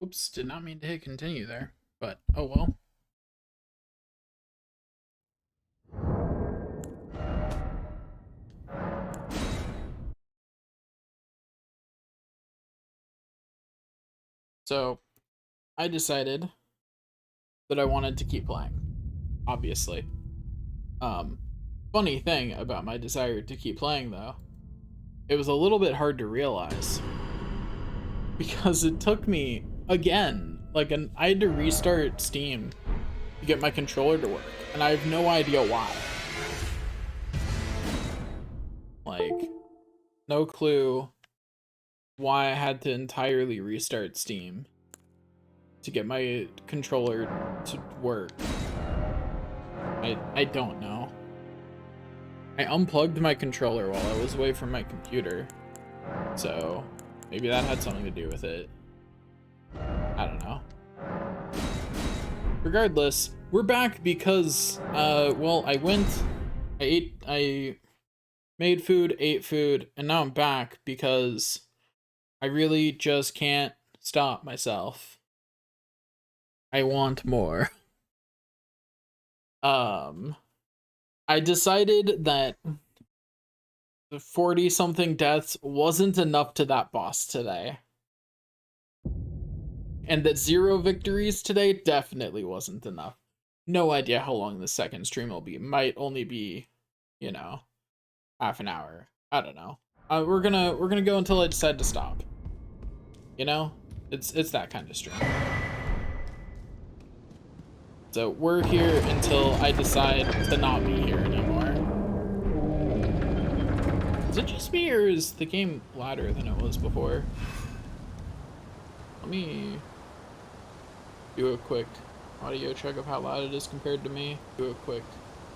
Oops, did not mean to hit continue there, but oh well. So I decided that I wanted to keep playing, obviously. Um, Funny thing about my desire to keep playing though, it was a little bit hard to realize because it took me again, I had to restart Steam to get my controller to work, and I have no idea why. Like, no clue why I had to entirely restart Steam to get my controller to work. I don't know. I unplugged my controller while I was away from my computer, so maybe that had something to do with it. I don't know. Regardless, we're back because, well, I made food, ate food, and now I'm back because I really just can't stop myself. I want more. Um, I decided that the 40 something deaths wasn't enough to that boss today. And that 0 victories today definitely wasn't enough. No idea how long the second stream will be. Might only be, you know, half an hour. I don't know. We're gonna go until I decide to stop. You know, it's that kind of stream. So we're here until I decide to not be here anymore. Is it just me, or is the game louder than it was before? Let me do a quick audio check of how loud it is compared to me. Do a quick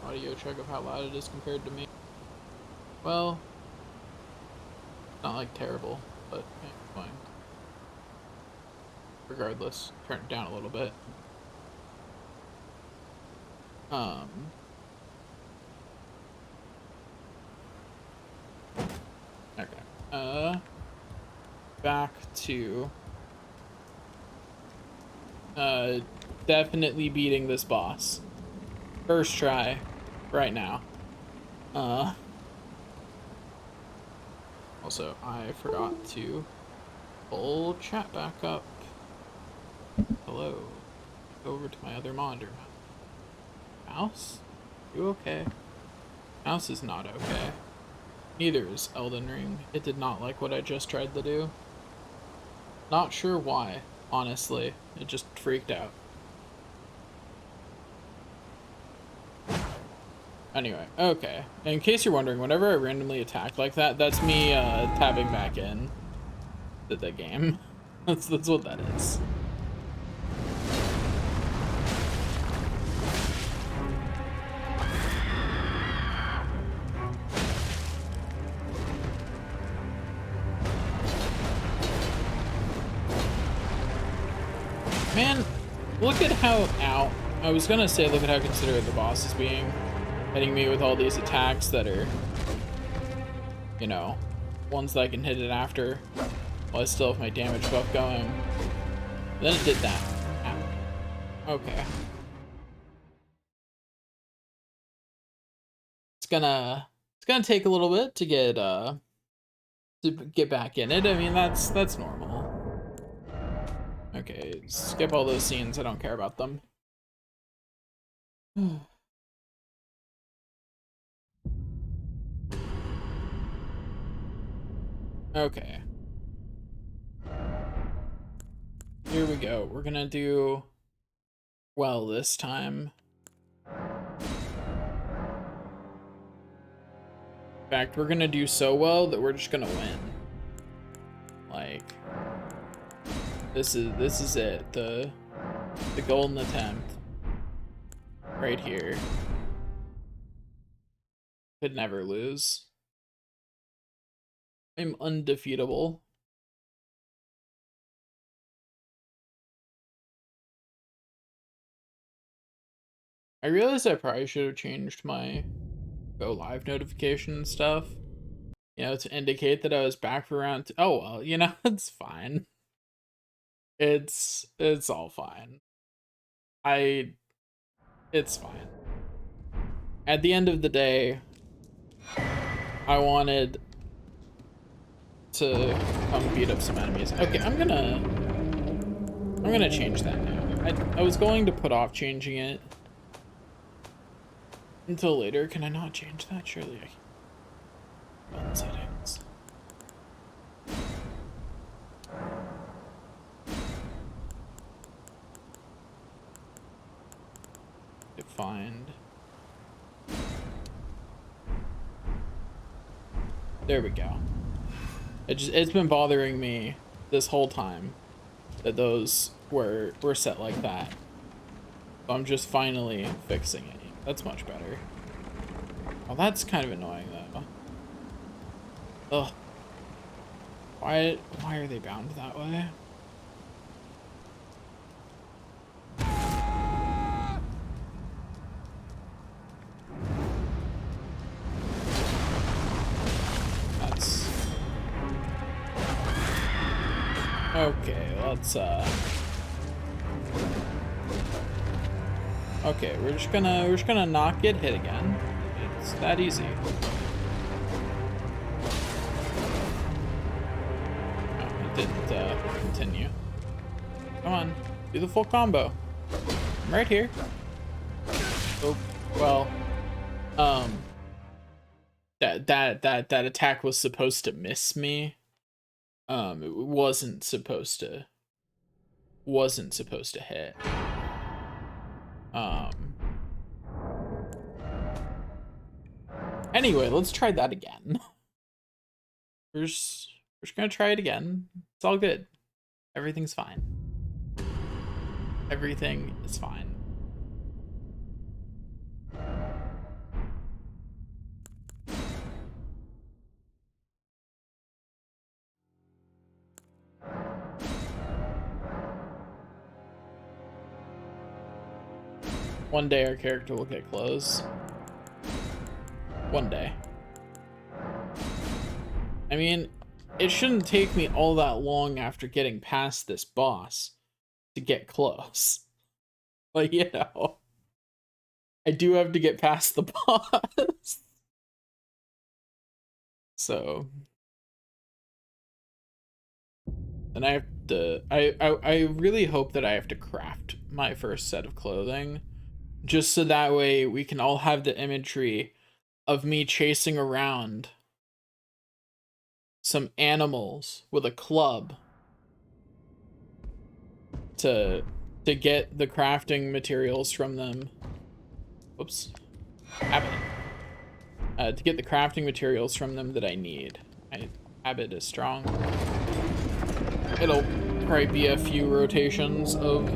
audio check of how loud it is compared to me. Well, not like terrible, but yeah, fine. Regardless, turn it down a little bit. Um, okay. Back to definitely beating this boss. First try, right now. Also, I forgot to pull chat back up. Hello. Go over to my other monitor. Mouse? You okay? Mouse is not okay. Neither is Elden Ring. It did not like what I just tried to do. Not sure why, honestly. It just freaked out. Anyway, okay. In case you're wondering, whenever I randomly attack like that, that's me tabbing back in to the game. That's what that is. Man, look at how out. I was gonna say, look at how considerate the boss is being, hitting me with all these attacks that are, you know, ones that I can hit it after while I still have my damage buff going. Then it did that. Ow. Okay. It's gonna take a little bit to get back in it. I mean, that's normal. Okay, skip all those scenes. I don't care about them. Okay. Here we go. We're gonna do well this time. In fact, we're gonna do so well that we're just gonna win. Like, this is it. The golden attempt. Right here. Could never lose. I'm undefeatable. I realized I probably should have changed my go live notification and stuff, you know, to indicate that I was back for round two. Oh well, you know, it's fine. It's all fine. It's fine. At the end of the day, I wanted to come beat up some enemies. Okay, I'm gonna change that now. I was going to put off changing it until later. Can I not change that? Surely I can. Button settings. Defined. There we go. It's been bothering me this whole time that those were set like that. So I'm just finally fixing it. That's much better. Well, that's kind of annoying though. Ugh. Why are they bound that way? That's okay. Let's okay, we're just gonna not get hit again. It's that easy. Oh, it didn't continue. Come on, do the full combo. I'm right here. Oh, well, that attack was supposed to miss me. It wasn't supposed to hit. Anyway, let's try that again. We're just gonna try it again. It's all good. Everything's fine. Everything is fine. One day our character will get clothes. One day. I mean, it shouldn't take me all that long after getting past this boss to get close. Like, you know, I do have to get past the boss. So, and I have to, I really hope that I have to craft my first set of clothing, just so that way we can all have the imagery of me chasing around some animals with a club to get the crafting materials from them. Whoops. Habit. To get the crafting materials from them that I need. My habit is strong. It'll probably be a few rotations of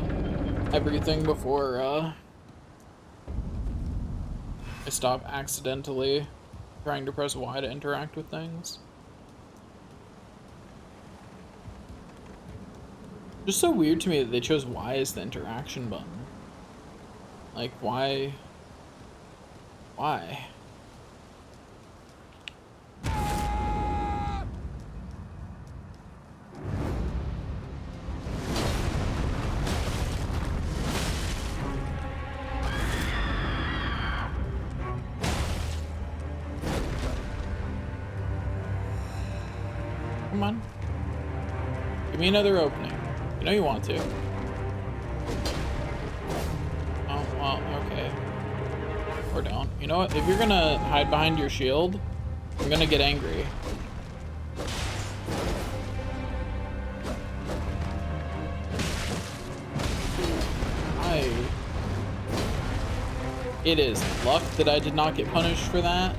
everything before I stop accidentally trying to press Y to interact with things. Just so weird to me that they chose Y as the interaction button. Like, why? Why? Come on. Give me another opening. You know you want to. Oh, well, okay. Or don't. You know what? If you're gonna hide behind your shield, I'm gonna get angry. It is luck that I did not get punished for that.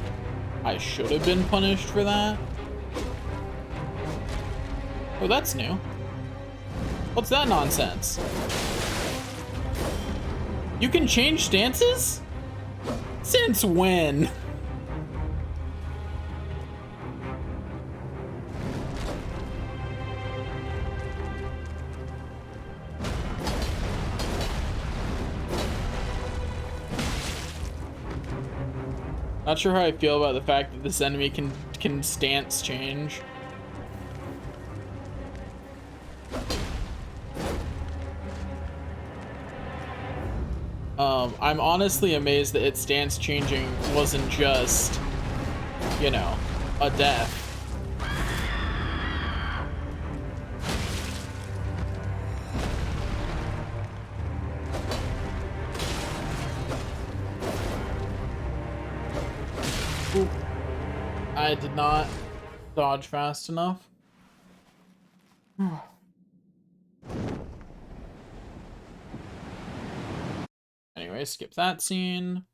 I should have been punished for that. Oh, that's new. What's that nonsense? You can change stances? Since when? Not sure how I feel about the fact that this enemy can stance change. I'm honestly amazed that its stance changing wasn't just, you know, a death. Oop. I did not dodge fast enough. Anyway, skip that scene.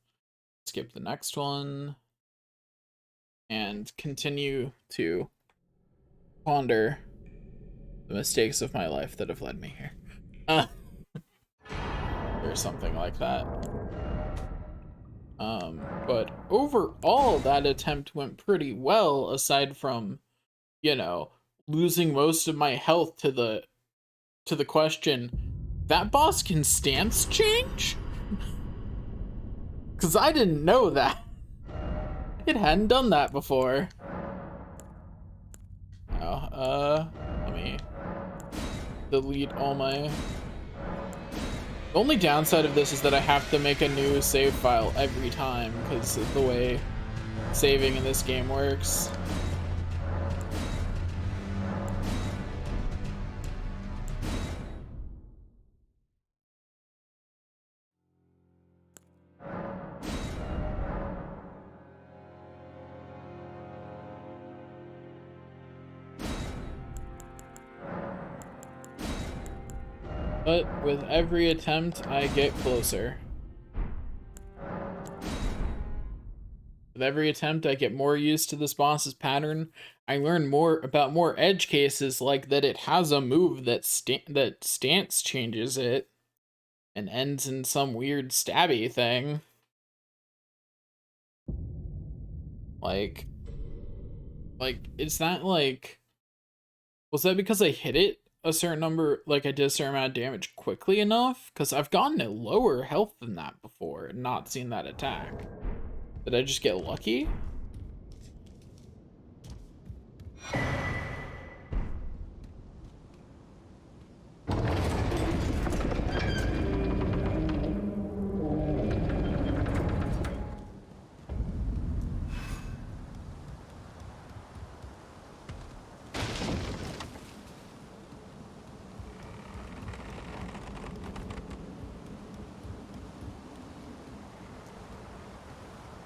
Skip the next one. And continue to ponder the mistakes of my life that have led me here. Or something like that. But overall, that attempt went pretty well, aside from, you know, losing most of my health to the question, that boss can stance change? Because I didn't know that. It hadn't done that before. Now, let me delete all my... The only downside of this is that I have to make a new save file every time because of the way saving in this game works. But with every attempt, I get closer. With every attempt, I get more used to this boss's pattern. I learn more about more edge cases, like that it has a move that stance changes it and ends in some weird stabby thing. Like, is that like... Was that because I hit it a certain number, like I did a certain amount of damage quickly enough? Because I've gotten a lower health than that before and not seen that attack. Did I just get lucky?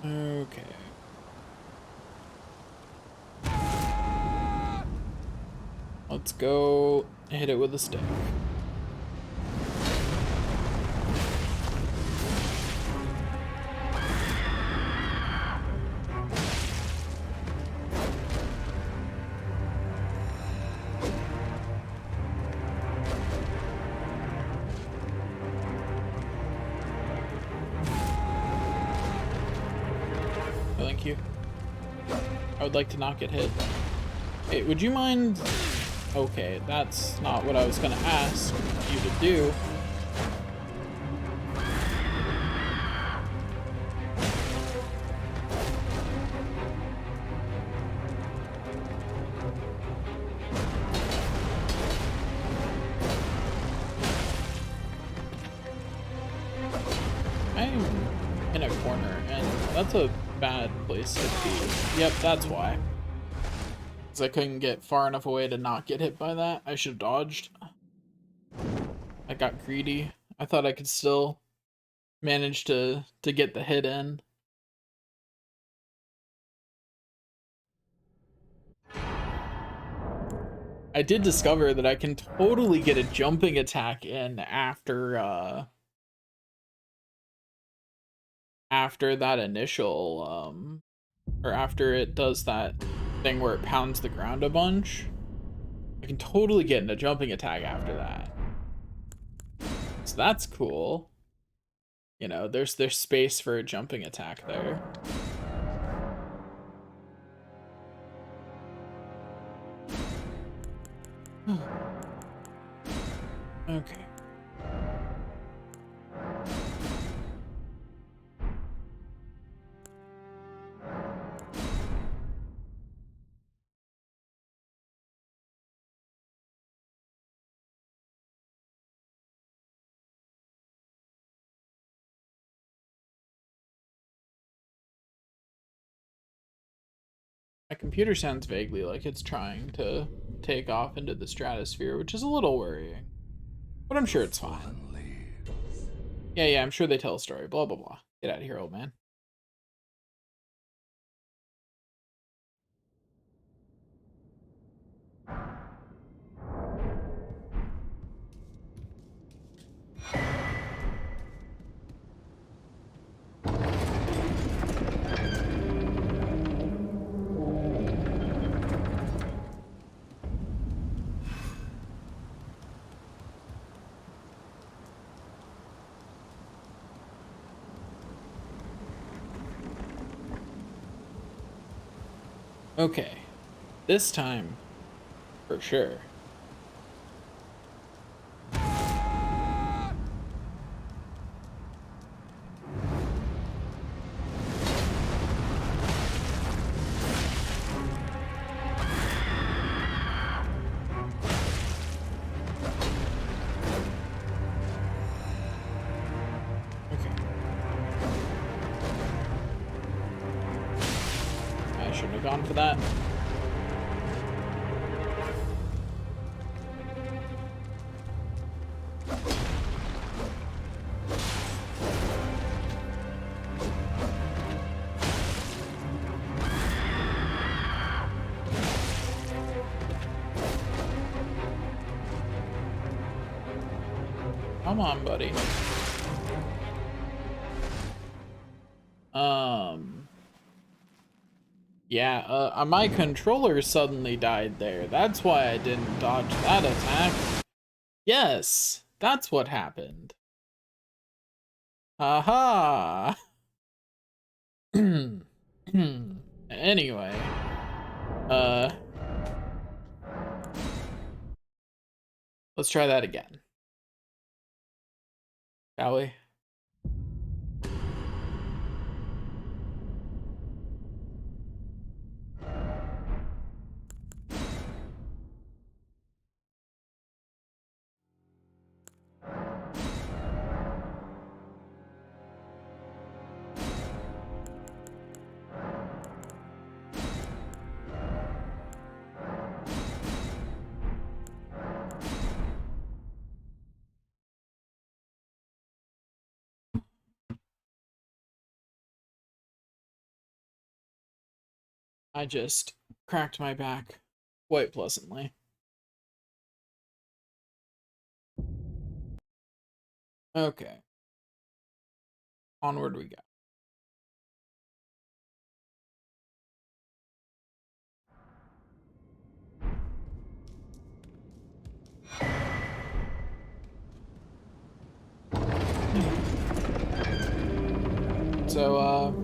Okay. Let's go hit it with a stick. Thank you. I would like to not get hit. Hey, would you mind... Okay, that's not what I was gonna ask you to do. I'm in a corner, and that's a bad place to be. Yep, that's why. Because I couldn't get far enough away to not get hit by that. I should have dodged. I got greedy. I thought I could still manage to get the hit in. I did discover that I can totally get a jumping attack in after that initial or after it does that thing where it pounds the ground a bunch. I can totally get in a jumping attack after that. So that's cool. You know, there's space for a jumping attack there. Okay. My computer sounds vaguely like it's trying to take off into the stratosphere, which is a little worrying. But I'm sure it's fine. Yeah, I'm sure they tell a story. Blah, blah, blah. Get out of here, old man. Okay. This time, for sure. Okay. I shouldn't have gone for that. Come on, buddy. Yeah, my controller suddenly died there. That's why I didn't dodge that attack. Yes, that's what happened. Aha! Anyway, uh, let's try that again. Shall we? I just cracked my back quite pleasantly. Okay, onward we go. So,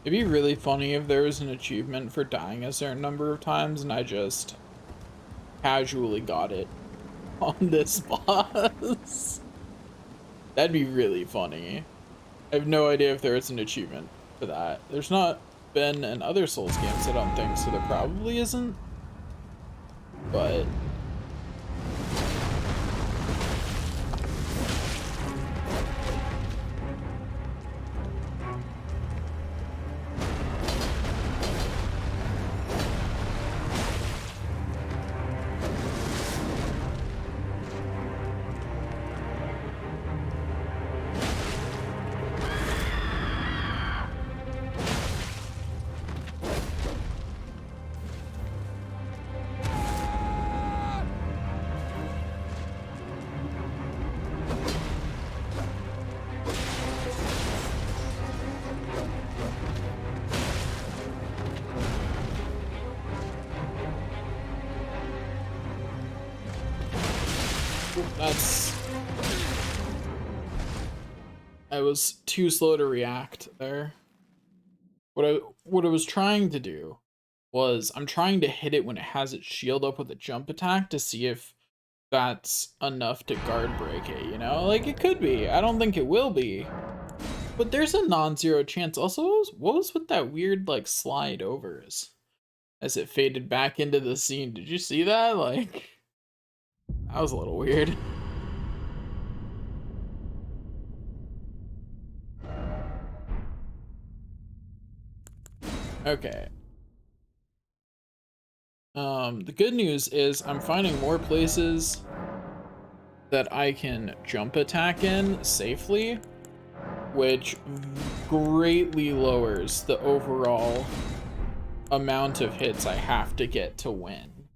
it'd be really funny if there was an achievement for dying a certain number of times and I just casually got it on this boss. That'd be really funny. I have no idea if there is an achievement for that. There's not been in other Souls games, I don't think, so there probably isn't. But that's... I was too slow to react there. What I was trying to do was I'm trying to hit it when it has its shield up with a jump attack to see if that's enough to guard break it, you know? Like, it could be. I don't think it will be. But there's a non-zero chance. Also, what was with that weird, like, slide overs as it faded back into the scene? Did you see that? Like, that was a little weird. Okay. The good news is I'm finding more places that I can jump attack in safely, which greatly lowers the overall amount of hits I have to get to win.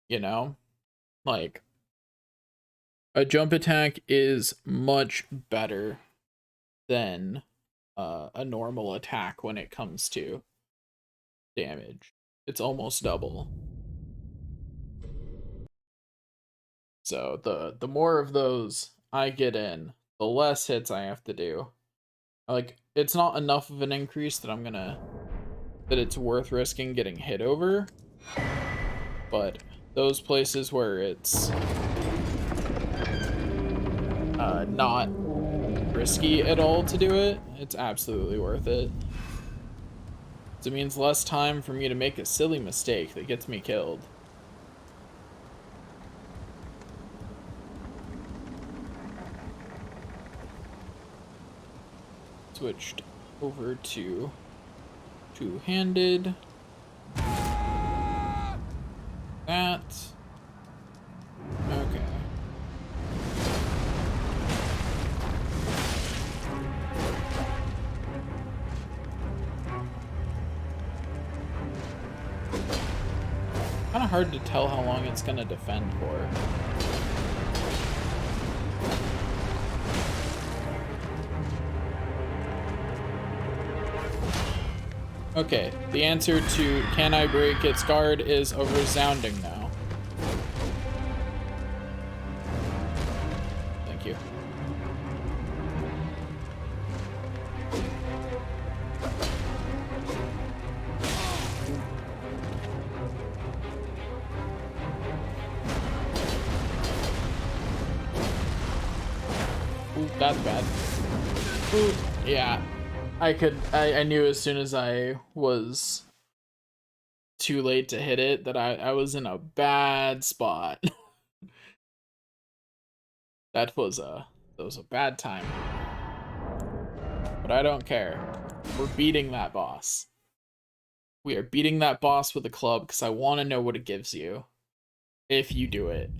You know? Like, a jump attack is much better than a normal attack when it comes to damage. It's almost double. So the more of those I get in, the less hits I have to do. Like, it's not enough of an increase that that it's worth risking getting hit over, but those places where it's not risky at all to do it, it's absolutely worth it. So it means less time for me to make a silly mistake that gets me killed. Switched over to two-handed. That. Okay. Kind of hard to tell how long it's gonna defend for. Okay, the answer to can I break its guard is a resounding no. Thank you. Ooh, that's bad. Ooh, yeah. I knew as soon as I was too late to hit it that I was in a bad spot. That was a bad time. But I don't care. We're beating that boss. We are beating that boss with a club because I want to know what it gives you if you do it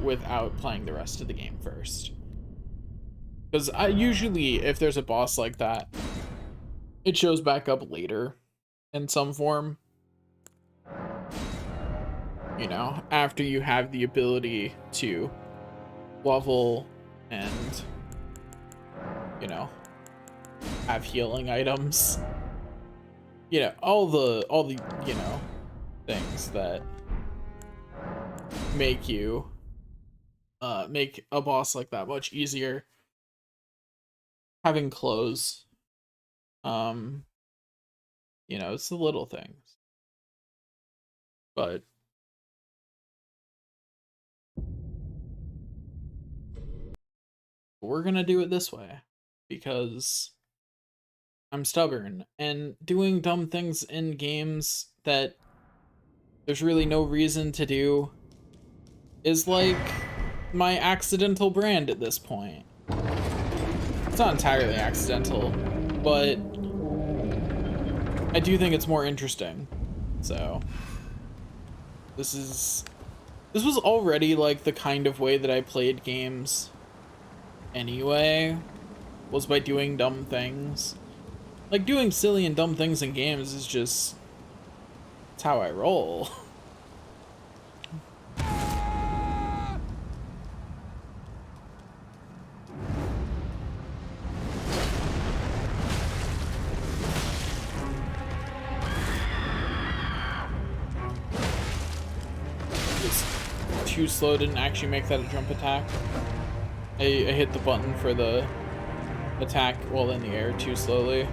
without playing the rest of the game first. Because usually, if there's a boss like that, it shows back up later in some form. You know, after you have the ability to level and, you know, have healing items. You know, all the, you know, things that make you, make a boss like that much easier. Having clothes, you know, it's the little things. But we're gonna do it this way because I'm stubborn, and doing dumb things in games that there's really no reason to do is like my accidental brand at this point. It's not entirely accidental, but I do think it's more interesting. So this was already like the kind of way that I played games anyway, was by doing dumb things. Like, doing silly and dumb things in games is just, it's how I roll. Just too slow, didn't actually make that a jump attack. I hit the button for the attack while in the air too slowly.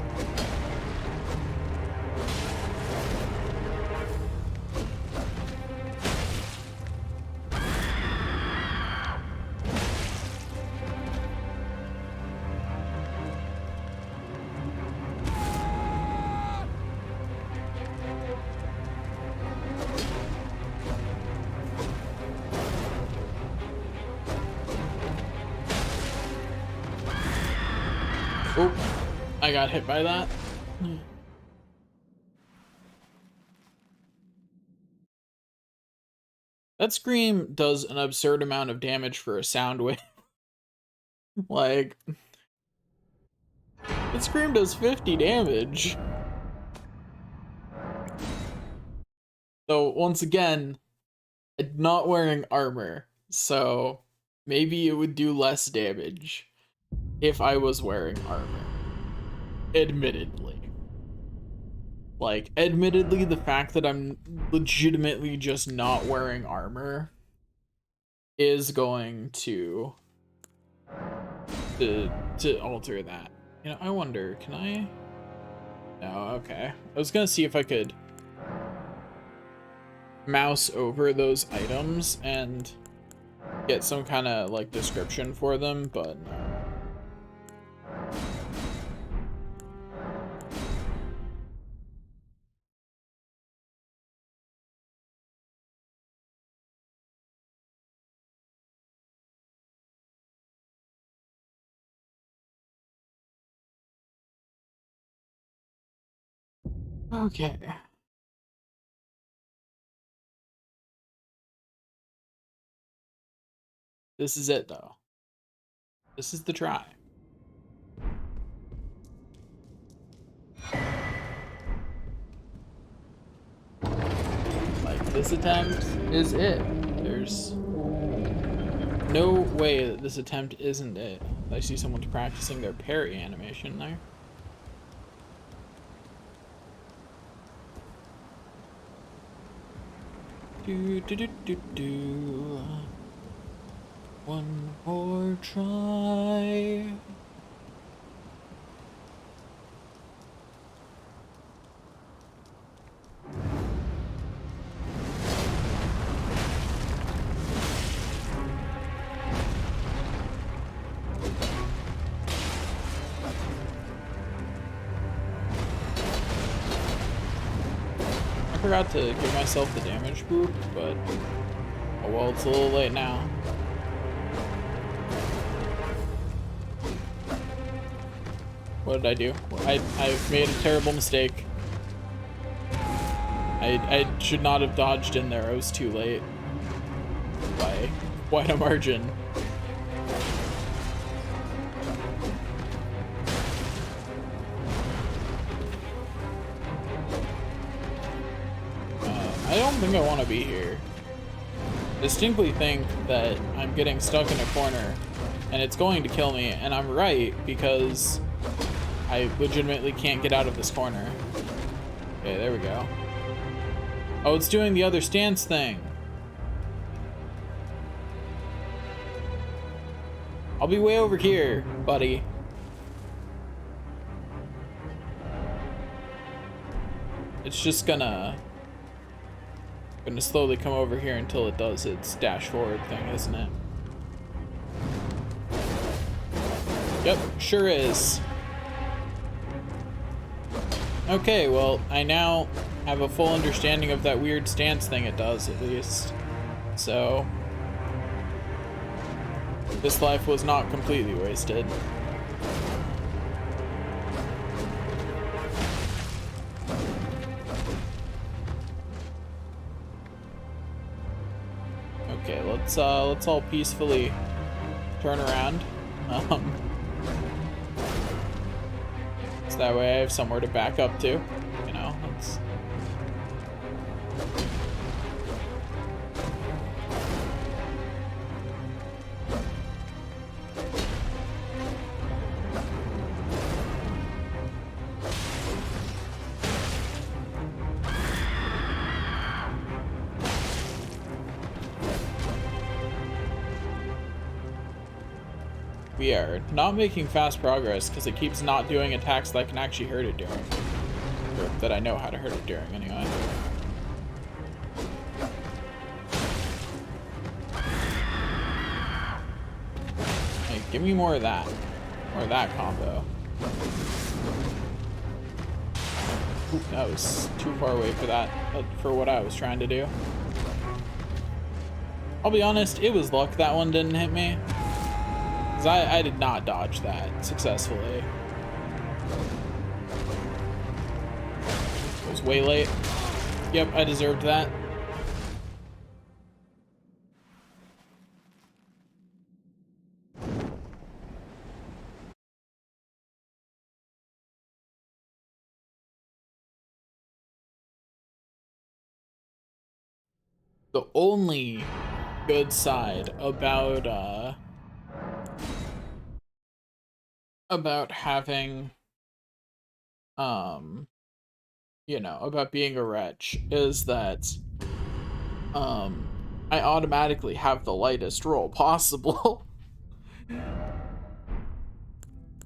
Oh, I got hit by that. That scream does an absurd amount of damage for a sound wave. Like, that scream does 50 damage. So, once again, I'm not wearing armor, so maybe it would do less damage if I was wearing armor. Admittedly. Like, admittedly, the fact that I'm legitimately just not wearing armor is going to alter that. You know, I wonder, can I? No, okay. I was gonna see if I could mouse over those items and get some kind of like description for them, but no. Okay. This is it though. This is the try. Like, this attempt is it. There's no way that this attempt isn't it. I see someone's practicing their parry animation there. Do do do do do. One more try. I forgot to give myself the damage boop, but oh well, it's a little late now. What did I do? I've made a terrible mistake. I should not have dodged in there. I was too late by quite a margin. I don't think I want to be here. I distinctly think that I'm getting stuck in a corner and it's going to kill me, and I'm right because I legitimately can't get out of this corner. Okay, there we go. Oh, it's doing the other stance thing. I'll be way over here, buddy. It's just gonna slowly come over here until it does its dash forward thing, isn't it? Yep, sure is. Okay, well, I now have a full understanding of that weird stance thing it does, at least. So this life was not completely wasted. Okay, let's all peacefully turn around. So that way I have somewhere to back up to, you know. Let's... We are not making fast progress because it keeps not doing attacks that can actually hurt it during. Or that I know how to hurt it during, anyway. Hey, give me more of that. More of that combo. Ooh, that was too far away for that, for what I was trying to do. I'll be honest, it was luck that one didn't hit me. I did not dodge that successfully. It was way late. Yep, I deserved that. The only good side about having about being a wretch is that um I automatically have the lightest roll possible.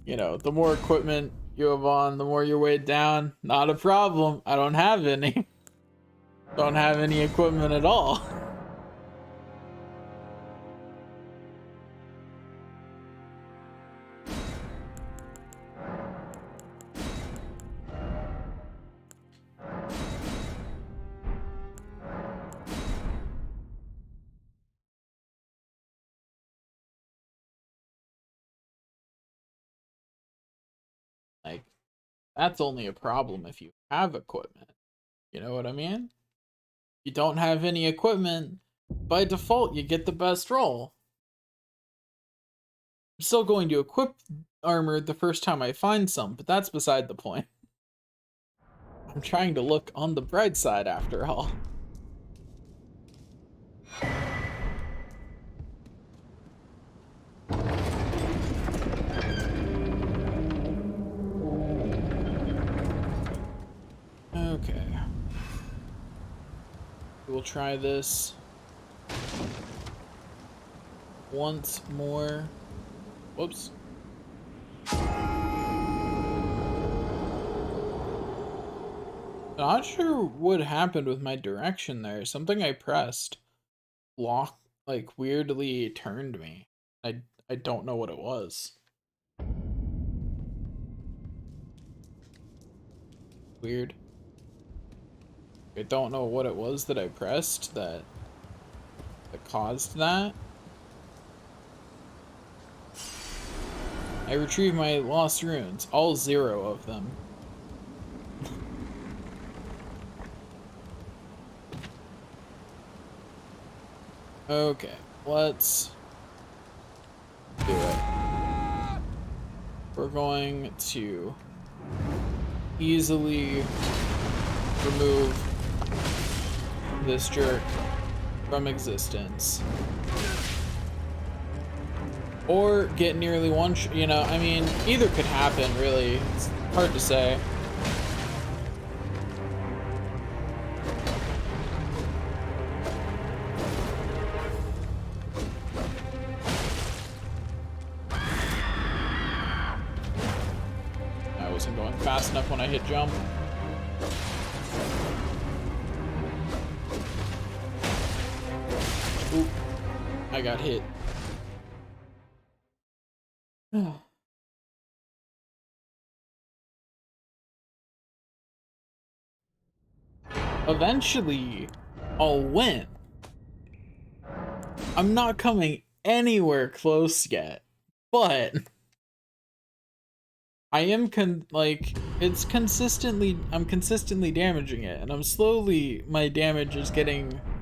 The more equipment you have on, the more you're weighed down. Not a problem. I don't have any. Don't have any equipment at all. Like, that's only a problem if you have equipment. You know what I mean? You don't have any equipment, by default, you get the best roll. I'm still going to equip armor the first time I find some, but that's beside the point. I'm trying to look on the bright side after all. Okay. We'll try this once more. Whoops. Not sure what happened with my direction there. Something I pressed weirdly turned me. I don't know what it was. Weird. I don't know what it was that I pressed that caused that. I retrieved my lost runes, all 0 of them. Okay, let's do it. We're going to easily remove this jerk from existence. Or get nearly one, I mean, either could happen, really. It's hard to say. I wasn't going fast enough when I hit jump. Oop, I got hit. Eventually, I'll win. I'm not coming anywhere close yet, but I am I'm consistently damaging it, and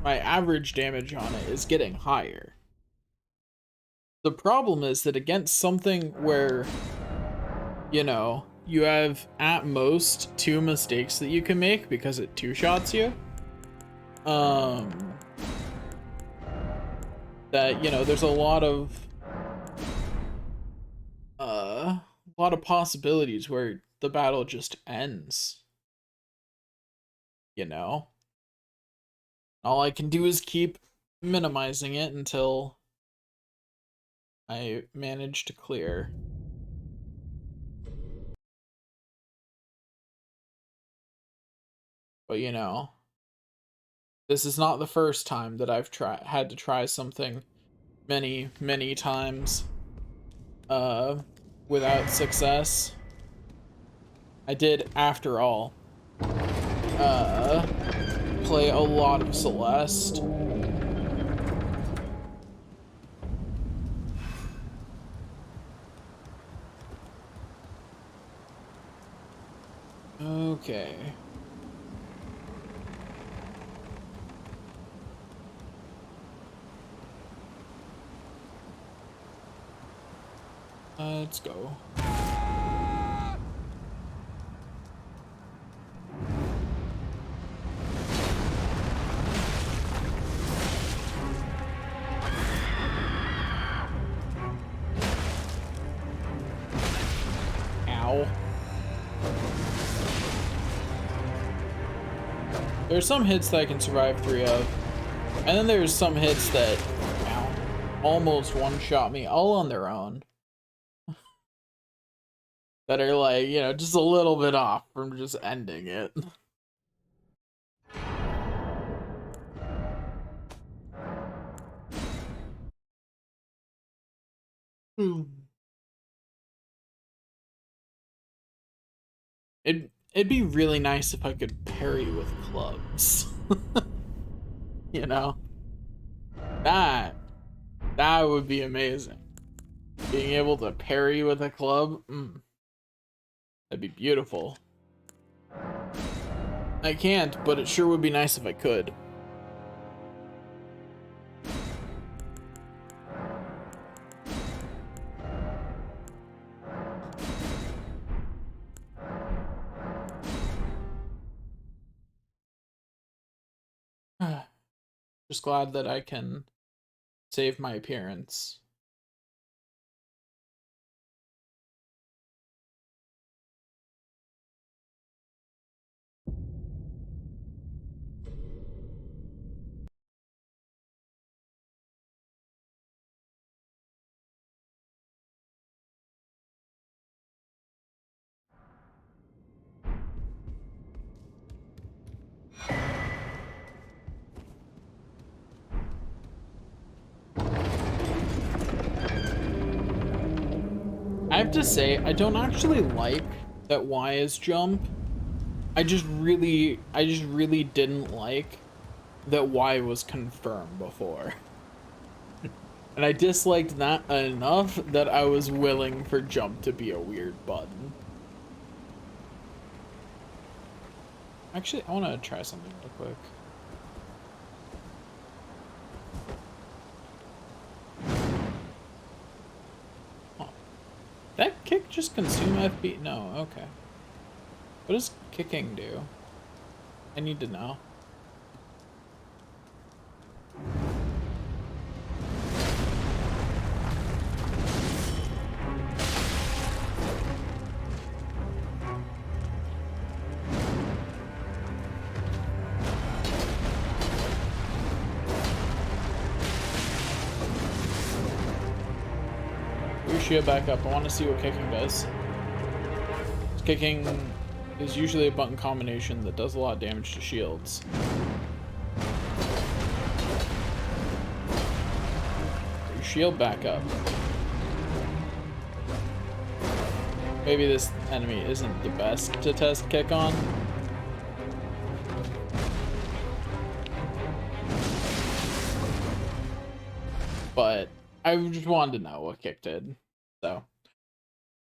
my average damage on it is getting higher. The problem is that against something where, you have at most 2 mistakes that you can make because it 2-shots you, that, there's a lot of possibilities where the battle just ends. All I can do is keep minimizing it until I manage to clear. But this is not the first time that I've had to try something many times without success. I did, after all, play a lot of Celeste. Okay. Let's go. There's some hits that I can survive 3 of, and then there's some hits that, ow, almost one-shot me all on their own. That are like, you know, just a little bit off from just ending it. It'd be really nice if I could parry with clubs. You know? That that would be amazing. Being able to parry with a club, that'd be beautiful. I can't, but it sure would be nice if I could. Just glad that I can save my appearance. I have to say, I don't actually like that Y is jump. I just really didn't like that Y was confirmed before. And I disliked that enough that I was willing for jump to be a weird button. Actually, I want to try something real quick. Huh. That kick just consume FP? No, okay. What does kicking do? I need to know. Shield back up. I want to see what kicking does. Kicking is usually a button combination that does a lot of damage to shields. Your shield back up. Maybe this enemy isn't the best to test kick on. But I just wanted to know what kick did. So,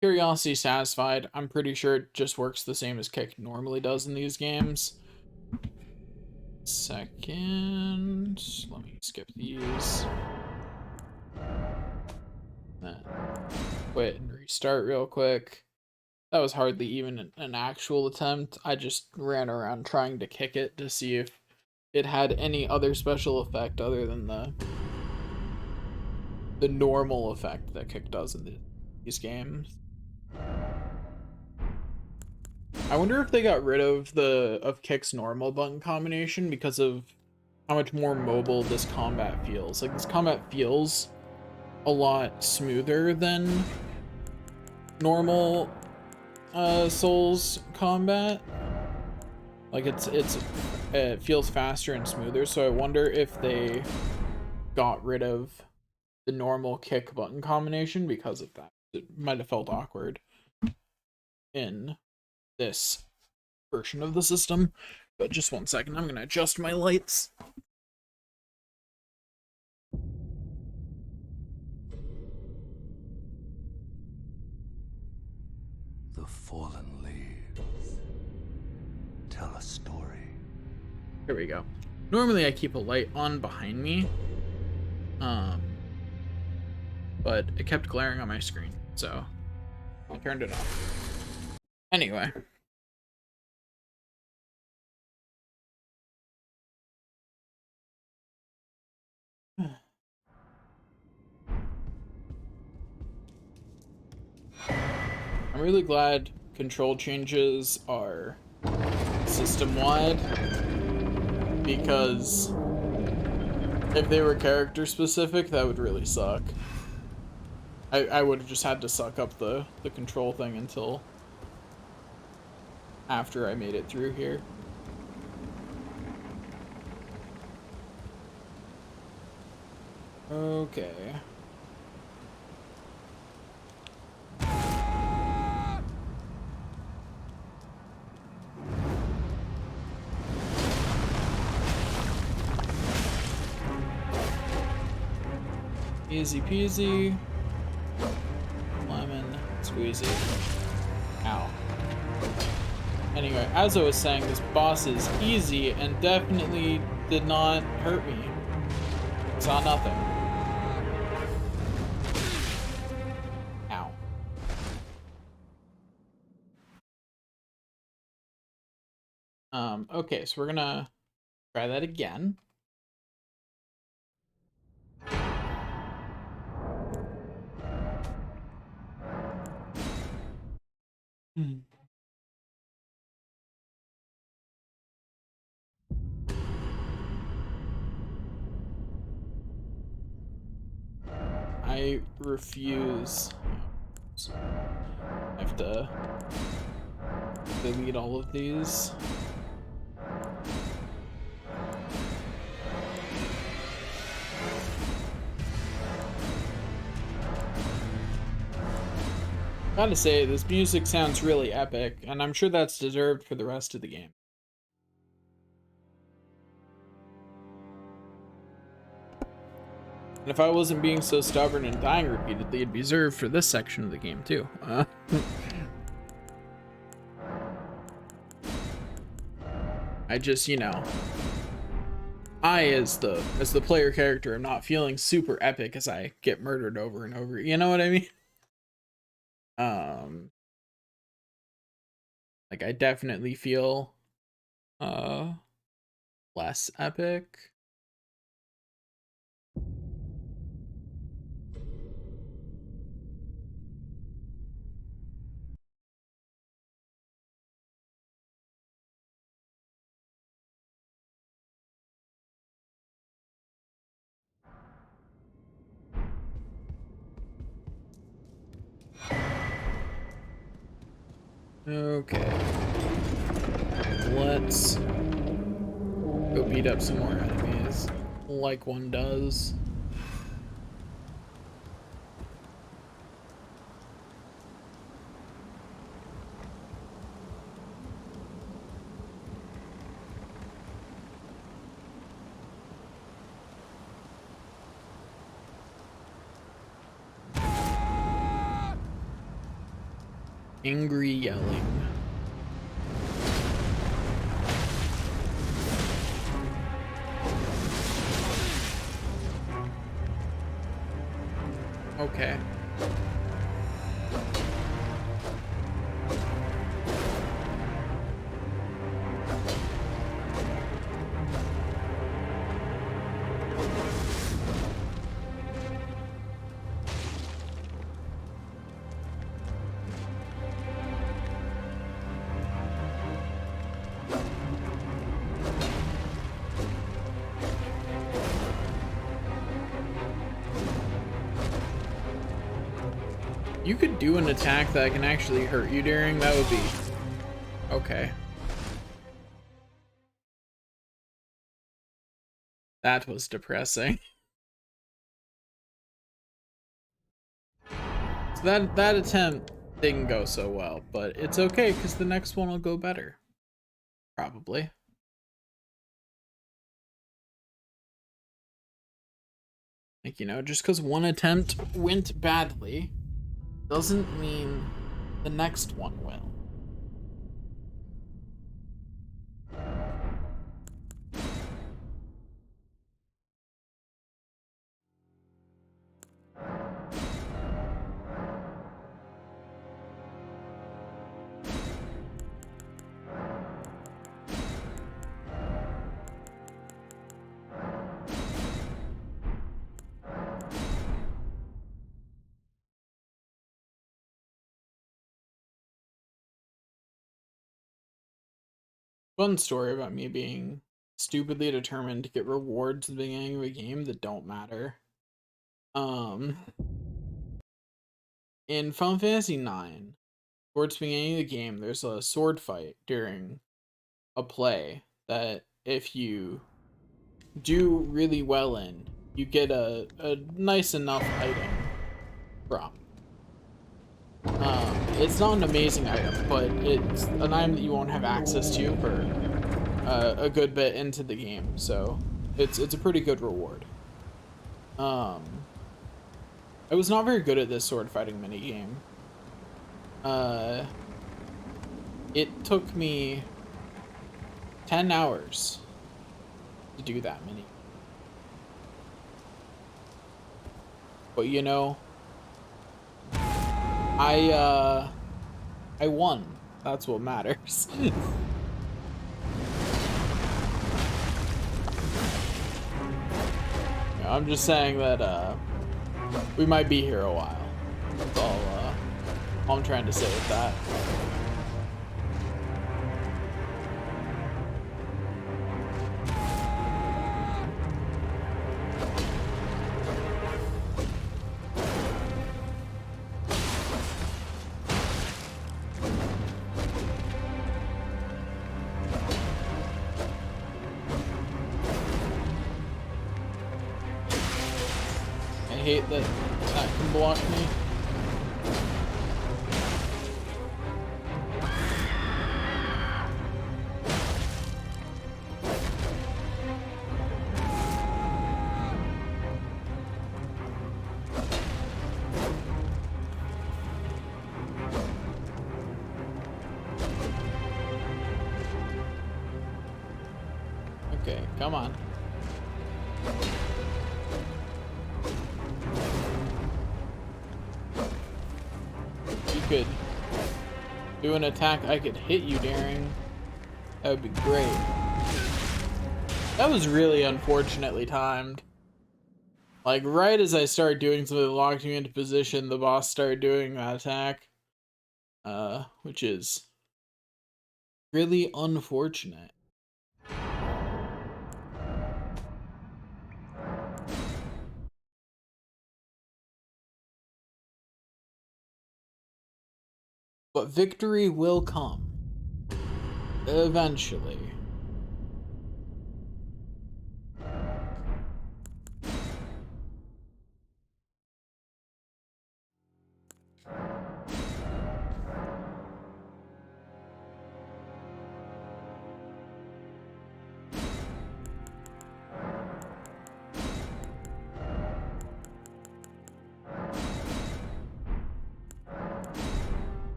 curiosity satisfied. I'm pretty sure it just works the same as kick normally does in these games. Second, let me skip these. Then quit and restart real quick. That was hardly even an actual attempt. I just ran around trying to kick it to see if it had any other special effect other than the normal effect that kick does in these games. I wonder if they got rid of kick's normal button combination because of how much more mobile this combat feels. Like, this combat feels a lot smoother than normal Souls combat. Like, it feels faster and smoother, so I wonder if they got rid of the normal kick button combination because of that. It might have felt awkward in this version of the system. But just one second, I'm gonna adjust my lights. The fallen leaves tell a story. Here we go. Normally I keep a light on behind me, but it kept glaring on my screen, so I turned it off. Anyway. I'm really glad control changes are system-wide. because if they were character specific, that would really suck. I would have just had to suck up the control thing until after I made it through here. Okay. Easy peasy. Lemon squeezy. Ow. Anyway, as I was saying, this boss is easy and definitely did not hurt me. Saw nothing. Ow. Okay, so we're gonna try that again. I refuse. I have to delete all of these. Gotta say, this music sounds really epic, and I'm sure that's deserved for the rest of the game. And if I wasn't being so stubborn and dying repeatedly, it'd be deserved for this section of the game too. I just, you know, I as the player character am not feeling super epic as I get murdered over and over. You know what I mean? Like I definitely feel less epic. Okay. Let's go beat up some more enemies, like one does. Angry yelling. Okay. You could do an attack that can actually hurt you during, that would be okay. That was depressing. So that attempt didn't go so well, but it's okay because the next one will go better. Probably. Like, you know, just because one attempt went badly doesn't mean the next one will. Fun story about me being stupidly determined to get rewards at the beginning of a game that don't matter. Um, in Final Fantasy IX, towards the beginning of the game, there's a sword fight during a play that if you do really well in, you get a nice enough item from. It's not an amazing item, but it's an item that you won't have access to for a good bit into the game, so it's a pretty good reward. I was not very good at this sword fighting mini game. It took me 10 hours to do that mini. But you know, I won. That's what matters. I'm just saying that we might be here a while. That's all I'm trying to say with that. I hate that that can block me. Okay, come on. You could do an attack I could hit you during. That would be great. That was really unfortunately timed. Like, right as I started doing something that locked me into position, the boss started doing that attack. Which is really unfortunate. But victory will come. Eventually.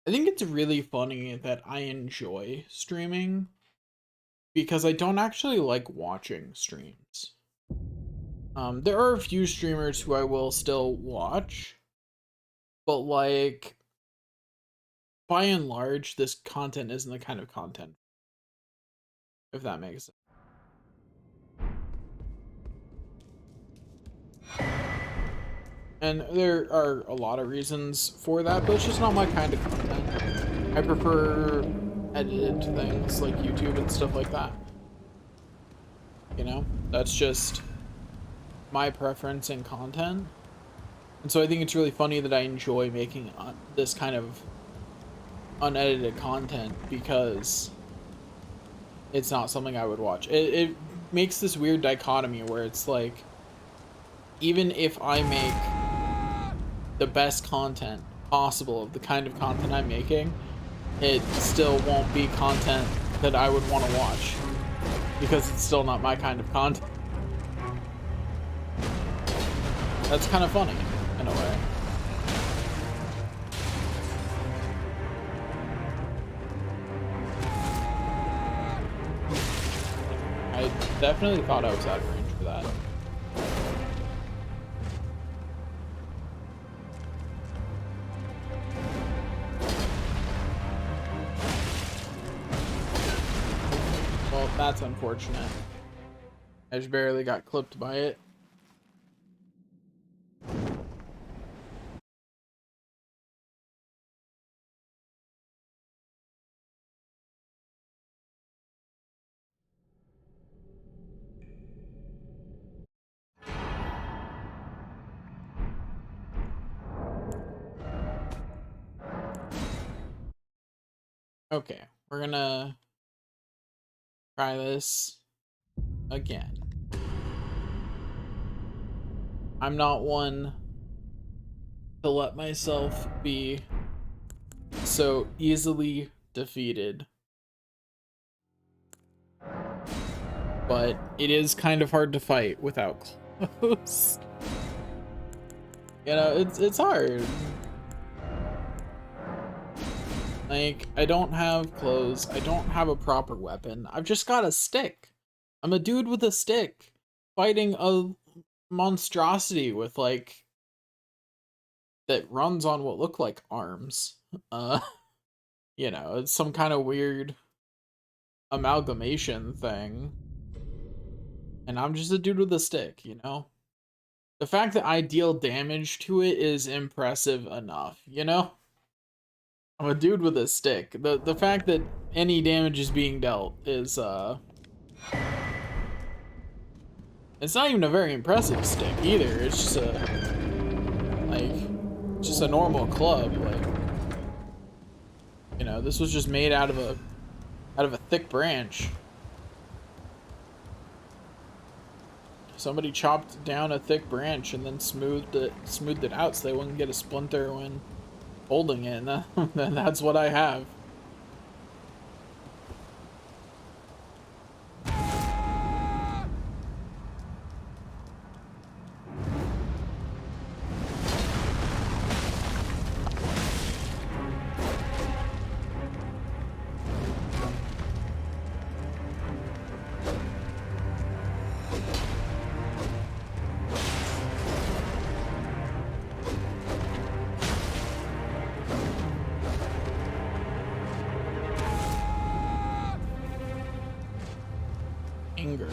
I think it's really funny that I enjoy streaming because I don't actually like watching streams. There are a few streamers who I will still watch, but like, by and large, this content isn't the kind of content, if that makes sense. And there are a lot of reasons for that, but it's just not my kind of content. I prefer edited things like YouTube and stuff like that. You know, that's just my preference in content. And so I think it's really funny that I enjoy making this kind of unedited content because it's not something I would watch. It makes this weird dichotomy where it's like, even if I make the best content possible of the kind of content I'm making, it still won't be content that I would want to watch because it's still not my kind of content. That's kind of funny in a way. I definitely thought I was out of range for that. Well, that's unfortunate. I just barely got clipped by it. Okay, we're gonna try this again. I'm not one to let myself be so easily defeated, but it is kind of hard to fight without clothes. You know, it's hard. Like, I don't have clothes. I don't have a proper weapon. I've just got a stick. I'm a dude with a stick fighting a monstrosity with, like, that runs on what look like arms. Uh, you know, it's some kind of weird amalgamation thing. And I'm just a dude with a stick, you know? The fact that I deal damage to it is impressive enough, you know? I'm a dude with a stick. The fact that any damage is being dealt is it's not even a very impressive stick either. It's just just a normal club. Like, you know, this was just made out of a thick branch. Somebody chopped down a thick branch and then smoothed it out so they wouldn't get a splinter when holding it. And that's what I have. Anger.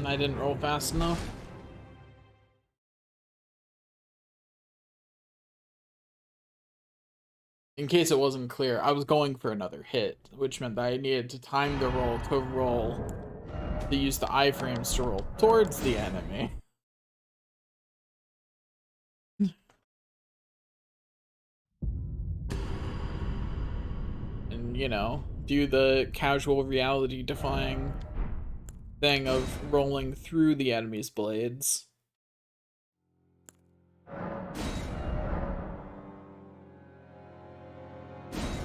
I didn't roll fast enough. In case it wasn't clear, I was going for another hit, which meant that I needed to time the roll to use the iframes to roll towards the enemy. And, you know, do the casual reality defying thing of rolling through the enemy's blades.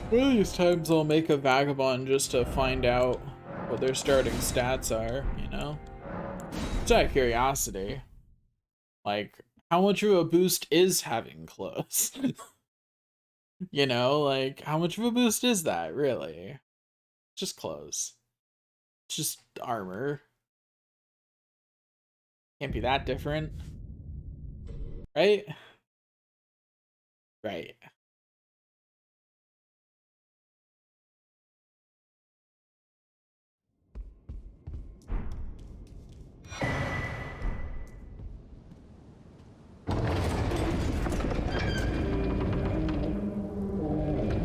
One of these times I'll make a vagabond just to find out what their starting stats are, you know? Just out of curiosity. Like, how much of a boost is having clothes? You know, like, how much of a boost is that, really? Just clothes. It's just armor. Can't be that different. Right? Right.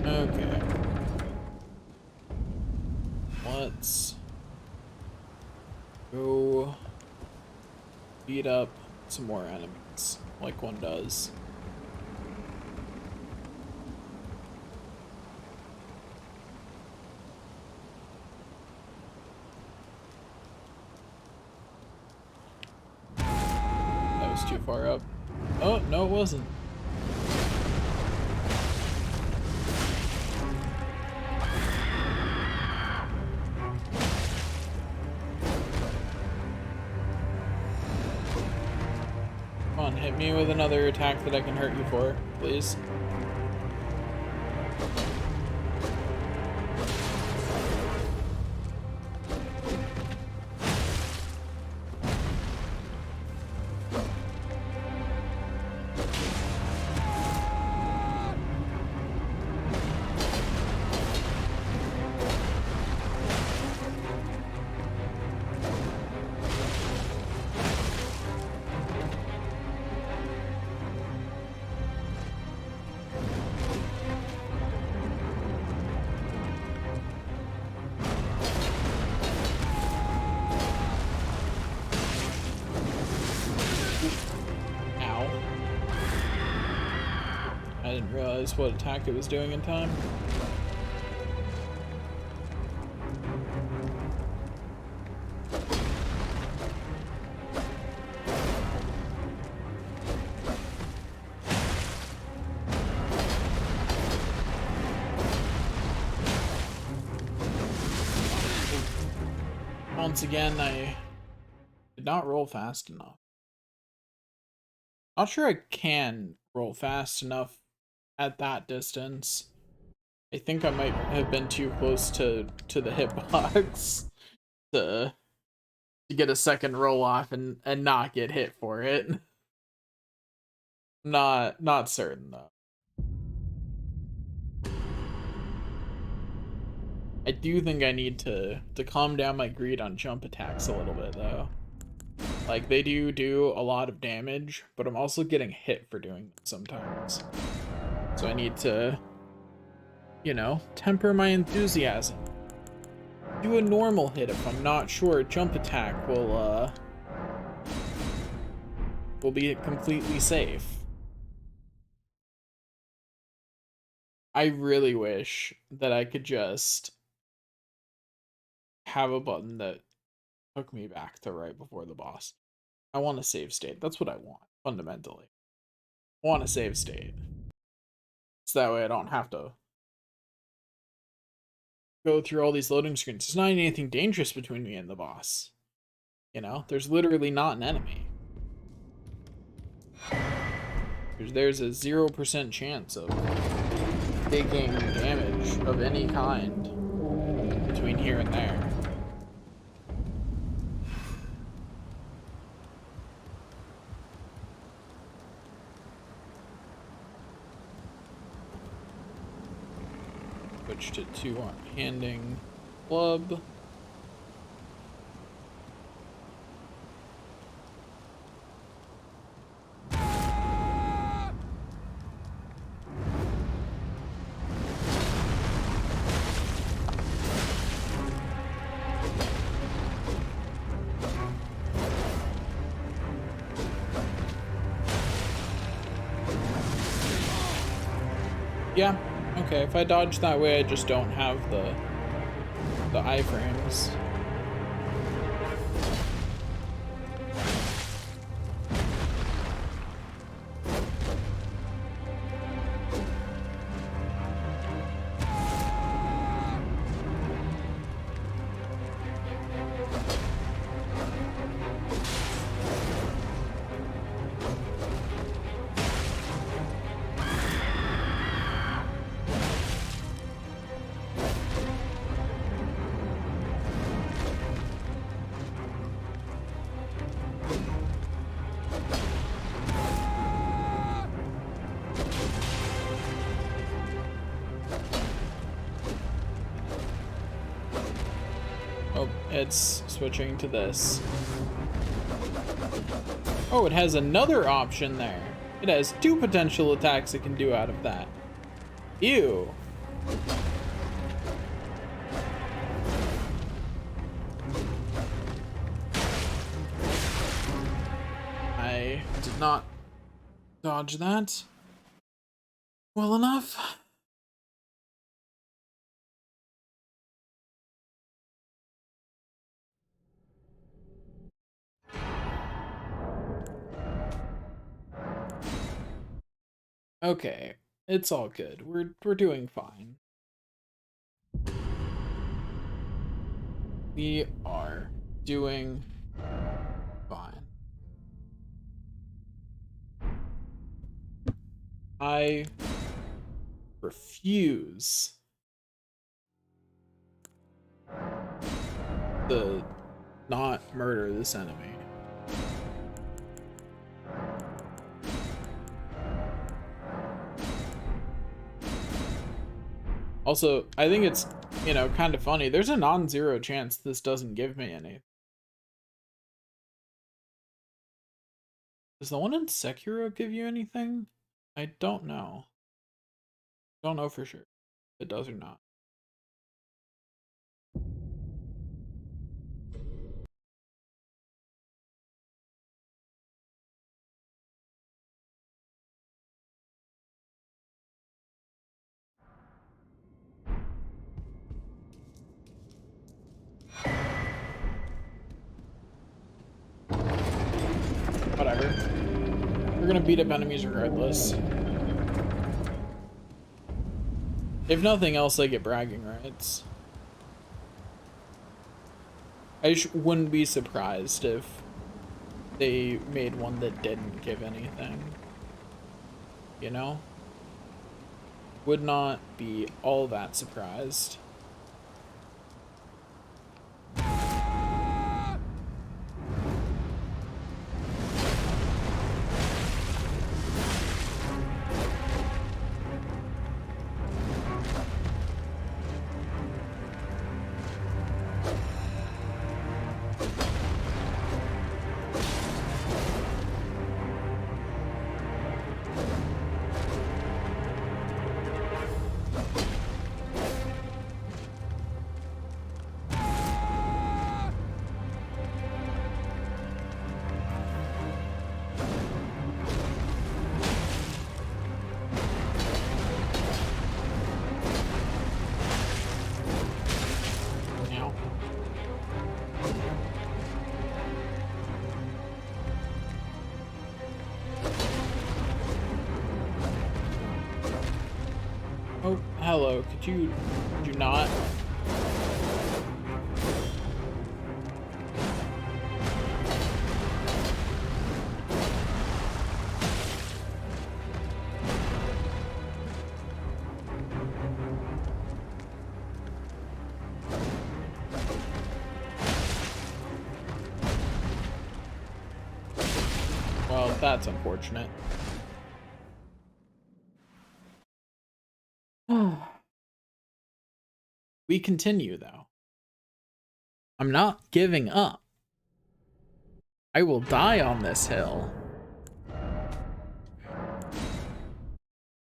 Okay. Let's go beat up some more enemies, like one does. That was too far up. Oh, no, it wasn't. Come on, hit me with another attack that I can hurt you for, please. I didn't realize what attack it was doing in time. Once again, I did not roll fast enough. Not sure I can roll fast enough at that distance. I think I might have been too close to the hitbox to get a second roll off and not get hit for it. Not certain though. I do think I need to calm down my greed on jump attacks a little bit though. Like they do a lot of damage, but I'm also getting hit for doing them sometimes. So I need to, you know, temper my enthusiasm. Do a normal hit if I'm not sure a jump attack will be completely safe. I really wish that I could just have a button that took me back to right before the boss. I want a save state. That's what I want, fundamentally. I want a save state. So that way I don't have to go through all these loading screens. There's not anything dangerous between me and the boss. You know, there's literally not an enemy. There's a 0% chance of taking damage of any kind between here and there. Switch to two-handing club. Yeah, okay, if I dodge that way, I just don't have the iframes. Oh, it's switching to this. Oh, it has another option there. It has two potential attacks it can do out of that. Ew. I did not dodge that well enough. Okay, it's all good. We're doing fine. We are doing fine. I refuse to not murder this enemy. Also, I think it's, you know, kind of funny. There's a non-zero chance this doesn't give me any. Does the one in Sekiro give you anything? I don't know. Don't know for sure if it does or not. gonna beat up enemies regardless. If nothing else, I get bragging rights. I wouldn't be surprised if they made one that didn't give anything. You know? Would not be all that surprised. Oh, hello. Could you not? Well, that's unfortunate. We continue, though. I'm not giving up. I will die on this hill.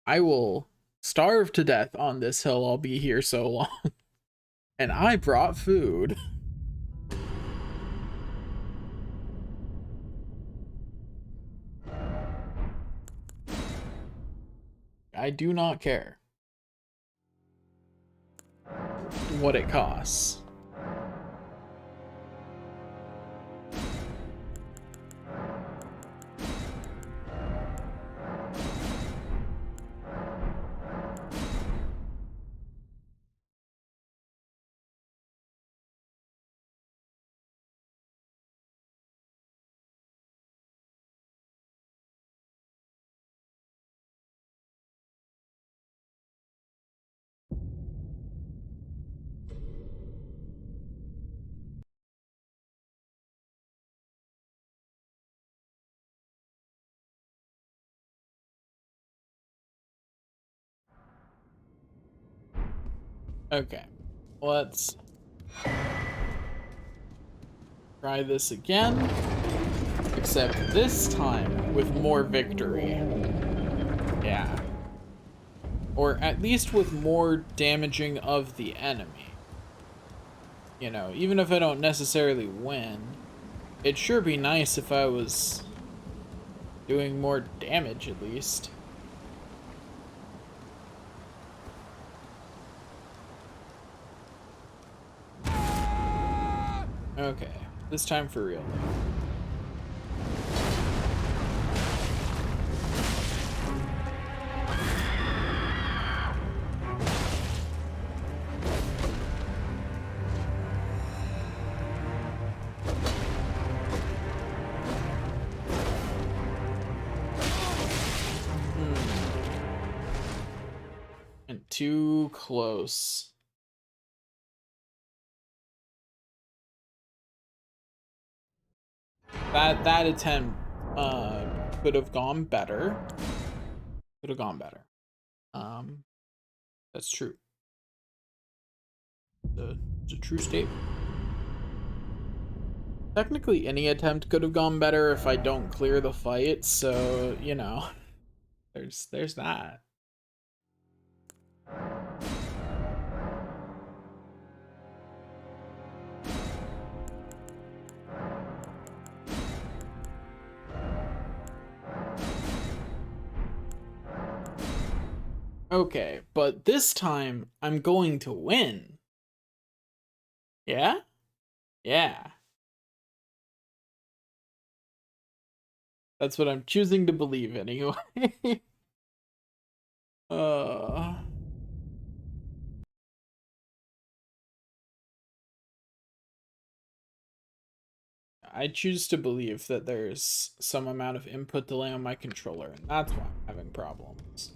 I will starve to death on this hill. I'll be here so long. And I brought food. I do not care what it costs. Okay, let's try this again, except this time with more victory. Yeah. Or at least with more damaging of the enemy. You know, even if I don't necessarily win, it'd sure be nice if I was doing more damage at least. Okay, this time for real though. And too close. That attempt could have gone better. Could have gone better. That's true. It's a true statement. Technically, any attempt could have gone better if I don't clear the fight, so, you know, there's that. Okay, but this time I'm going to win. Yeah? Yeah. That's what I'm choosing to believe anyway. uh I choose to believe that there's some amount of input delay on my controller, and that's why I'm having problems.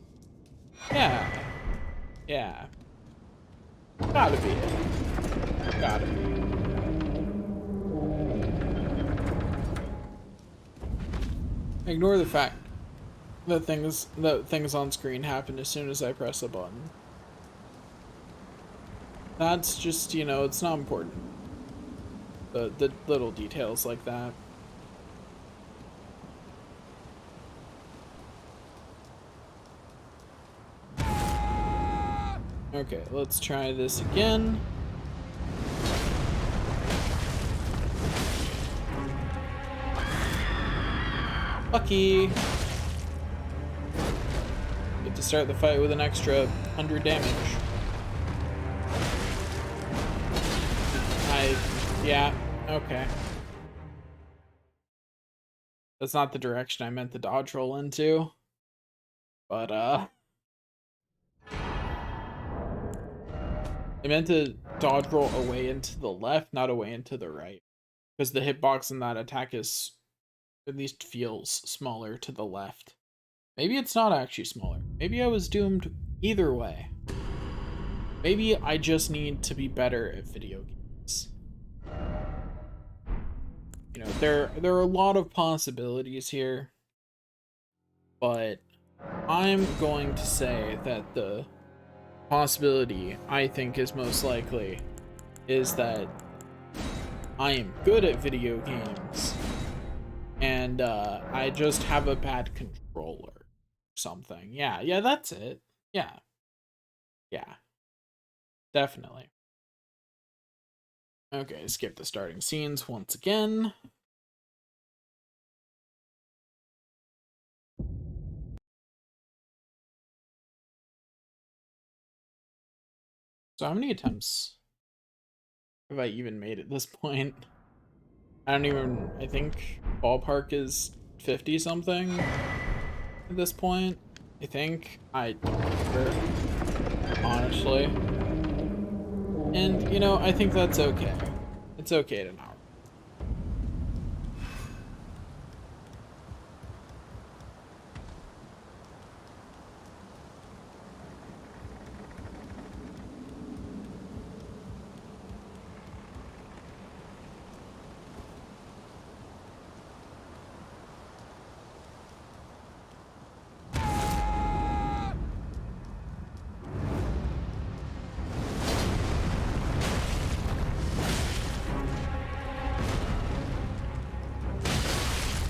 Yeah. Yeah. Gotta be it. Gotta be. Ignore the fact that things on screen happen as soon as I press a button. That's just, you know, it's not important. The little details like that. Okay, let's try this again. Lucky. Get to start the fight with an extra 100 damage. Yeah, okay. That's not the direction I meant the dodge roll into. But, I meant to dodge roll away into the left, not away into the right. Because the hitbox in that attack is, at least feels smaller to the left. Maybe it's not actually smaller. Maybe I was doomed either way. Maybe I just need to be better at video games. You know, there are a lot of possibilities here, but I'm going to say that the possibility I think is most likely is that I am good at video games and I just have a bad controller or something. Yeah, that's it. Yeah, definitely. Okay, skip the starting scenes once again. So how many attempts have I even made at this point? I think ballpark is 50 something at this point. I think. I don't remember, honestly. And, you know, I think that's okay. It's okay to not.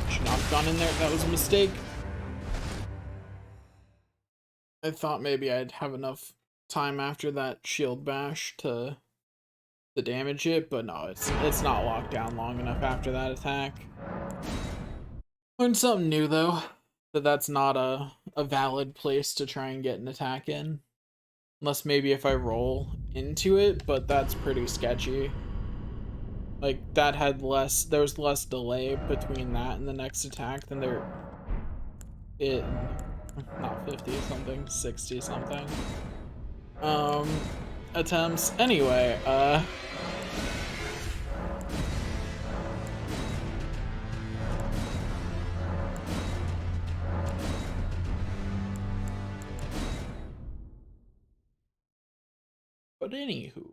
Should not have gone in there. That was a mistake. I thought maybe I'd have enough time after that shield bash to damage it, but no, it's not locked down long enough after that attack. Learned something new though, that's not a valid place to try and get an attack in. Unless maybe if I roll into it, but that's pretty sketchy. Like that had there was less delay between that and the next attack than there in not 50 something, 60 something. Attempts. Anyway, but anywho.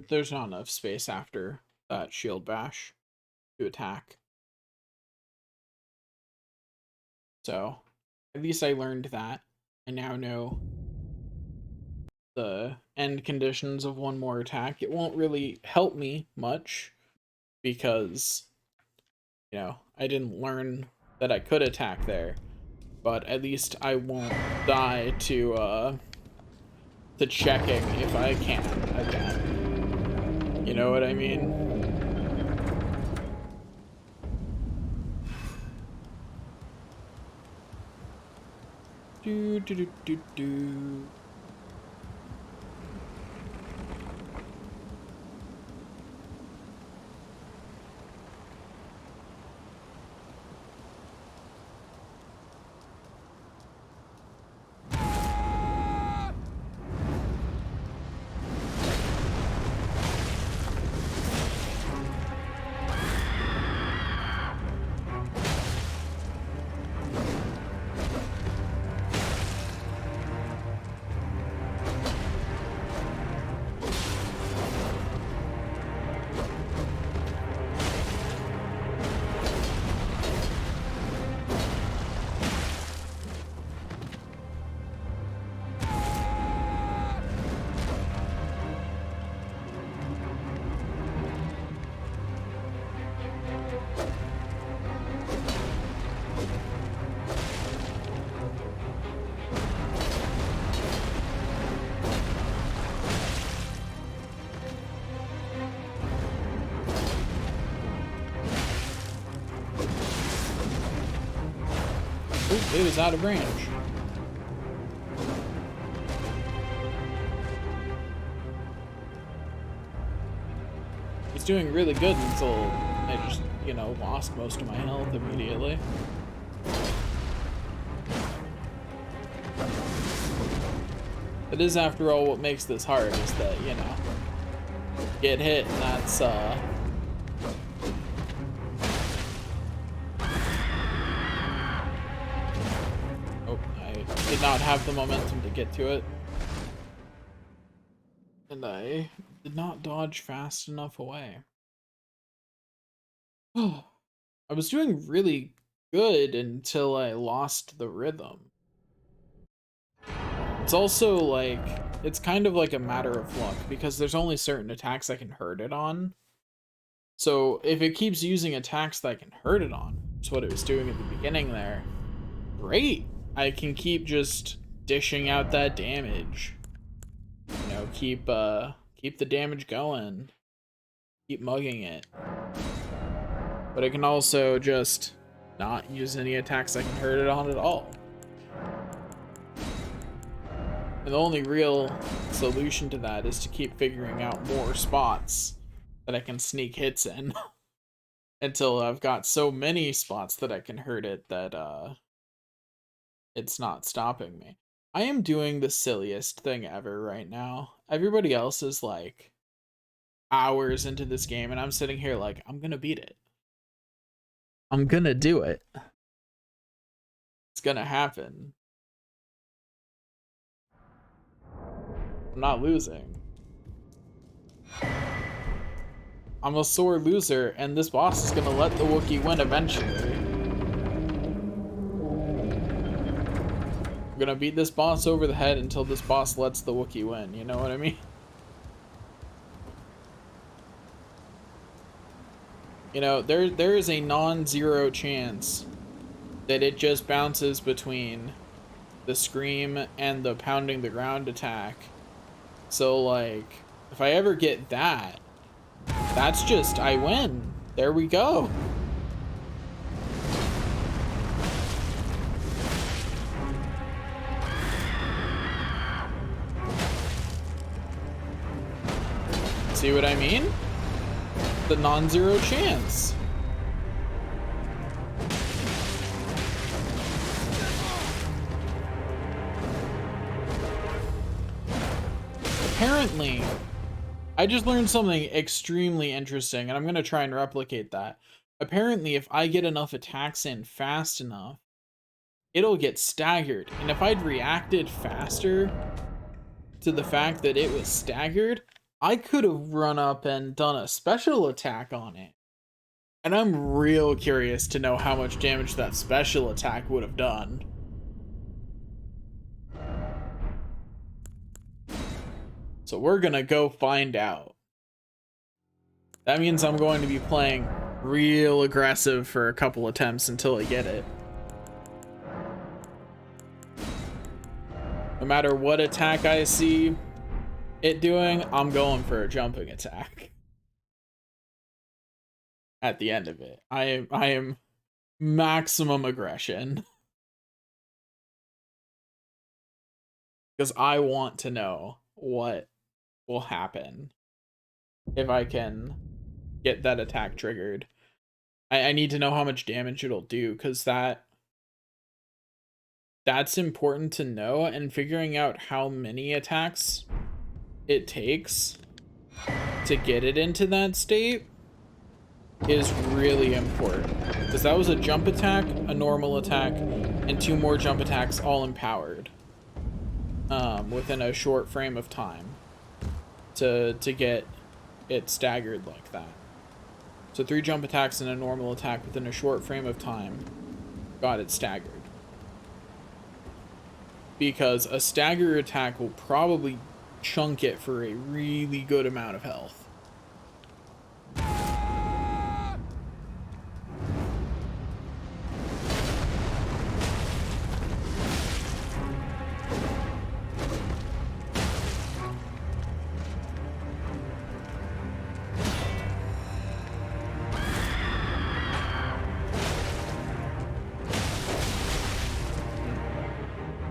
There's not enough space after that shield bash to attack. So, at least I learned that. I now know the end conditions of one more attack. It won't really help me much because, you know, I didn't learn that I could attack there. But at least I won't die to checking if I can again. You know what I mean? Do do do do do. Oop, it was out of range. It's doing really good until I just, you know, lost most of my health immediately. It is, after all, what makes this hard is that, you know, get hit and that's, oh, I did not have the momentum to get to it. And I did not dodge fast enough away. Oh, I was doing really good until I lost the rhythm. It's also like, it's kind of like a matter of luck because there's only certain attacks I can hurt it on. So if it keeps using attacks that I can hurt it on, which is what it was doing at the beginning there, great. I can keep just dishing out that damage. You know, keep the damage going. Keep mugging it. But I can also just not use any attacks I can hurt it on at all. And the only real solution to that is to keep figuring out more spots that I can sneak hits in until I've got so many spots that I can hurt it that it's not stopping me. I am doing the silliest thing ever right now. Everybody else is like hours into this game and I'm sitting here like, I'm gonna beat it. I'm gonna do it. It's gonna happen. I'm not losing. I'm a sore loser, and this boss is gonna let the Wookiee win eventually. I'm gonna beat this boss over the head until this boss lets the Wookiee win, you know what I mean? You know, there is a non-zero chance that it just bounces between the scream and the pounding the ground attack. So like, if I ever get that, that's just, I win. There we go. See what I mean? The non-zero chance. Apparently, I just learned something extremely interesting, and I'm going to try and replicate that. Apparently, if I get enough attacks in fast enough, it'll get staggered. And if I'd reacted faster to the fact that it was staggered, I could have run up and done a special attack on it. And I'm real curious to know how much damage that special attack would have done. So we're gonna go find out. That means I'm going to be playing real aggressive for a couple attempts until I get it. No matter what attack I see it doing, I'm going for a jumping attack. At the end of it, I am maximum aggression. because I want to know what will happen if I can get that attack triggered. I need to know how much damage it'll do, because that's important to know, and figuring out how many attacks it takes to get it into that state is really important, because that was a jump attack, a normal attack, and 2 more jump attacks all empowered within a short frame of time to get it staggered like that. So 3 jump attacks and a normal attack within a short frame of time got it staggered. Because a stagger attack will probably chunk it for a really good amount of health.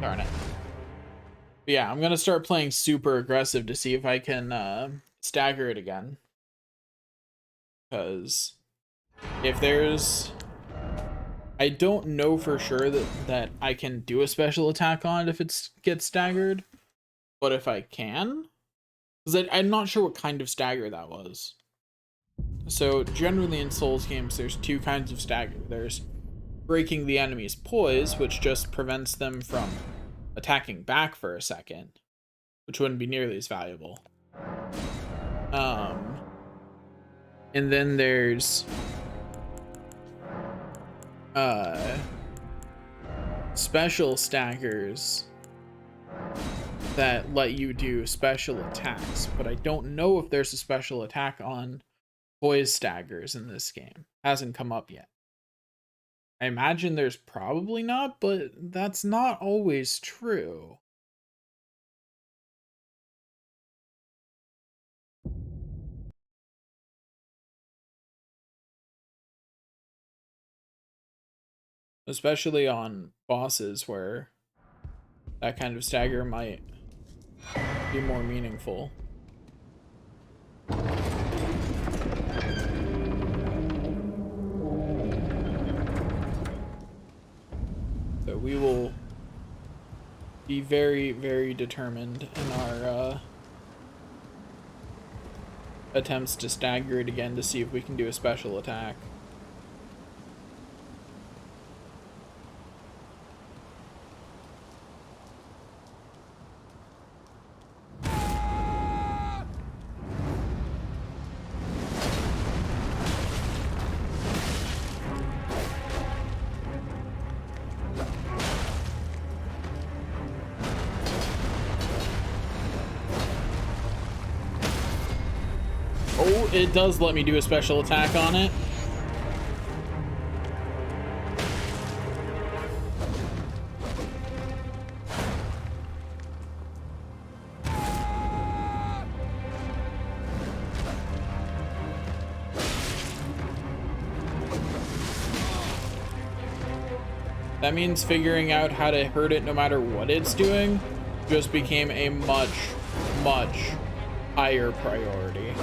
Darn it. But yeah, I'm gonna start playing super aggressive to see if I can stagger it again. Because if there's... I don't know for sure that I can do a special attack on it if it gets staggered. But if I can... Because I'm not sure what kind of stagger that was. So generally in Souls games, there's 2 kinds of stagger. There's breaking the enemy's poise, which just prevents them from attacking back for a second, which wouldn't be nearly as valuable. And then there's special staggers that let you do special attacks, but I don't know if there's a special attack on poise staggers in this game. Hasn't come up yet. I imagine there's probably not, but that's not always true. Especially on bosses where that kind of stagger might be more meaningful. So we will be very, very determined in our attempts to stagger it again to see if we can do a special attack. Oh, it does let me do a special attack on it. That means figuring out how to hurt it no matter what it's doing just became a much, much higher priority.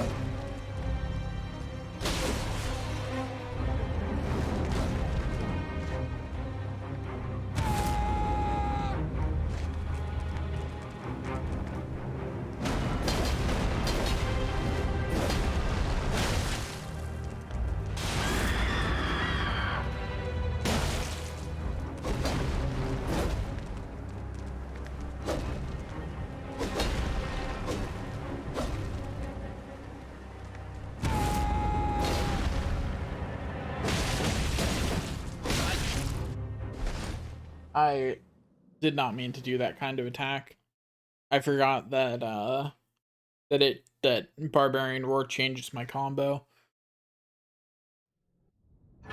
I did not mean to do that kind of attack. I forgot that that Barbarian Roar changes my combo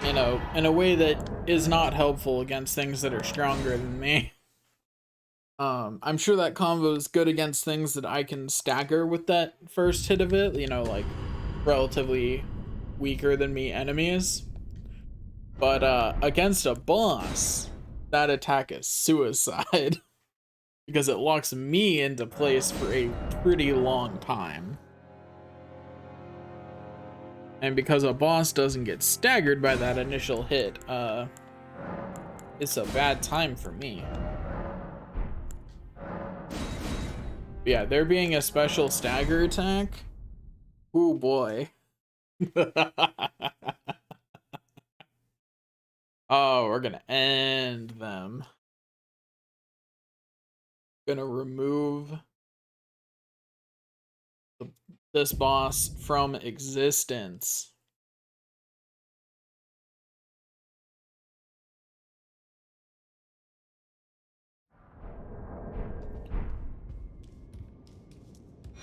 in a way that is not helpful against things that are stronger than me. I'm sure that combo is good against things that I can stagger with that first hit of it, like relatively weaker than me enemies. But against a boss, that attack is suicide. because it locks me into place for a pretty long time. And because a boss doesn't get staggered by that initial hit, it's a bad time for me. But yeah, there being a special stagger attack. Oh boy. Oh, we're gonna end them. Gonna remove this boss from existence.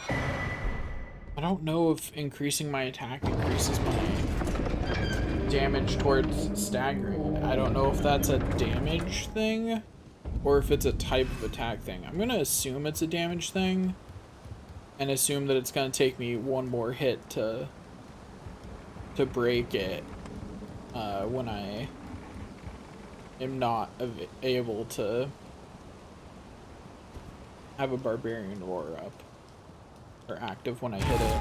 I don't know if increasing my attack increases my damage towards staggering. I don't know if that's a damage thing or if it's a type of attack thing. I'm gonna assume it's a damage thing and assume that it's gonna take me one more hit to break it when I am not able to have a barbarian roar up or active when I hit it.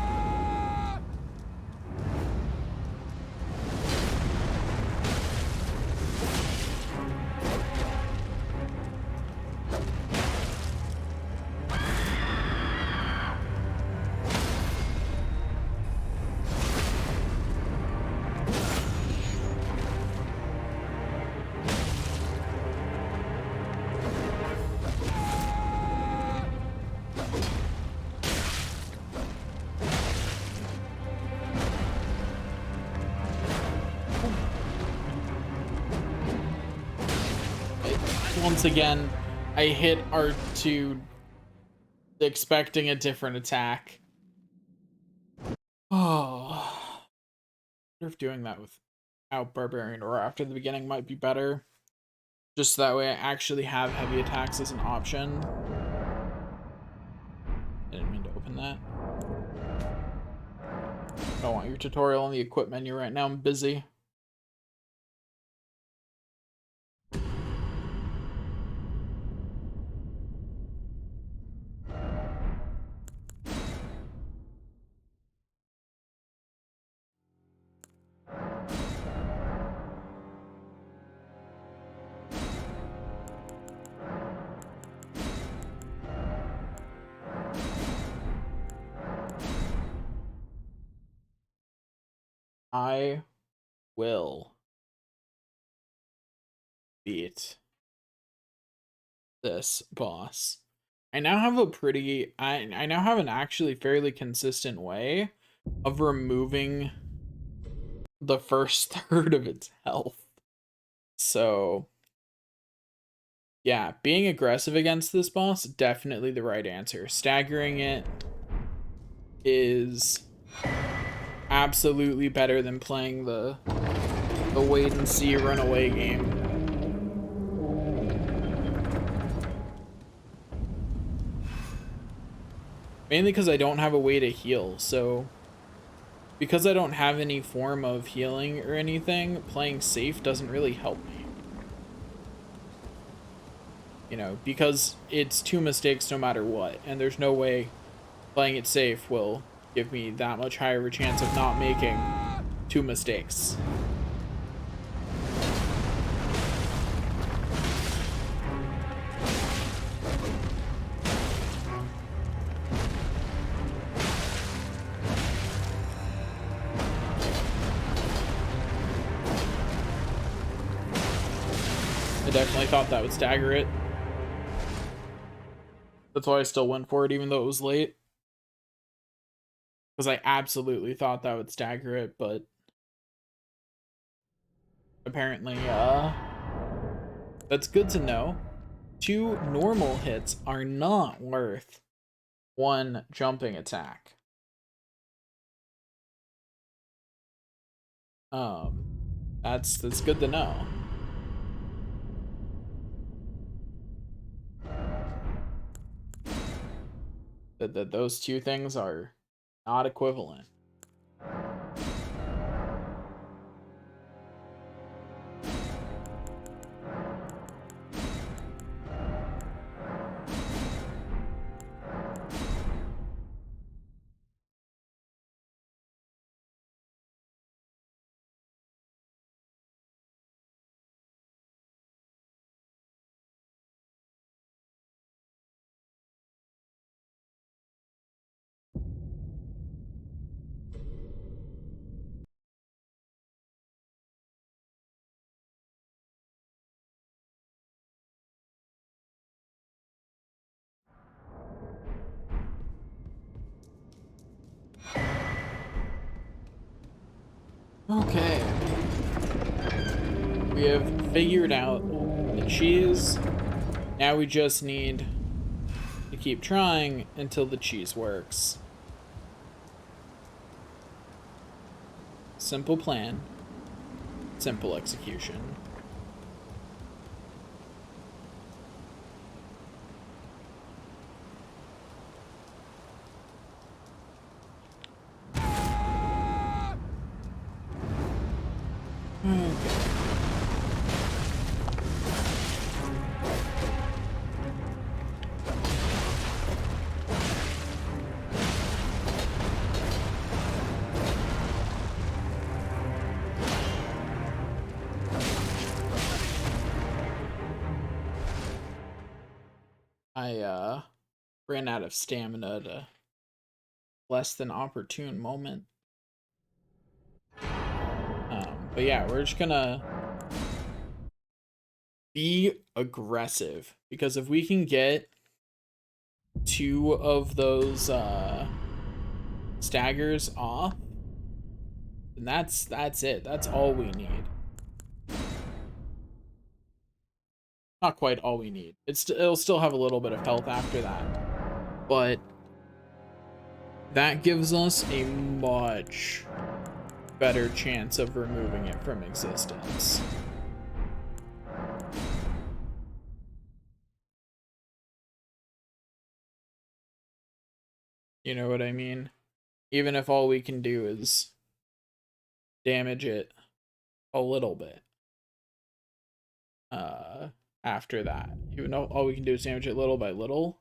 Once again, I hit R2 expecting a different attack. Oh. I wonder if doing that without Barbarian or after the beginning might be better. Just that way I actually have heavy attacks as an option. I didn't mean to open that. I don't want your tutorial on the equip menu right now, I'm busy. I will beat this boss. I now have a pretty I now have an actually fairly consistent way of removing the first third of its health. So yeah, being aggressive against this boss, definitely the right answer. Staggering it is absolutely better than playing the wait and see runaway game. Mainly because I don't have a way to heal, so because I don't have any form of healing or anything, playing safe doesn't really help me. You know, because it's 2 mistakes no matter what, and there's no way playing it safe will give me that much higher of a chance of not making 2 mistakes. I definitely thought that would stagger it. That's why I still went for it even though it was late. Because I absolutely thought that would stagger it, but apparently, that's good to know. 2 normal hits are not worth 1 jumping attack. That's good to know. That those 2 things are not equivalent. Okay. We have figured out the cheese. Now we just need to keep trying until the cheese works. Simple plan, simple execution. Okay. I ran out of stamina at a less than opportune moment. But yeah, we're just gonna be aggressive because if we can get 2 of those staggers off, then that's it. That's all we need. Not quite all we need. It'll still have a little bit of health after that, but that gives us a much better chance of removing it from existence. You know what I mean? Even if all we can do is damage it a little bit. After that, even though all we can do is damage it little by little,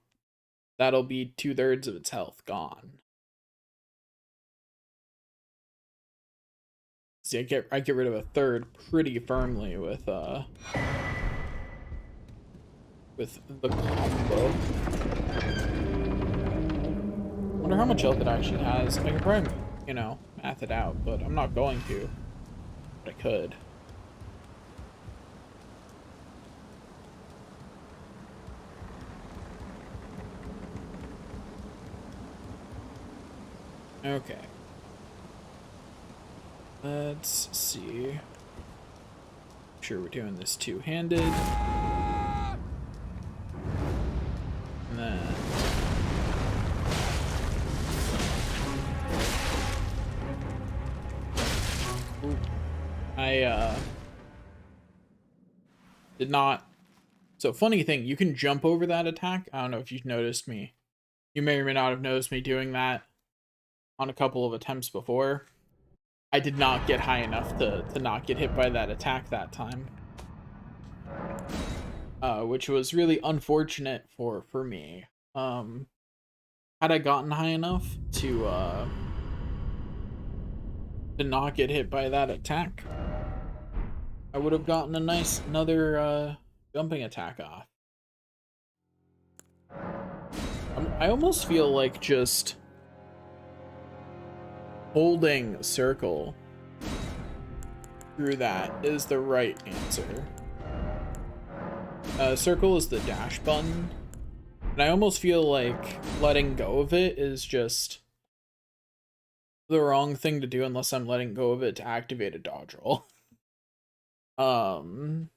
that'll be 2/3 of its health gone. See, I get rid of a third pretty firmly with the combo. Wonder how much health it actually has. I could probably, you know, math it out, but I'm not going to. But I could. Okay. Let's see. I'm sure we're doing this two-handed. And then ooh, I did not. So funny thing, you can jump over that attack. I don't know if you've noticed me. You may or may not have noticed me doing that on a couple of attempts before. I did not get high enough to not get hit by that attack that time. Which was really unfortunate for me. Had I gotten high enough to not get hit by that attack, I would have gotten a nice another jumping attack off. I almost feel like just holding circle through that is the right answer. Circle is the dash button, and I almost feel like letting go of it is just the wrong thing to do unless I'm letting go of it to activate a dodge roll. Because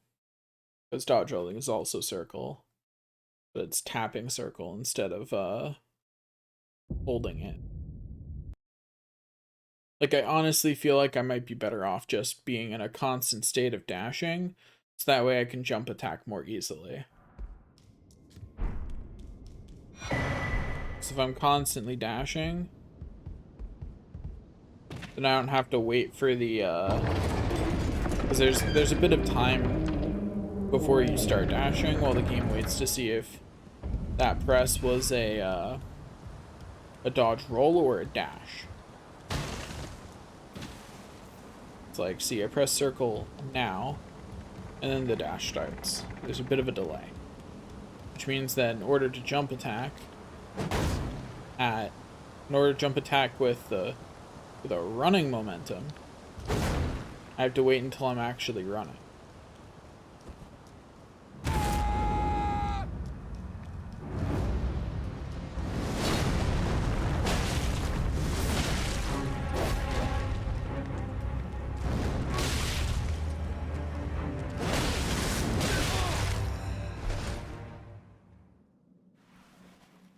dodge rolling is also circle, but it's tapping circle instead of holding it. Like, I honestly feel like I might be better off just being in a constant state of dashing, so that way I can jump attack more easily. So if I'm constantly dashing, then I don't have to wait for the, because there's a bit of time before you start dashing while the game waits to see if that press was a dodge roll or a dash. It's like, see, I press circle now, and then the dash starts. There's a bit of a delay, which means that in order to jump attack with the running momentum, I have to wait until I'm actually running.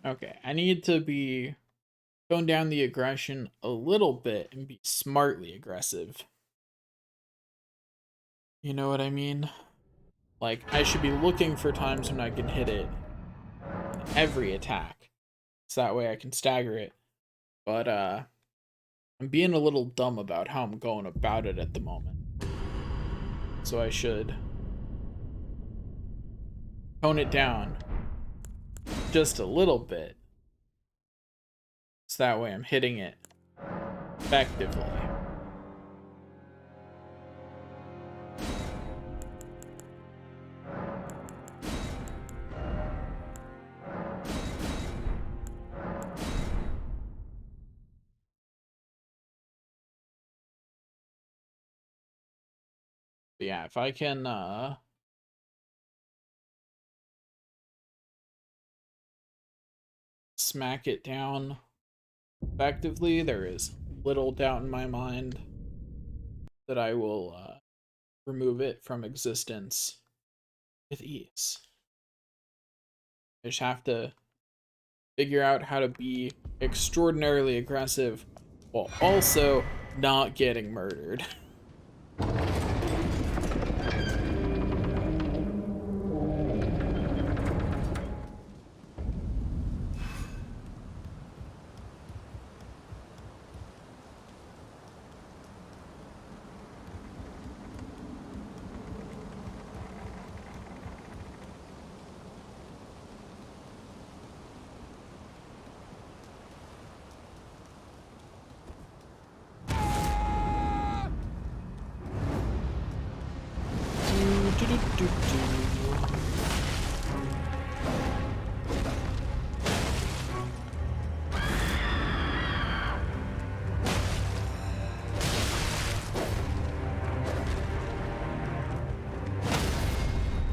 Okay, I need to be tone down the aggression a little bit and be smartly aggressive. You know what I mean? Like, I should be looking for times when I can hit it in every attack. So that way I can stagger it. But, I'm being a little dumb about how I'm going about it at the moment. So I should tone it down just a little bit. So that way I'm hitting it effectively. But yeah, if I can smack it down effectively, there is little doubt in my mind that I will remove it from existence with ease. I just have to figure out how to be extraordinarily aggressive while also not getting murdered.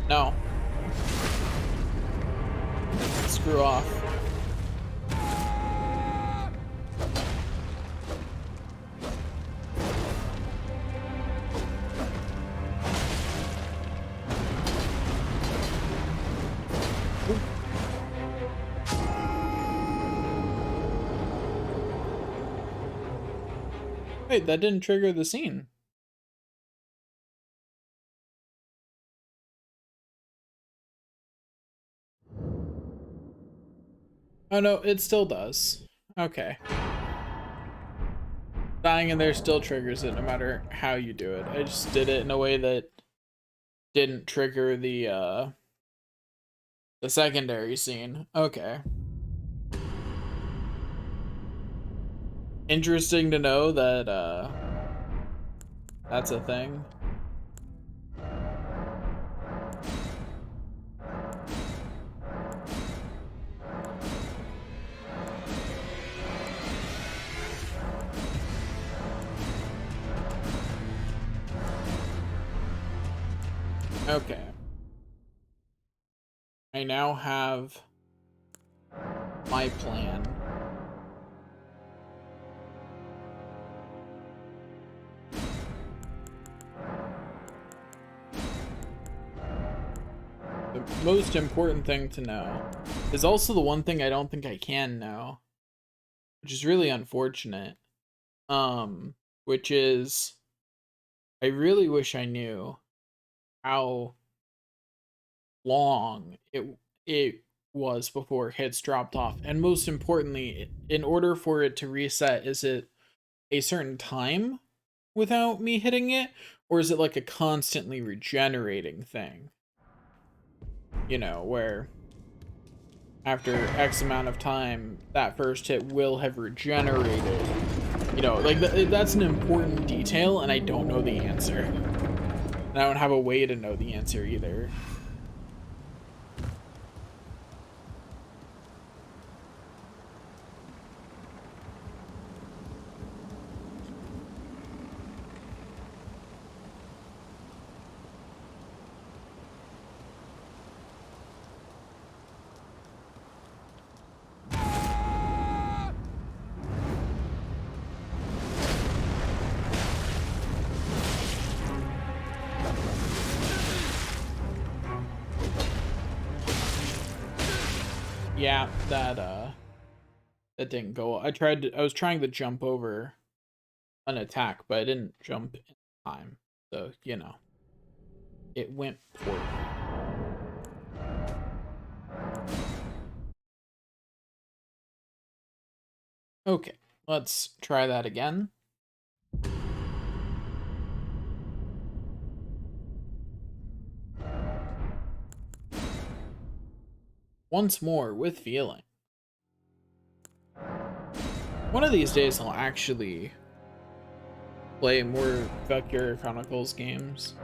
No. Screw off. Wait, that didn't trigger the scene. Oh no, it still does. Okay. Dying in there still triggers it no matter how you do it. I just did it in a way that didn't trigger the secondary scene. Okay. Interesting to know that that's a thing. Okay. I now have my plan. The most important thing to know is also the one thing I don't think I can know, which is really unfortunate. Which is I really wish I knew how long it was before hits dropped off, and most importantly, in order for it to reset, is it a certain time without me hitting it, or is it like a constantly regenerating thing? You know, where after X amount of time, that first hit will have regenerated. You know, like that's an important detail, and I don't know the answer. And I don't have a way to know the answer either. Yeah, that didn't go. I was trying to jump over an attack, but I didn't jump in time. So, you know, it went poorly. Okay, let's try that again. Once more with feeling. One of these days I'll actually play more Valkyria Chronicles games.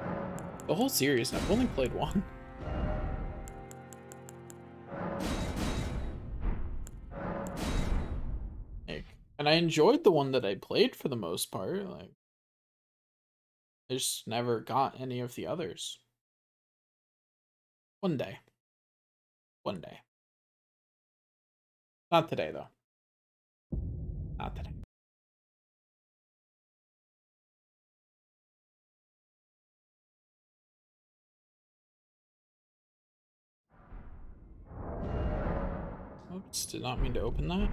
The whole series, and I've only played one. Like, and I enjoyed the one that I played for the most part. Like, I just never got any of the others. One day. One day. Not today, though. Not today. Oops, did not mean to open that.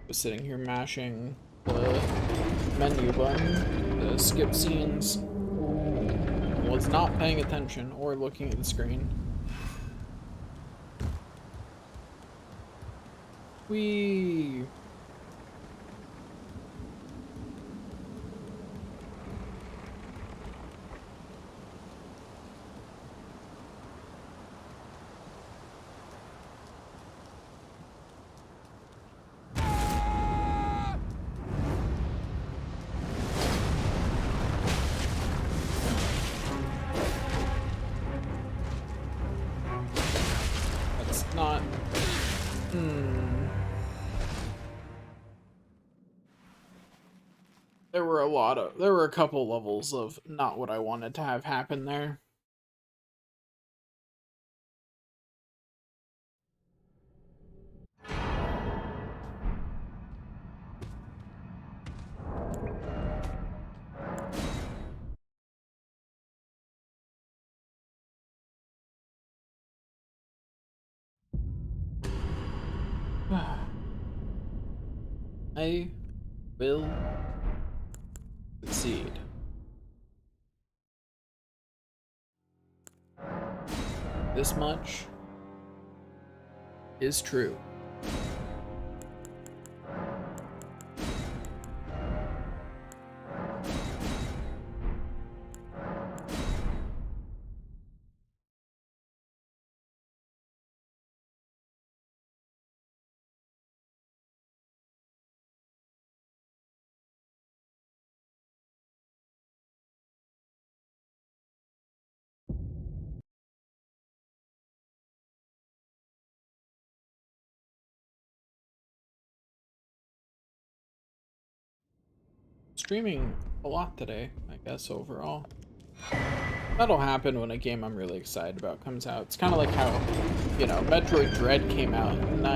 Was sitting here mashing the menu button to skip scenes. Was not paying attention or looking at the screen. Whee! That's not... There were a couple levels of not what I wanted to have happen there. I will succeed. This much is true. Streaming a lot today, I guess, overall. That'll happen when a game I'm really excited about comes out. It's kind of like how, you know, Metroid Dread came out, and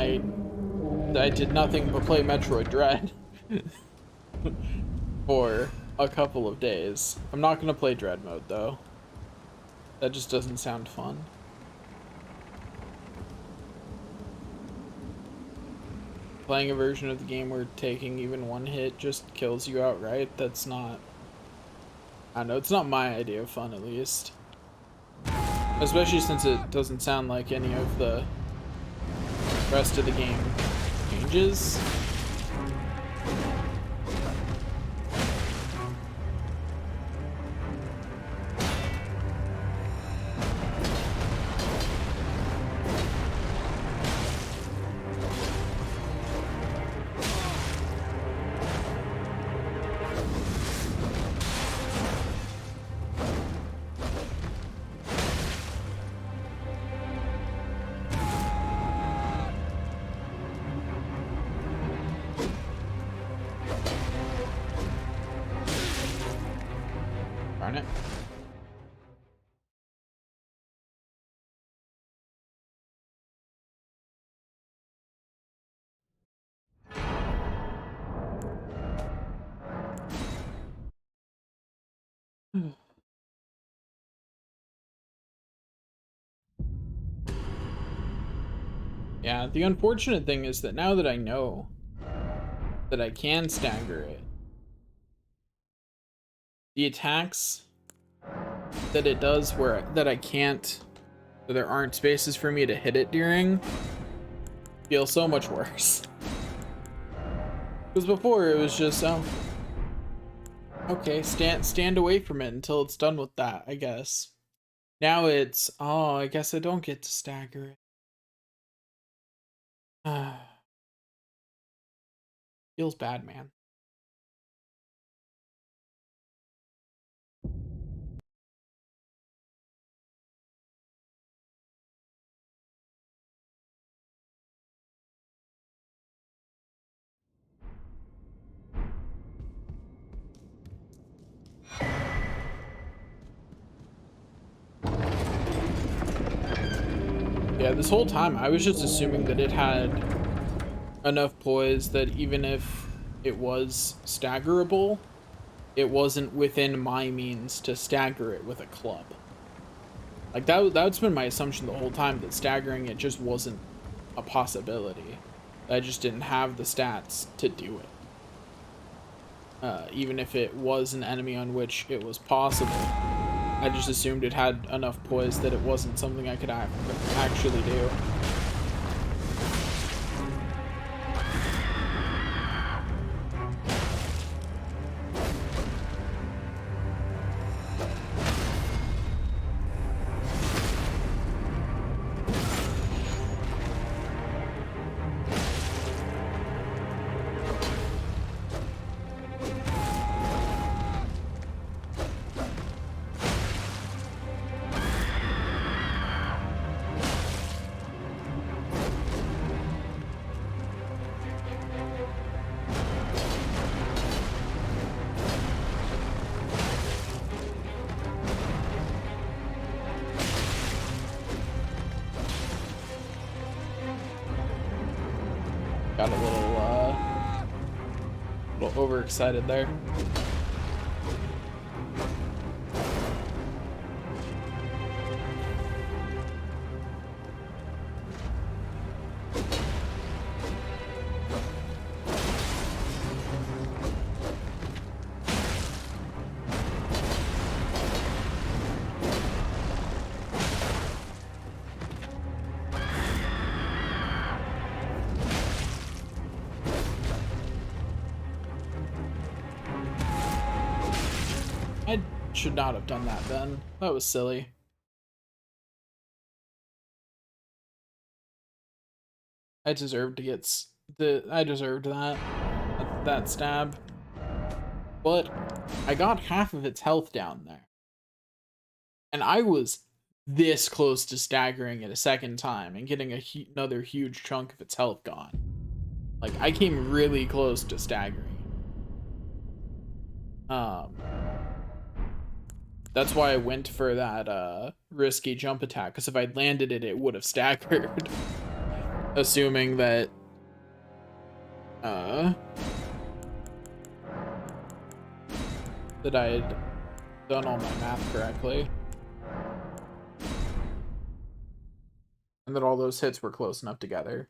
I did nothing but play Metroid Dread for a couple of days. I'm not gonna play Dread mode, though. That just doesn't sound fun. Playing a version of the game where taking even one hit just kills you outright, that's not... I don't know, it's not my idea of fun, at least. Especially since it doesn't sound like any of the rest of the game changes. Darn it. Yeah, the unfortunate thing is that now that I know that I can stagger it, the attacks that it does where that I can't, that there aren't spaces for me to hit it during, feel so much worse. Because before it was just, okay, stand away from it until it's done with that, I guess. Now it's, oh, I guess I don't get to stagger it. Feels bad, man. Yeah, this whole time I was just assuming that it had enough poise that even if it was staggerable, it wasn't within my means to stagger it with a club. Like that's been my assumption the whole time, that staggering it just wasn't a possibility. I just didn't have the stats to do it. Even if it was an enemy on which it was possible, I just assumed it had enough poise that it wasn't something I could actually do. Got a little overexcited there. I should not have done that then. That was silly. I deserved to get I deserved that stab. But I got half of its health down there. And I was this close to staggering it a second time and getting another huge chunk of its health gone. Like, I came really close to staggering. That's why I went for that risky jump attack, because if I'd landed it, it would have staggered. Assuming that that I had done all my math correctly. And that all those hits were close enough together.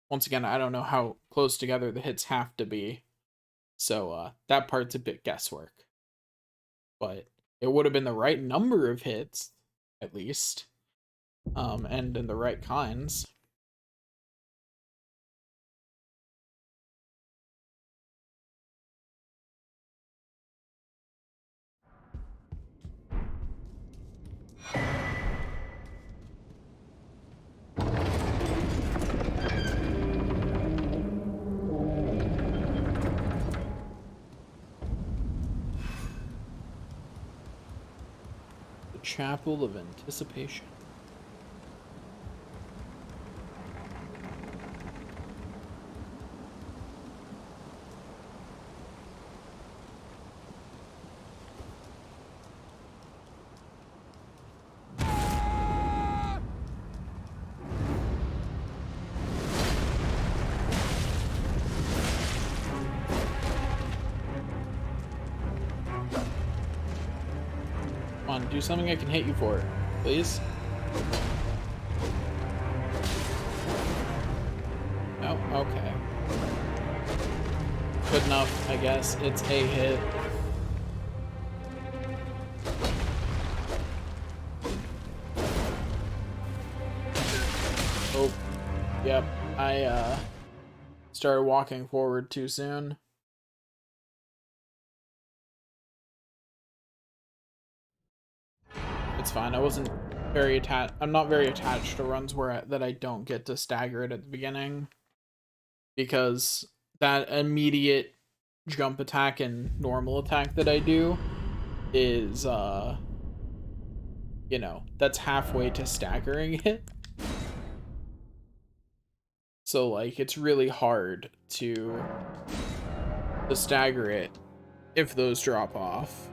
Once again, I don't know how close together the hits have to be. So that part's a bit guesswork. But it would have been the right number of hits, at least. And in the right kinds. The Chapel of Anticipation. Come on, do something I can hit you for, please. Oh, okay. Good enough, I guess. It's a hit. Oh, yep. I started walking forward too soon. It's fine. I wasn't very attached. I'm not very attached to runs that I don't get to stagger it at the beginning, because that immediate jump attack and normal attack that I do is you know, that's halfway to staggering it. So like it's really hard to stagger it if those drop off.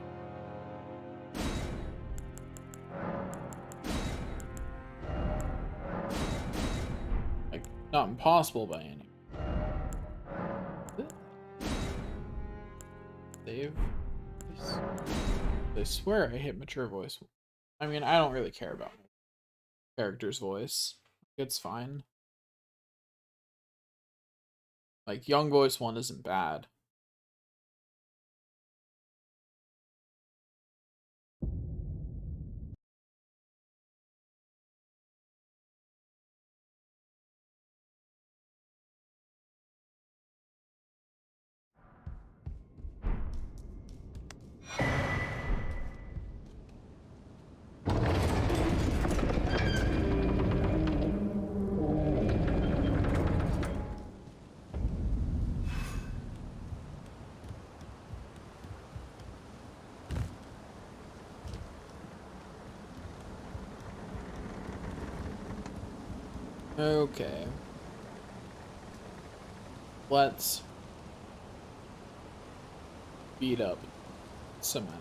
Like, not impossible by any. Save. I swear I hit mature voice. I mean, I don't really care about my character's voice. It's fine. Like, young voice 1 isn't bad. Okay. Let's beat up Samantha.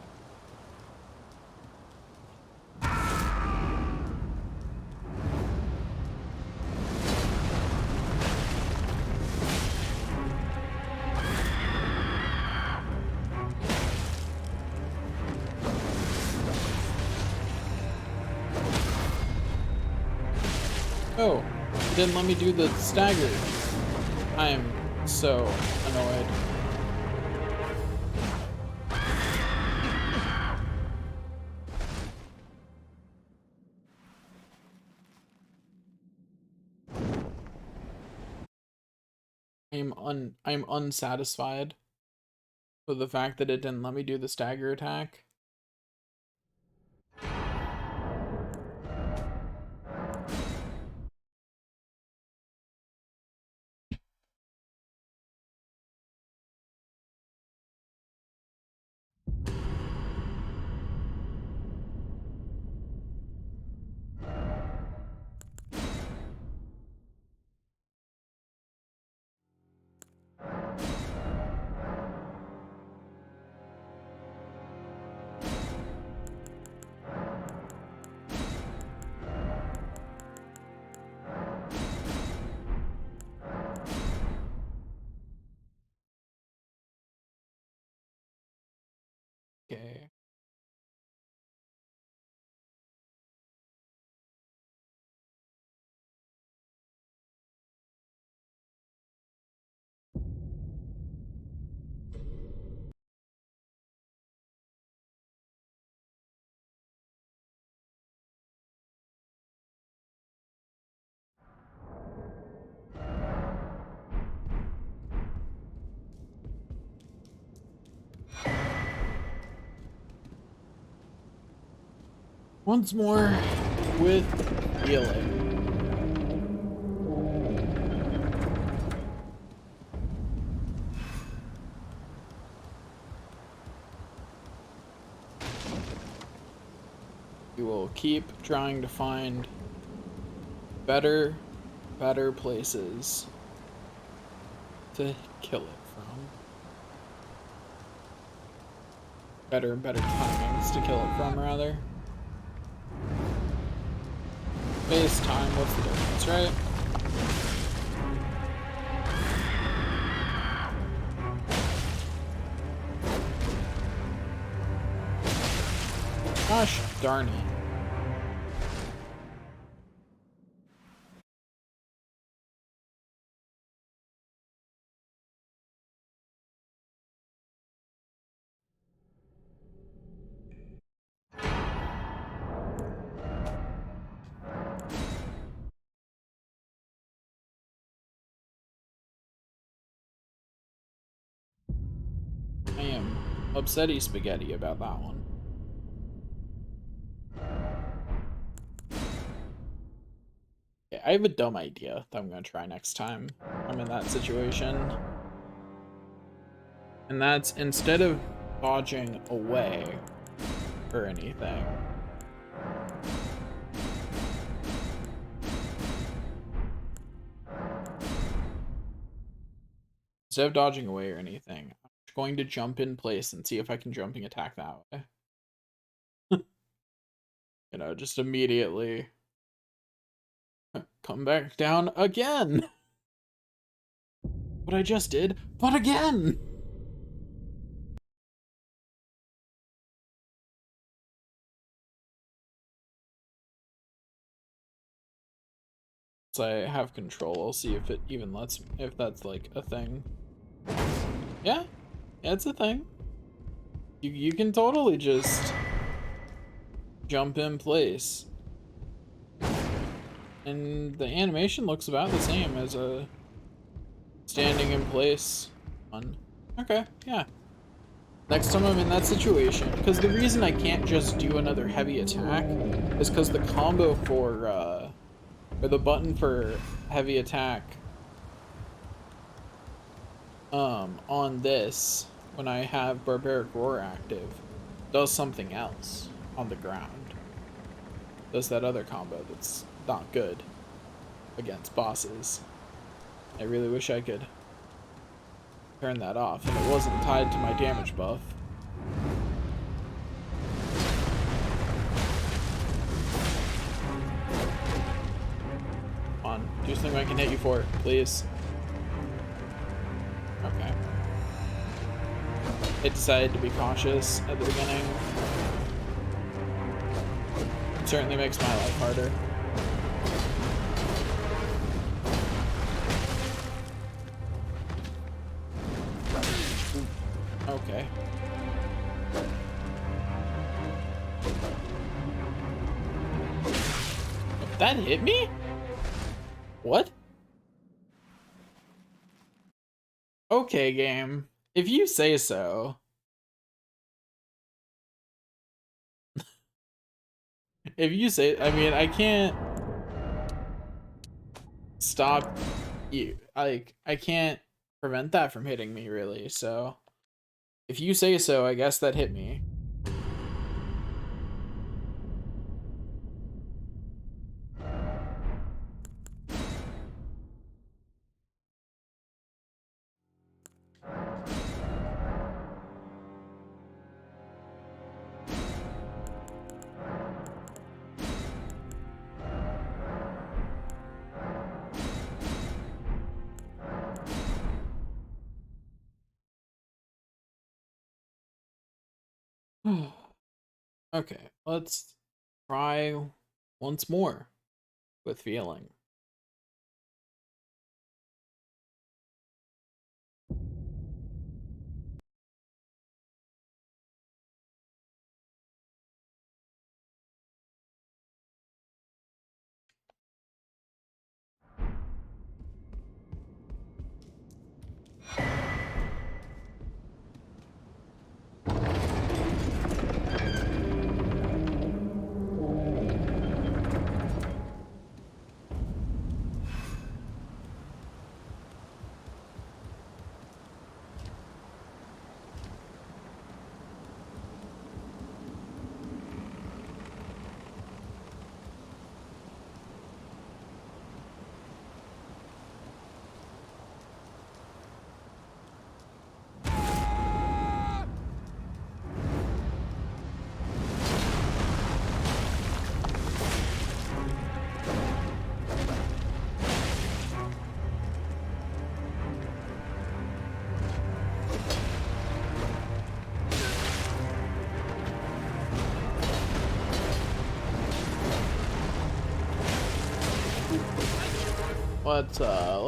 Oh, it didn't let me do the stagger. I am so annoyed. I'm unsatisfied with the fact that it didn't let me do the stagger attack. Okay. Once more with healing. We will keep trying to find better places to kill it from. Better and better timings to kill it from, rather. Base time, what's the difference, right? Gosh darn it. I am upsetty spaghetti about that one. Okay, I have a dumb idea that I'm gonna try next time I'm in that situation. And that's, instead of dodging away or anything, instead of dodging away or anything, I'm going to jump in place and see if I can jumping attack that way. You know, just immediately come back down again. What I just did, but again. So I have control. I'll see if it even lets me, if that's like a thing. Yeah, it's a thing. You can totally just jump in place. And the animation looks about the same as a standing in place one. Okay, yeah. Next time I'm in that situation, because the reason I can't just do another heavy attack is because the combo for, or the button for heavy attack, on this, when I have Barbaric Roar active, does something else on the ground. Does that other combo that's not good against bosses. I really wish I could turn that off and it wasn't tied to my damage buff. Come on, do something I can hit you for, please. Okay. It decided to be cautious at the beginning. It certainly makes my life harder. Okay. That hit me? What? Okay, game. If you say so. If you say, I mean, I can't stop you. Like, I can't prevent that from hitting me, really. So, if you say so, I guess that hit me. Okay, let's try once more with feeling.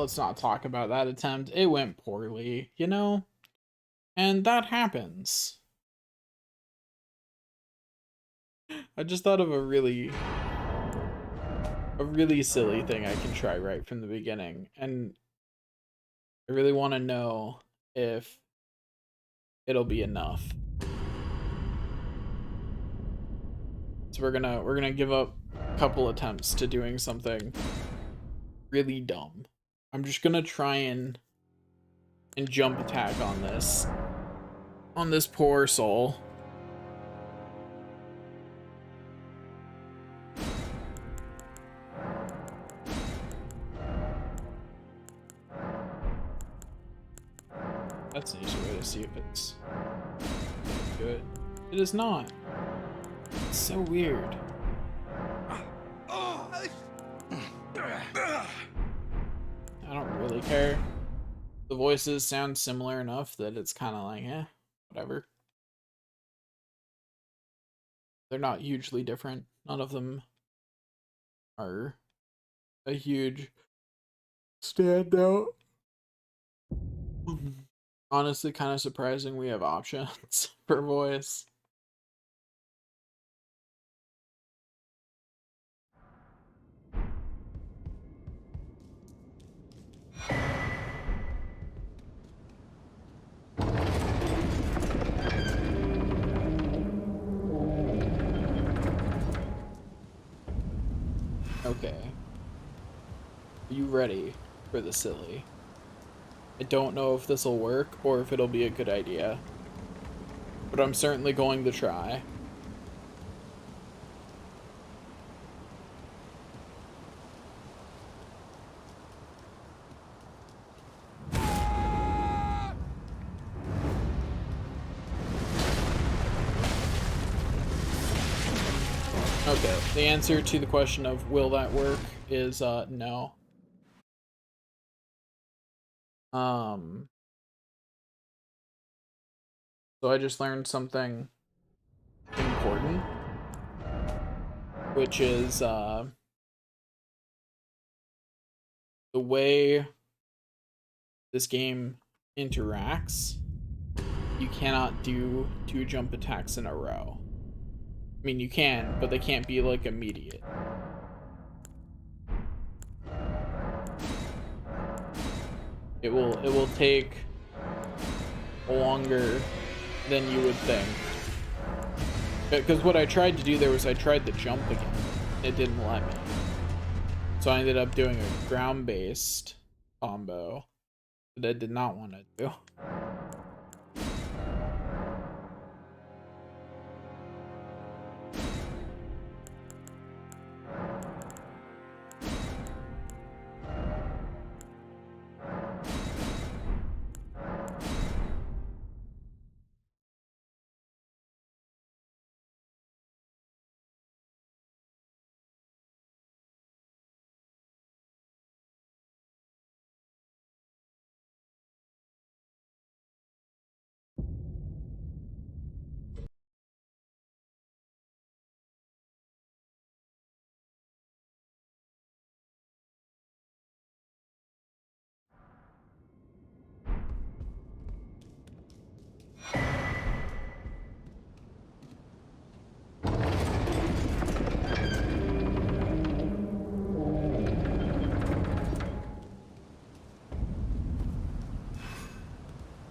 Let's not talk about that attempt. It went poorly, you know? And that happens. I just thought of a really silly thing I can try right from the beginning, and I really want to know if it'll be enough. So we're gonna give up a couple attempts to doing something really dumb. I'm just gonna try and jump attack on this poor soul. That's an easy way to see if it's good. It is not. It's so weird. I don't really care. The voices sound similar enough that it's kind of like, eh, whatever. They're not hugely different. None of them are a huge standout. Honestly, kind of surprising we have options for voice. Okay. Are you ready for the silly? I don't know if this will work or if it'll be a good idea, but I'm certainly going to try. Okay, the answer to the question of will that work is no. So I just learned something important, which is the way this game interacts. You cannot do 2 jump attacks in a row. I mean, you can, but they can't be like immediate. It will take longer than you would think. Because what I tried to do there was I tried to jump again. It didn't let me. So I ended up doing a ground-based combo that I did not want to do.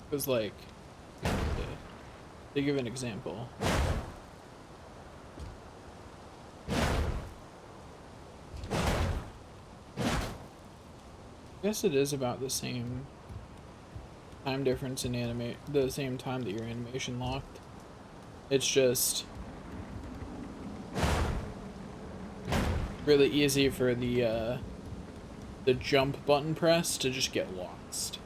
Because, like, to give an example, I guess it is about the same time difference in the same time that your animation locked. It's just really easy for the jump button press to just get lost.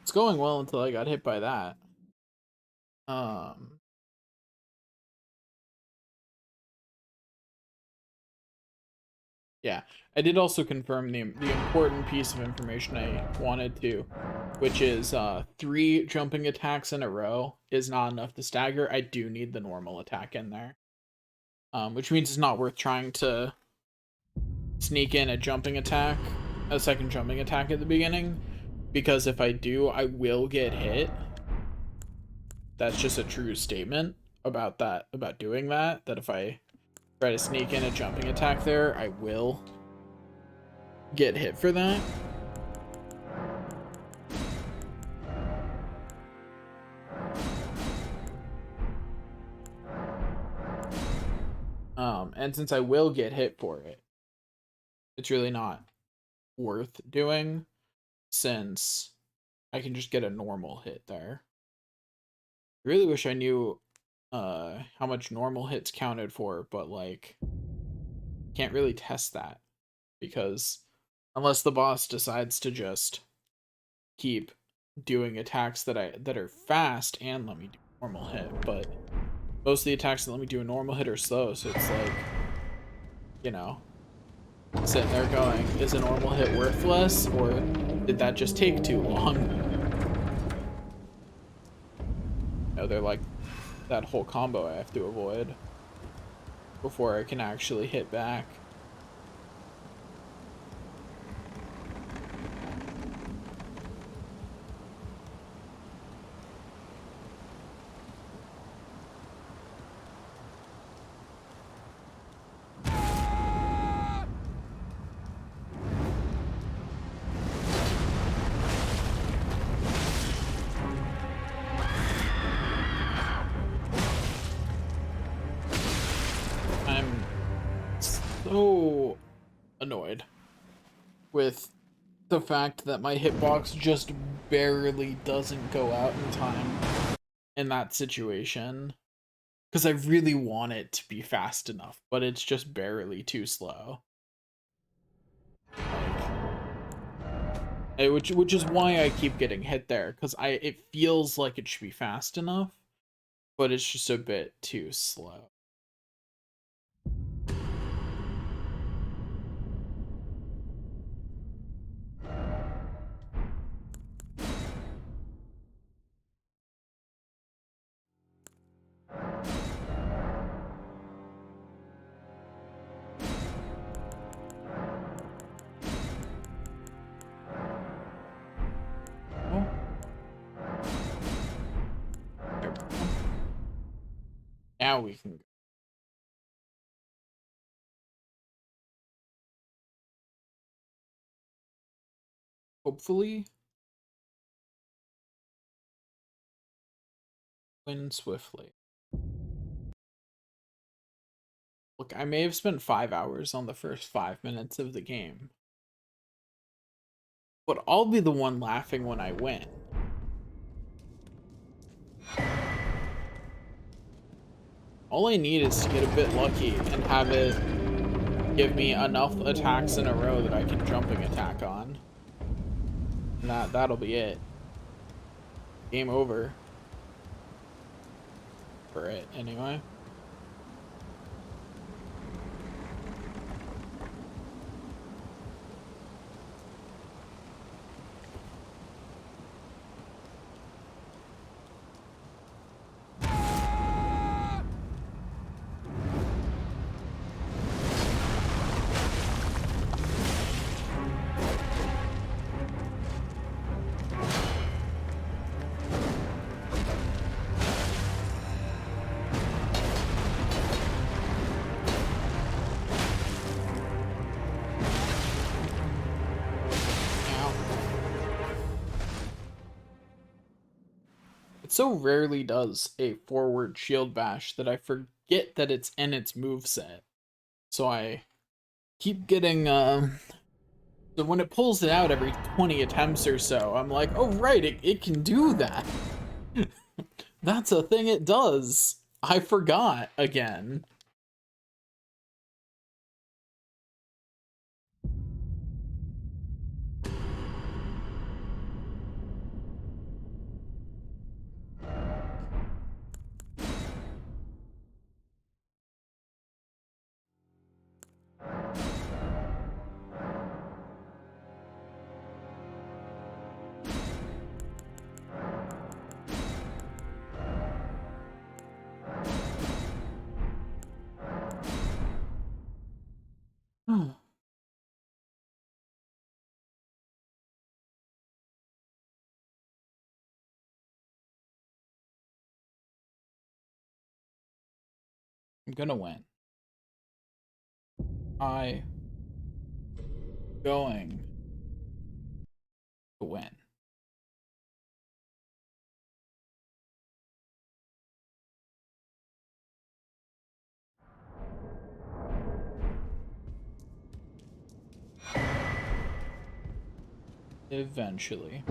It's going well until I got hit by that. Um, yeah, I did also confirm the important piece of information I wanted to, which is 3 jumping attacks in a row is not enough to stagger. I do need the normal attack in there, which means it's not worth trying to sneak in a jumping attack, a second jumping attack at the beginning, because if I do, I will get hit. That's just a true statement about that, about doing that, that if I try to sneak in a jumping attack there, I will get hit for that. And since I will get hit for it, it's really not worth doing, since I can just get a normal hit there. I really wish I knew how much normal hits counted for, but like can't really test that, because unless the boss decides to just keep doing attacks that are fast and let me do a normal hit, but most of the attacks that let me do a normal hit are slow, so it's like, you know, sitting there going, is a normal hit worthless, or did that just take too long? You know, they're like that whole combo I have to avoid before I can actually hit back. I'm so annoyed with the fact that my hitbox just barely doesn't go out in time in that situation. Because I really want it to be fast enough, but it's just barely too slow. Which is why I keep getting hit there, because it feels like it should be fast enough, but it's just a bit too slow. Oh, there we go. Now we can go. Hopefully win swiftly. Look, I may have spent 5 hours on the first 5 minutes of the game, but I'll be the one laughing when I win. All I need is to get a bit lucky and have it give me enough attacks in a row that I can jumping attack on. And that'll be it. Game over. For it, anyway. It so rarely does a forward shield bash that I forget that it's in its moveset. So I keep getting, so when it pulls it out every 20 attempts or so, I'm like, oh right, it can do that. That's a thing it does. I forgot again. I'm gonna win. I going to win. Eventually.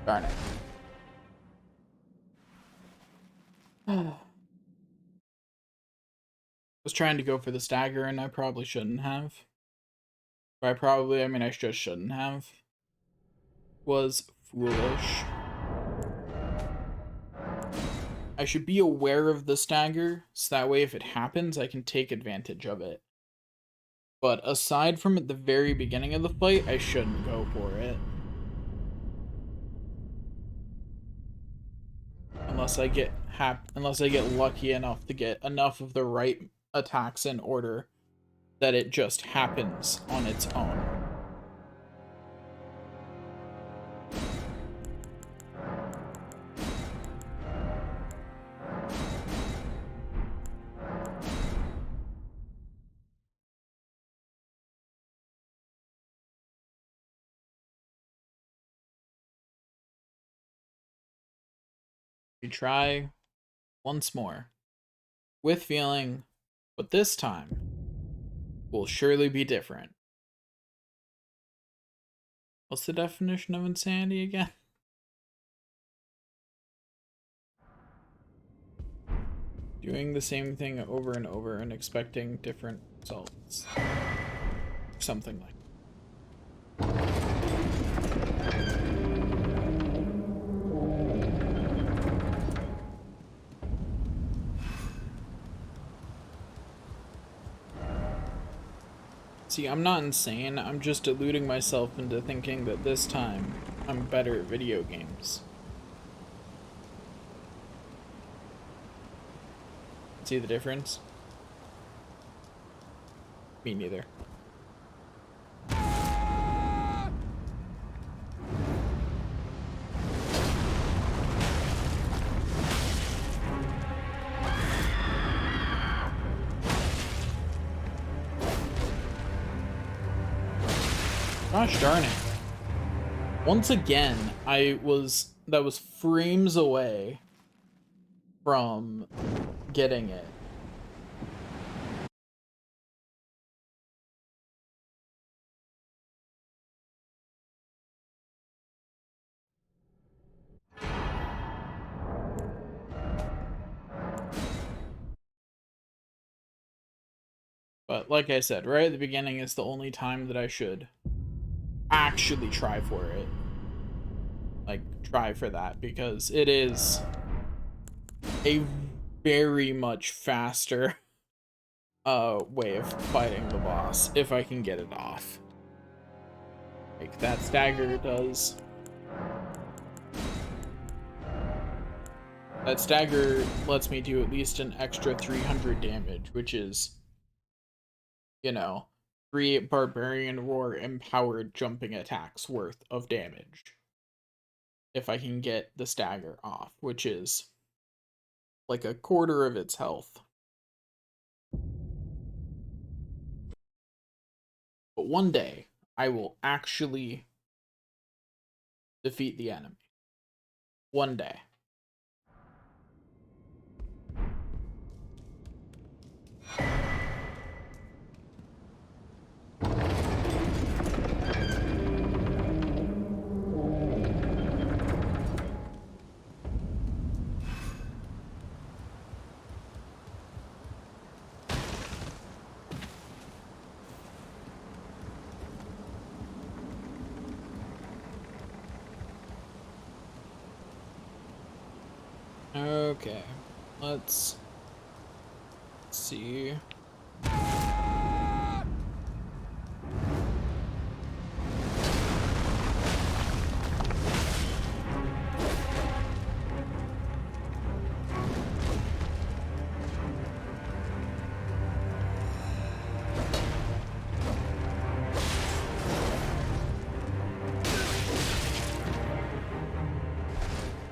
Darn it. Was trying to go for the stagger and I probably shouldn't have. By probably, I mean I just shouldn't have. Was foolish. I should be aware of the stagger, so that way if it happens, I can take advantage of it. But aside from at the very beginning of the fight, I shouldn't go for it. Unless I get lucky enough to get enough of the right attacks in order that it just happens on its own. We try once more with feeling, but this time will surely be different. What's the definition of insanity again? Doing the same thing over and over and expecting different results. Something like See, I'm not insane, I'm just deluding myself into thinking that this time I'm better at video games. See the difference? Me neither. Gosh darn it. Once again, that was frames away from getting it. But like I said, right at the beginning is the only time that I should actually try for it. Like, try for that, because it is a very much faster way of fighting the boss if I can get it off. Like, that stagger does. That stagger lets me do at least an extra 300 damage, which is, you know, 3 Barbarian Roar empowered jumping attacks worth of damage. If I can get the stagger off, which is like a quarter of its health. But one day, I will actually defeat the enemy. One day. Okay, let's see.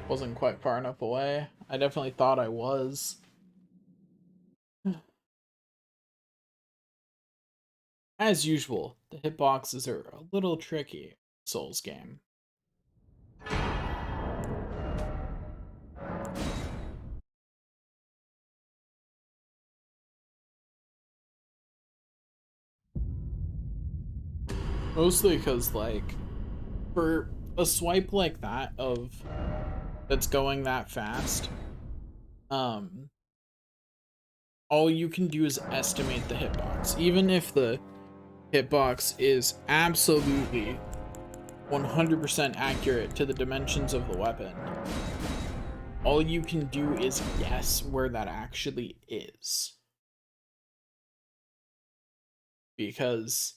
Wasn't quite far enough away. I definitely thought I was. As usual, the hitboxes are a little tricky. Souls game. Mostly because, like, for a swipe like that that's going that fast, um, all you can do is estimate the hitbox. Even if the hitbox is absolutely 100% accurate to the dimensions of the weapon, all you can do is guess where that actually is. Because,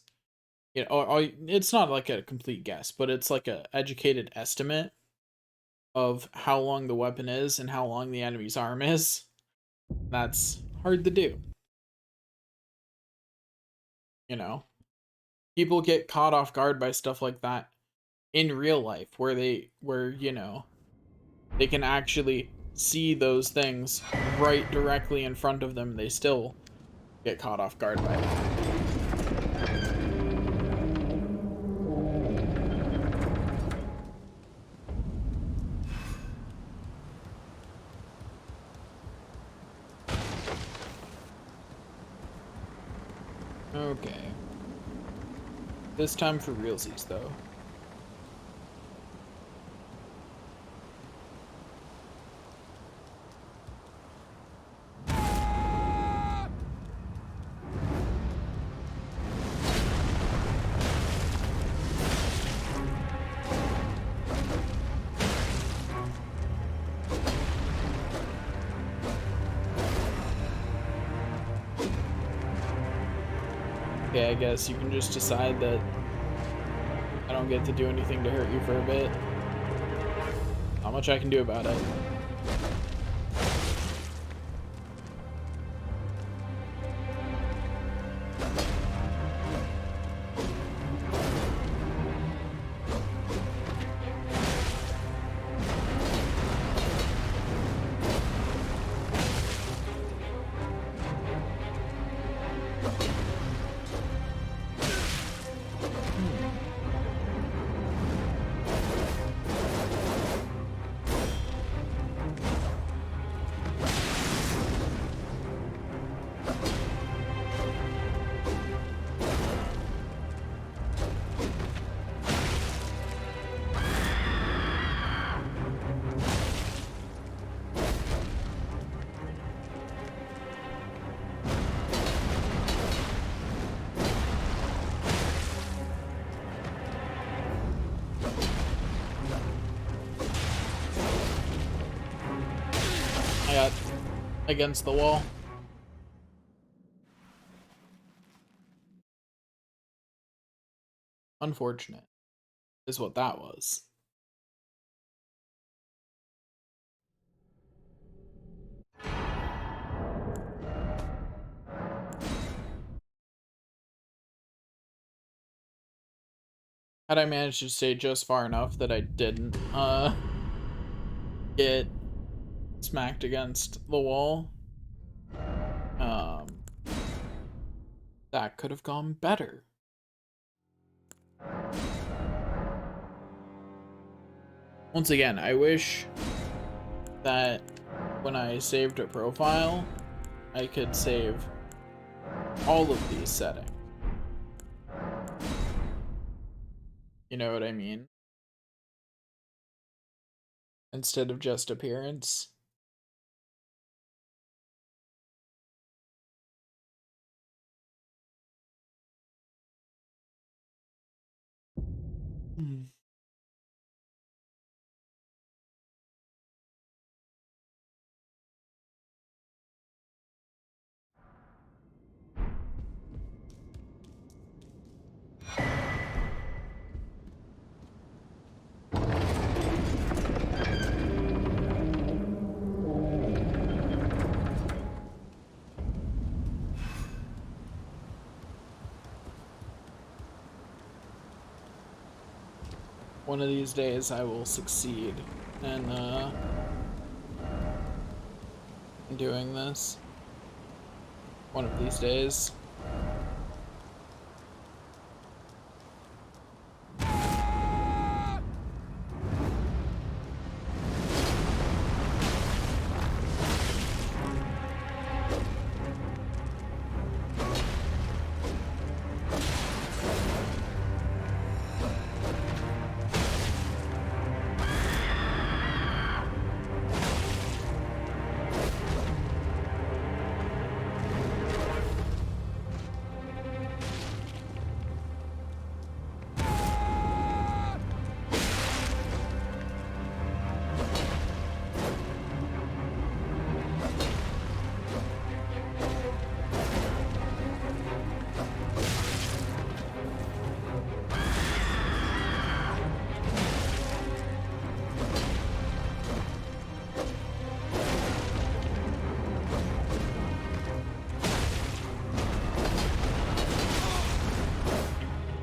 you know, it's not like a complete guess, but it's like a educated estimate of how long the weapon is and how long the enemy's arm is. That's hard to do. You know, people get caught off guard by stuff like that in real life, where you know, they can actually see those things right directly in front of them. They still get caught off guard by that. Okay. This time for realsies, though. Okay, I guess you can just decide that I don't get to do anything to hurt you for a bit. Not much I can do about it. against the wall. Unfortunate is what that was. Had I managed to stay just far enough that I didn't get smacked against the wall, um, that could have gone better. Once again, I wish that when I saved a profile, I could save all of these settings. You know what I mean? Instead of just appearance. Hmm. One of these days I will succeed in doing this. One of these days.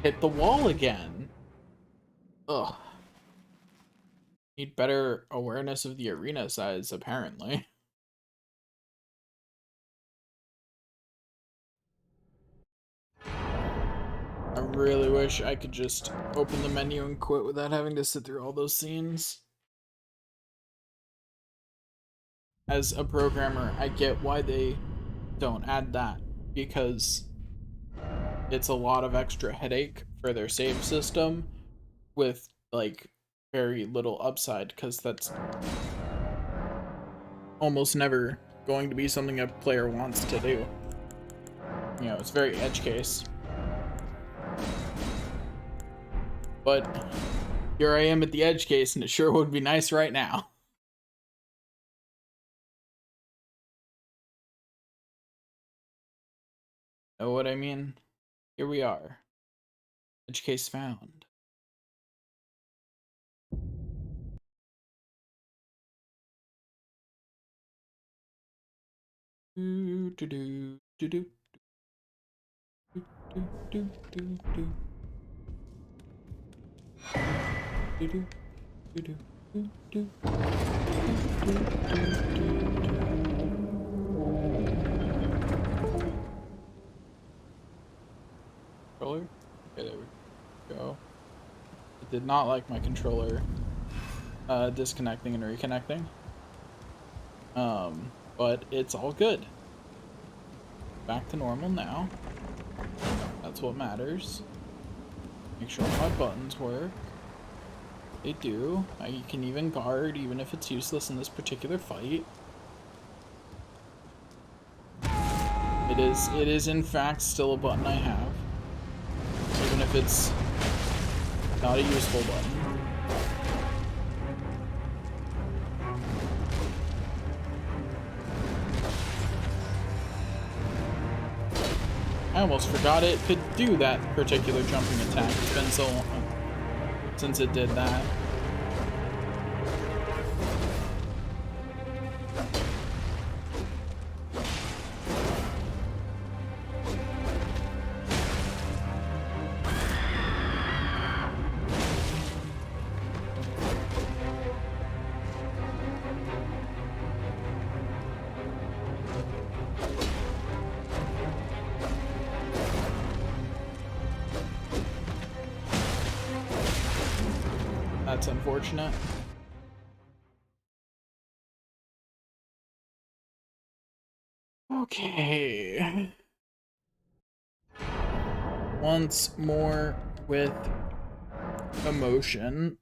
Hit the wall again. Ugh. Need better awareness of the arena size, apparently. I really wish I could just open the menu and quit without having to sit through all those scenes. As a programmer, I get why they don't add that, because it's a lot of extra headache for their save system with, like, very little upside, because that's almost never going to be something a player wants to do. You know, it's very edge case. But here I am at the edge case, and it sure would be nice right now. Know what I mean? Here we are. Edge case found. Do do do do do do do do do do do do do do do. Controller? Okay, there we go. I did not like my controller disconnecting and reconnecting. But it's all good. Back to normal now. That's what matters. Make sure my buttons work. They do. I can even guard, even if it's useless in this particular fight. It is in fact still a button I have. Even if it's not a useful button. I almost forgot it could do that particular jumping attack. It's been so long since it did that. That's unfortunate. Okay. Once more with emotion.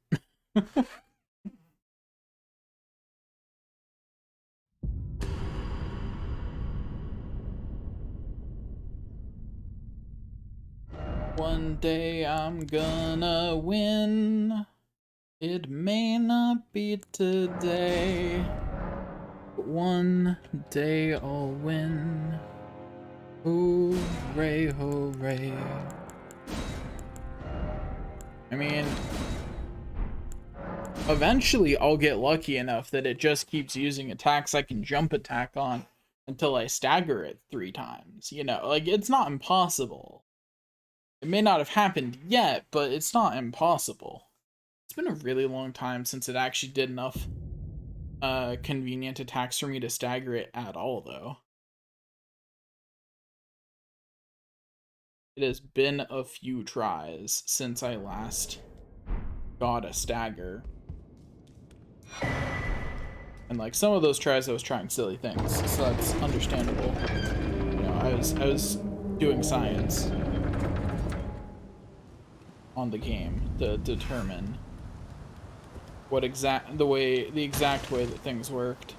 One day I'm gonna win. It may not be today, but one day I'll win. Hooray, hooray. I mean, eventually I'll get lucky enough that it just keeps using attacks I can jump attack on until I stagger it 3 times. You know, like, it's not impossible. It may not have happened yet, but it's not impossible. It's been a really long time since it actually did enough convenient attacks for me to stagger it at all, though. It has been a few tries since I last got a stagger. And like some of those tries I was trying silly things, so that's understandable. You know, I was doing science on the game to determine what the exact way that things worked.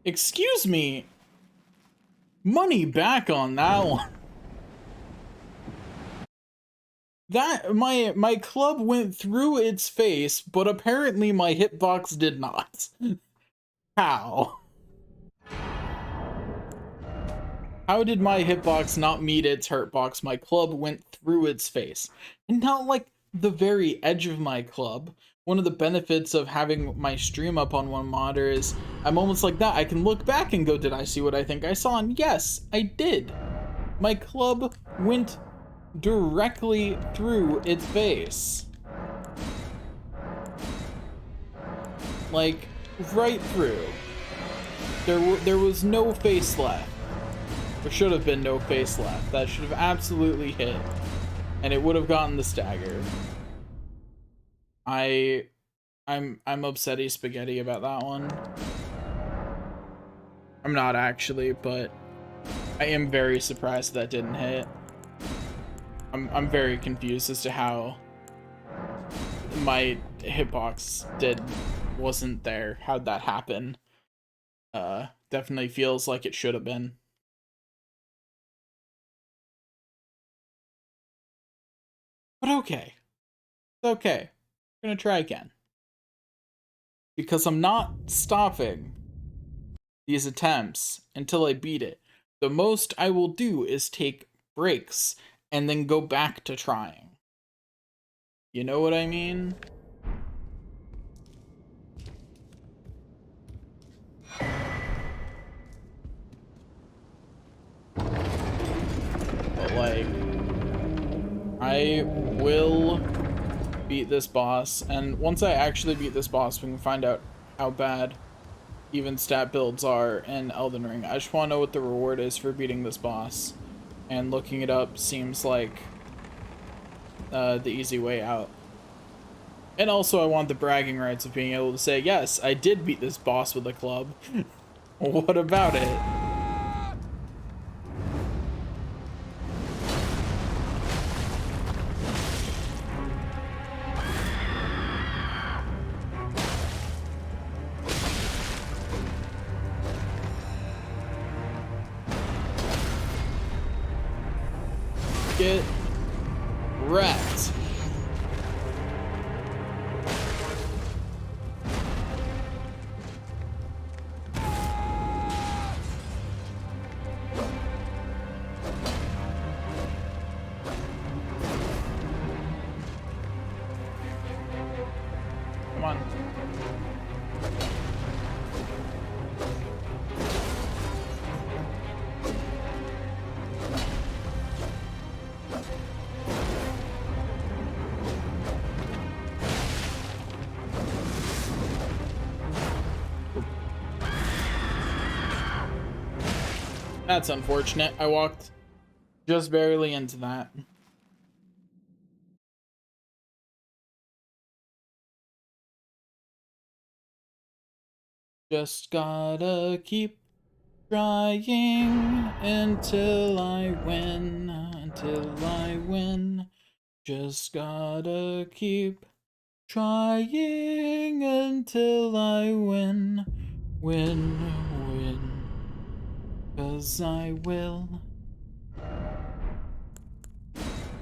Excuse me. Money back on that one. That my club went through its face, but apparently my hitbox did not. How? How did my hitbox not meet its hurtbox? My club went through its face. And not like the very edge of my club. One of the benefits of having my stream up on one monitor is I'm almost like that. I can look back and go, did I see what I think I saw? And yes, I did. My club went directly through its face. Like, right through. There was no face left. There should have been no face left. That should have absolutely hit. And it would have gotten the stagger. I'm upsetty spaghetti about that one. I'm not actually, but I am very surprised that didn't hit. I'm very confused as to how my hitbox wasn't there. How'd that happen? Definitely feels like it should have been. But okay. It's okay. I'm gonna try again. Because I'm not stopping these attempts until I beat it. The most I will do is take breaks and then go back to trying. You know what I mean? But like, I will beat this boss, and once I actually beat this boss, we can find out how bad even stat builds are in Elden Ring. I just want to know what the reward is for beating this boss, and looking it up seems like the easy way out. And also, I want the bragging rights of being able to say, yes, I did beat this boss with a club. What about it? Get wrecked. Come on. That's unfortunate. I walked just barely into that. Just gotta keep trying until I win. Until I win. Just gotta keep trying until I win. Win. 'Cause I will.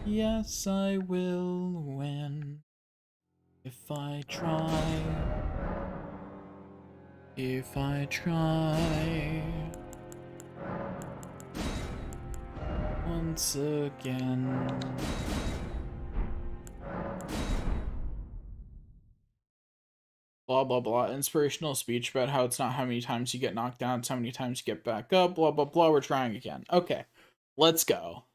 Yes, I will win. If I try. If I try. Once again. Blah, blah, blah. Inspirational speech about how it's not how many times you get knocked down, it's how many times you get back up. Blah, blah, blah. We're trying again. Okay. Let's go.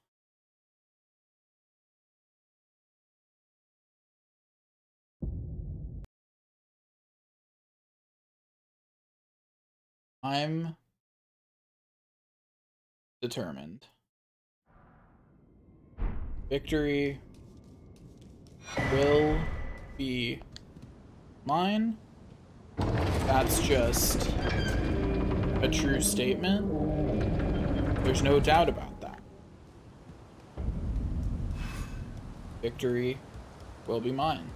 I'm determined. Victory will be mine. That's just a true statement. There's no doubt about that. Victory will be mine.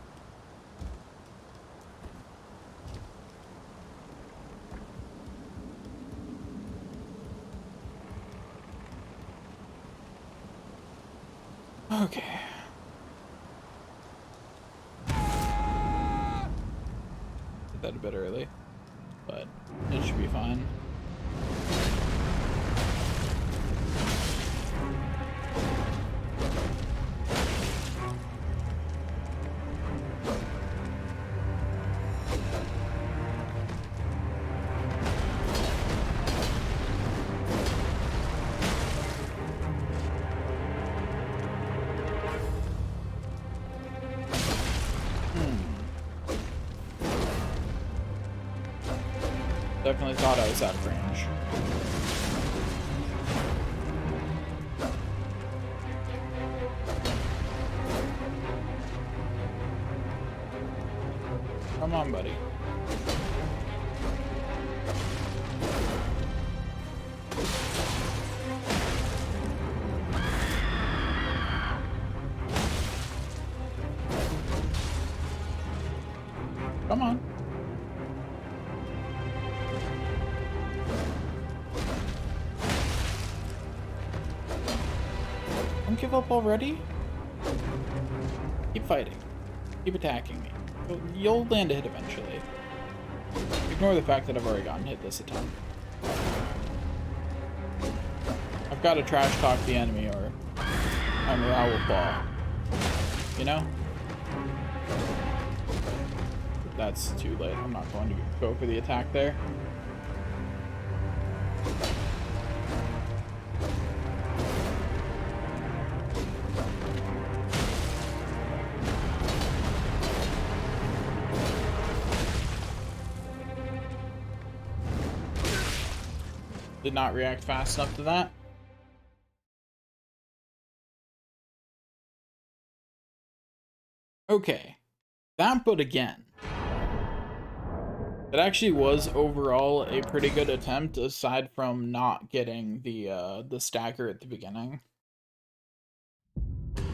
Okay. Did that a bit early, but it should be fine. Definitely thought I was out of range. Come on, buddy. Come on. Don't give up already. Keep fighting. Keep attacking me. You'll land a hit eventually. Ignore the fact that I've already gotten hit this time. I've got to trash talk the enemy or my morale will fall. You know? That's too late. I'm not going to go for the attack there. Did not react fast enough to that. Okay. That, but again, it actually was overall a pretty good attempt, aside from not getting the stagger at the beginning.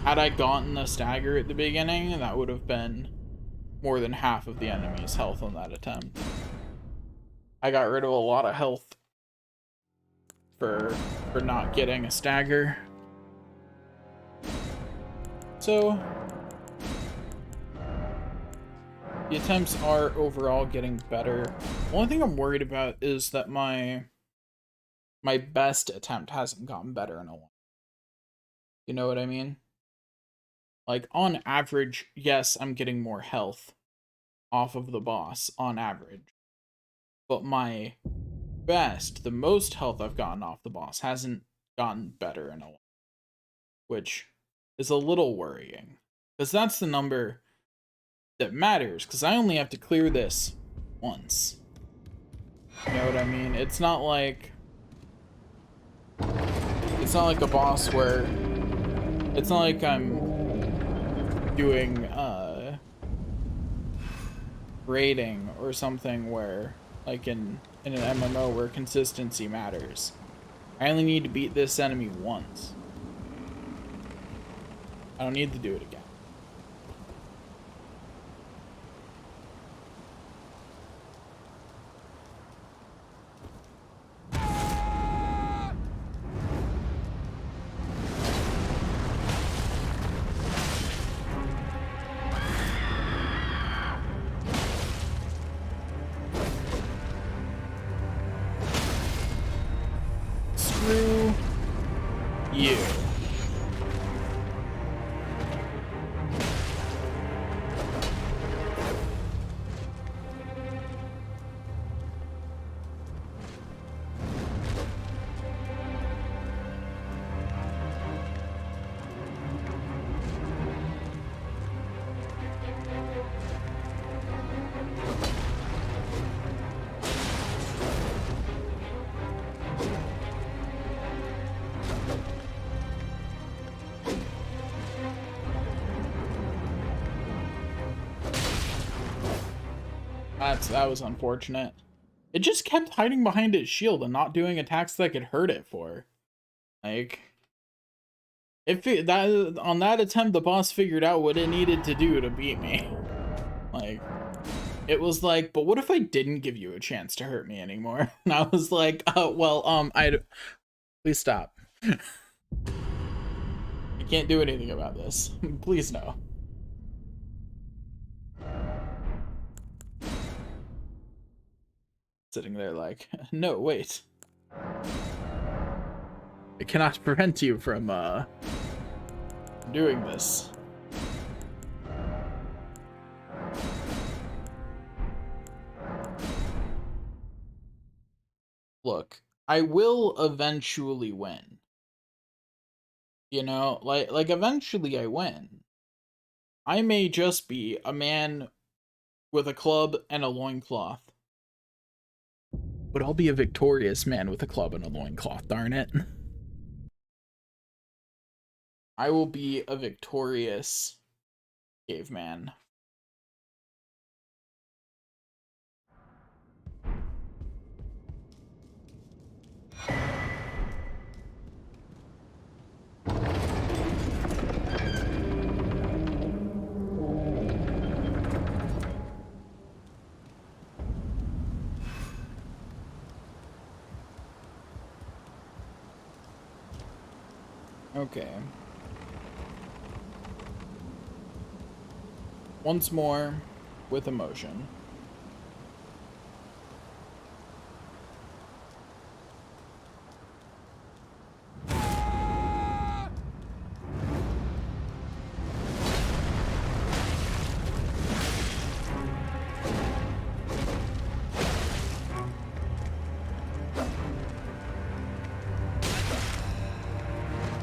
Had I gotten the stagger at the beginning, that would have been more than half of the enemy's health on that attempt. I got rid of a lot of health for not getting a stagger. So the attempts are overall getting better. The only thing I'm worried about is that my best attempt hasn't gotten better in a while. You know what I mean? Like, on average, yes, I'm getting more health off of the boss on average. But my best, the most health I've gotten off the boss, hasn't gotten better in a while. Which is a little worrying. Because that's the number that matters. Because I only have to clear this once. You know what I mean? It's not like a boss where it's not like I'm doing raiding or something where, like in an MMO where consistency matters. I only need to beat this enemy once. I don't need to do it again. Screw you. That was unfortunate. It just kept hiding behind its shield and not doing attacks that could hurt it for. Like, on that attempt, the boss figured out what it needed to do to beat me. Like, it was like, but what if I didn't give you a chance to hurt me anymore? And I was like, please stop. I can't do anything about this. Please no. Sitting there like, no, wait. I cannot prevent you from doing this. Look, I will eventually win. You know, like eventually I win. I may just be a man with a club and a loincloth. But I'll be a victorious man with a club and a loincloth, darn it. I will be a victorious caveman. Okay. Once more, with emotion.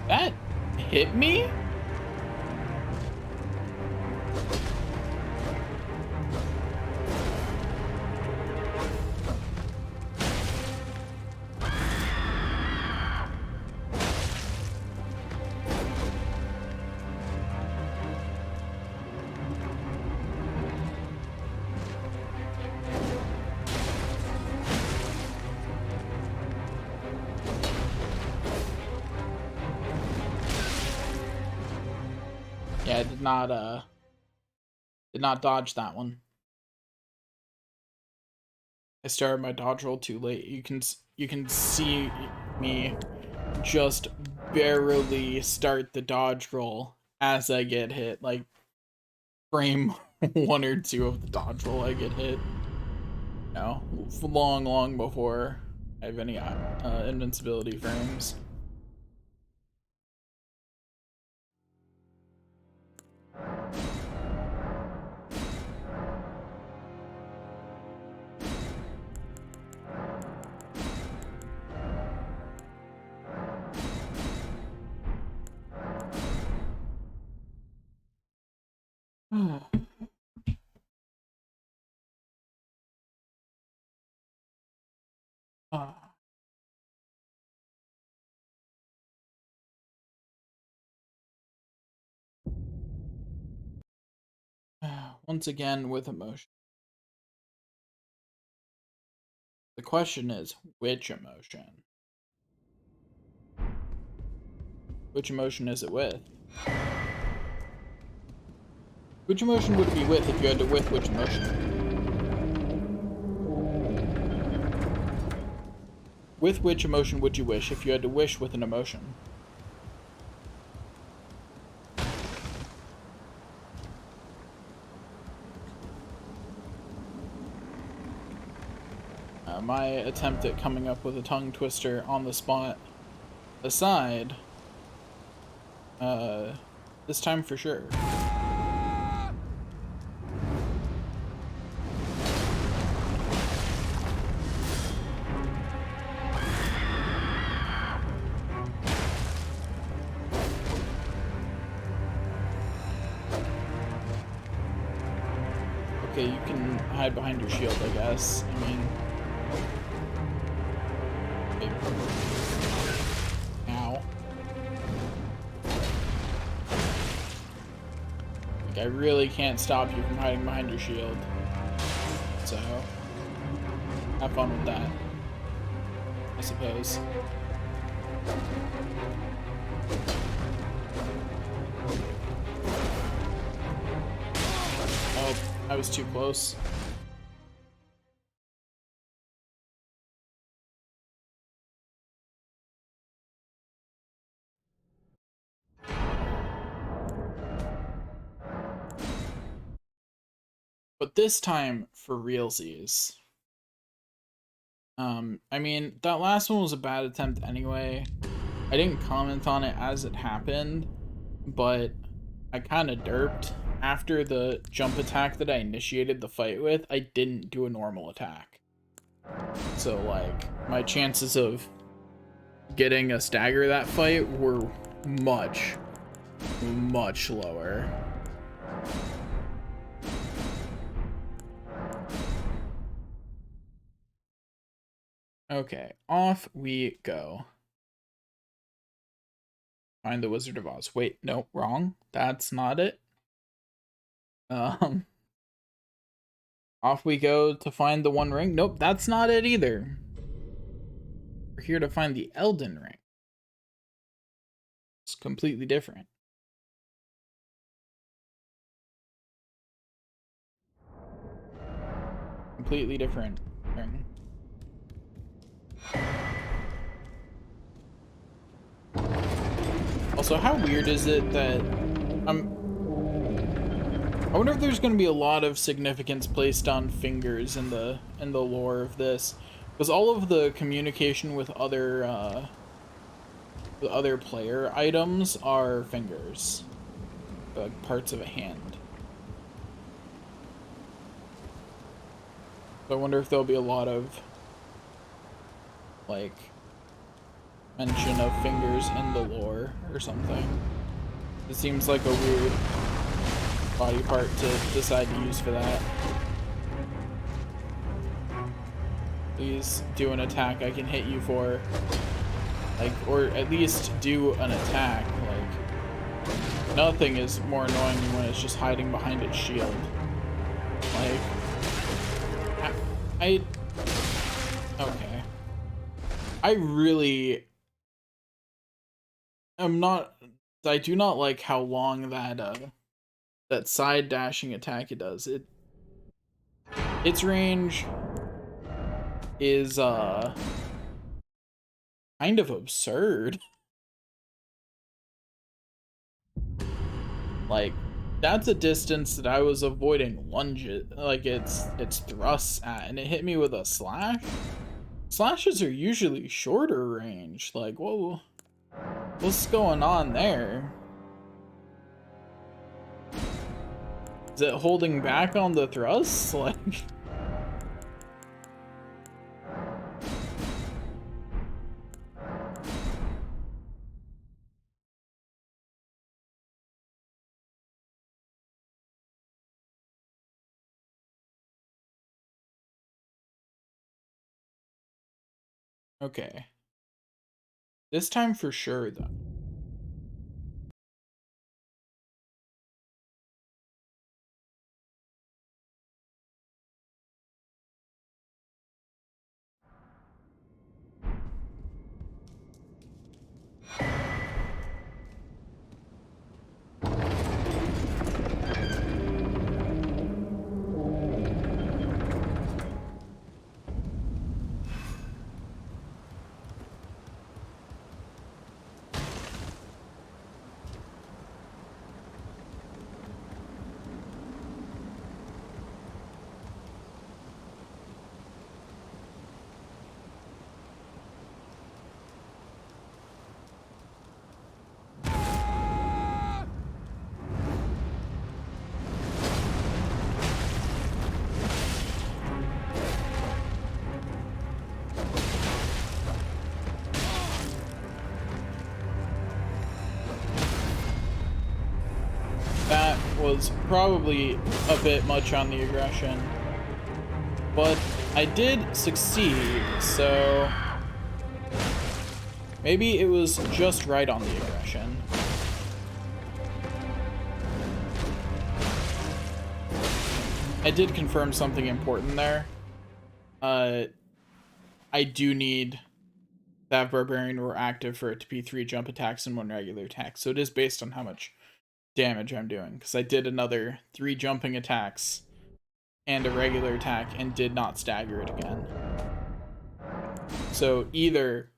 That hit me? Yeah, I did not dodge that one. I started my dodge roll too late. You can see me just barely start the dodge roll as I get hit. Like frame 1 or 2 of the dodge roll I get hit. No, long before I have any invincibility frames. Once again with emotion. The question is, which emotion? Which emotion is it with? Which emotion would it be with if you had to with which emotion? With which emotion would you wish if you had to wish with an emotion? My attempt at coming up with a tongue twister on the spot aside, this time for sure. Okay, you can hide behind your shield, I guess. I mean... Ow. Like, I really can't stop you from hiding behind your shield. So... have fun with that. I suppose. Oh, I was too close. But this time, for realsies. I mean, that last one was a bad attempt anyway. I didn't comment on it as it happened, but I kind of derped. After the jump attack that I initiated the fight with, I didn't do a normal attack. So, like, my chances of getting a stagger that fight were much, much lower. Okay, off we go. Find the Wizard of Oz. Wait, no, wrong. That's not it. Off we go to find the One Ring. Nope, that's not it either. We're here to find the Elden Ring. It's completely different. Completely different ring. Also, how weird is it that I wonder if there's going to be a lot of significance placed on fingers in the lore of this, because all of the communication with other player items are fingers, like parts of a hand. So I wonder if there'll be a lot of like mention of fingers in the lore or something. It seems like a weird body part to decide to use for that. Please do an attack I can hit you for. Like, or at least do an attack. Like, nothing is more annoying than when it's just hiding behind its shield. Like, okay. I really am not I do not like how long that side dashing attack it does. Its range is kind of absurd. Like, that's a distance that I was avoiding lunges, like its thrusts at, and it hit me with a slash. Slashes are usually shorter range. Like, whoa, what's going on there? Is it holding back on the thrusts? Like, okay. This time for sure, though. That was probably a bit much on the aggression, but I did succeed, so maybe it was just right on the aggression. I did confirm something important there. I do need that Barbarian Roar active for it to be 3 jump attacks and 1 regular attack, so it is based on how much damage I'm doing, because I did another 3 jumping attacks and a regular attack and did not stagger it again. So either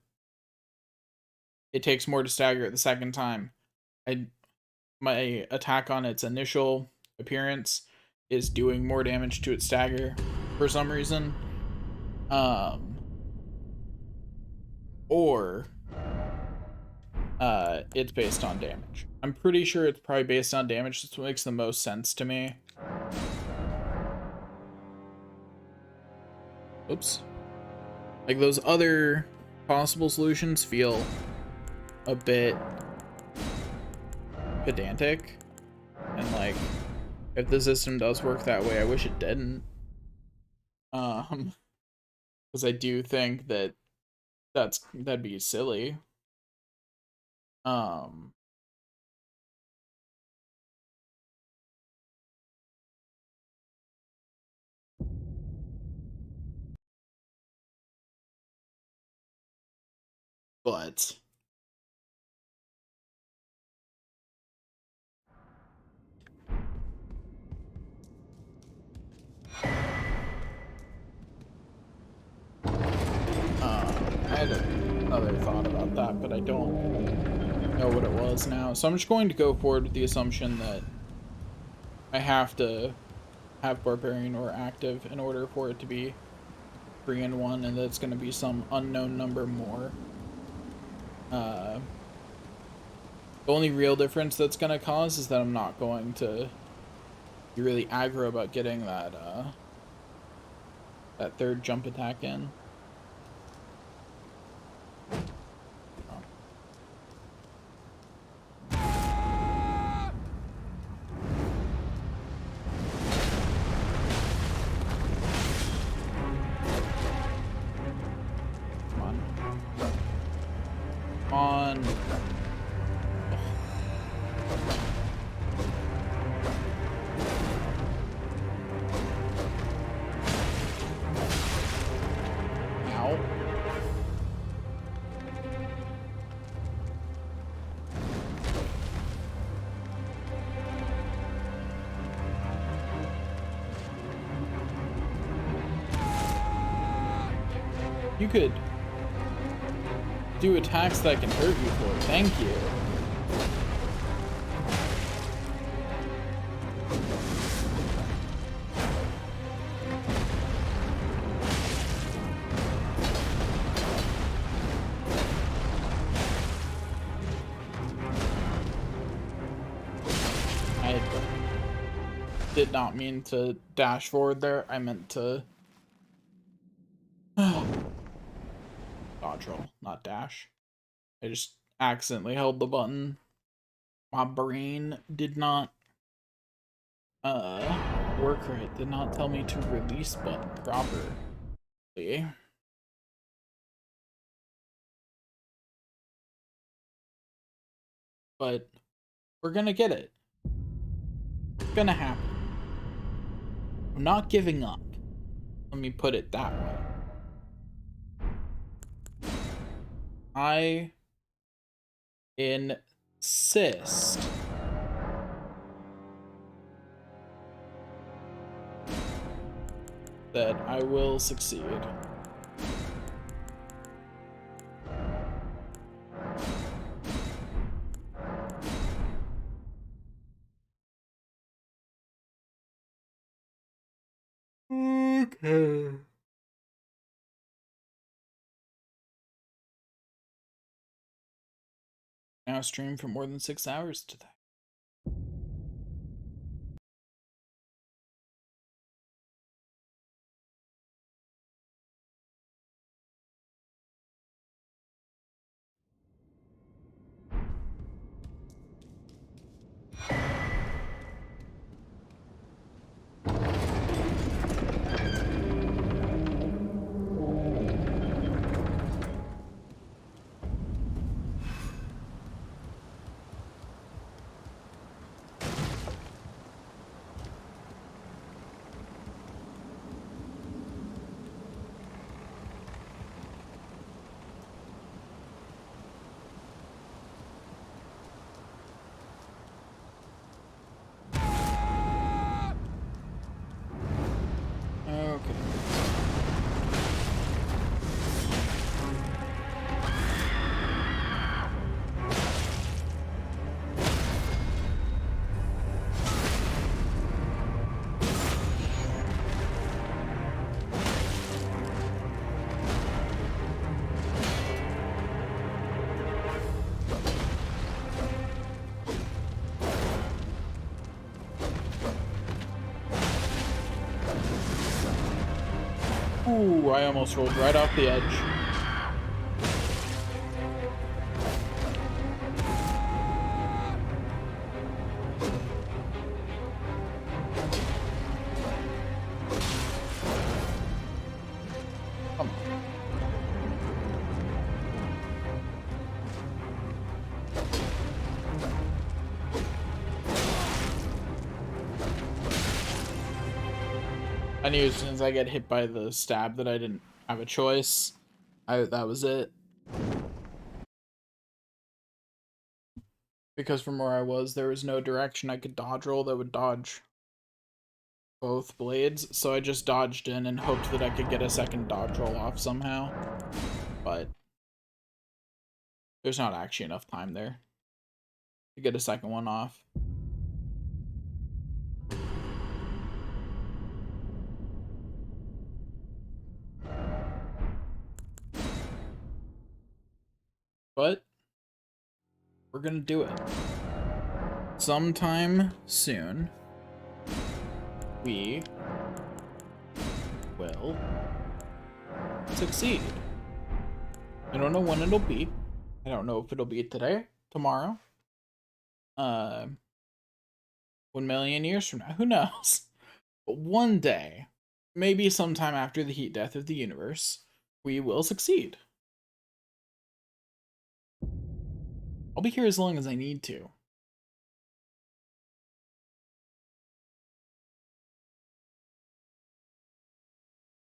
it takes more to stagger it the second time, my attack on its initial appearance is doing more damage to its stagger for some reason, or it's based on damage. I'm pretty sure it's probably based on damage. That's what makes the most sense to me. Oops. Like, those other possible solutions feel a bit pedantic, and like, if the system does work that way, I wish it didn't. Because I do think that that'd be silly. But I had another thought about that, but I don't know what it was now. So I'm just going to go forward with the assumption that I have to have Barbarian or active in order for it to be 3 and 1, and that's going to be some unknown number more. The only real difference that's going to cause is that I'm not going to be really aggro about getting that that 3rd jump attack in. You could do attacks that can hurt you for it. Thank you. I did not mean to dash forward there. I meant to dodge roll, not dash. I just accidentally held the button. My brain did not work right. Did not tell me to release button properly. But we're gonna get it. It's gonna happen. I'm not giving up. Let me put it that way. I insist that I will succeed. Okay. Now stream for more than 6 hours today. Ooh, I almost rolled right off the edge. Come on. I knew as soon as I get hit by the stab that I didn't have a choice. That was it. Because from where I was, there was no direction I could dodge roll that would dodge both blades, so I just dodged in and hoped that I could get a second dodge roll off somehow. But there's not actually enough time there to get a second one off. But we're gonna do it. Sometime soon, we will succeed. I don't know when it'll be. I don't know if it'll be today, tomorrow, 1,000,000 years from now. Who knows? But one day, maybe sometime after the heat death of the universe, we will succeed. I'll be here as long as I need to.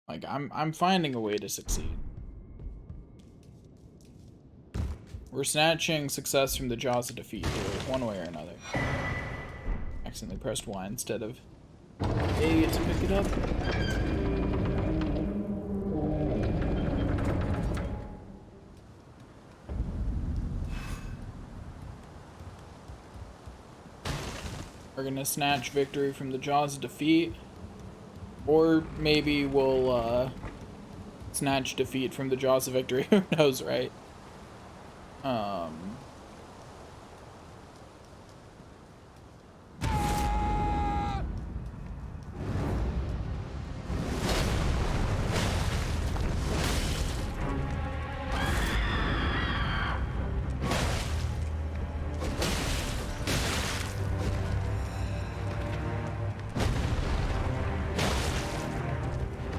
Like, I'm finding a way to succeed. We're snatching success from the jaws of defeat here, one way or another. Accidentally pressed Y instead of A to pick it up. are gonna snatch victory from the jaws of defeat, or maybe we'll snatch defeat from the jaws of victory. Who knows, right?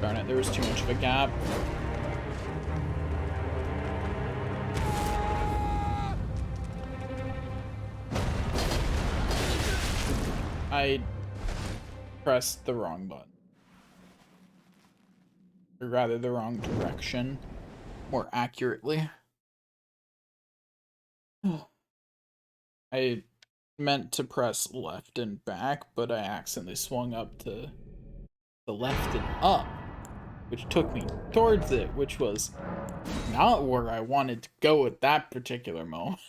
Darn it, there was too much of a gap. I pressed the wrong button. Or rather, the wrong direction, more accurately. I meant to press left and back, but I accidentally swung up to the left and up, which took me towards it, which was not where I wanted to go at that particular moment.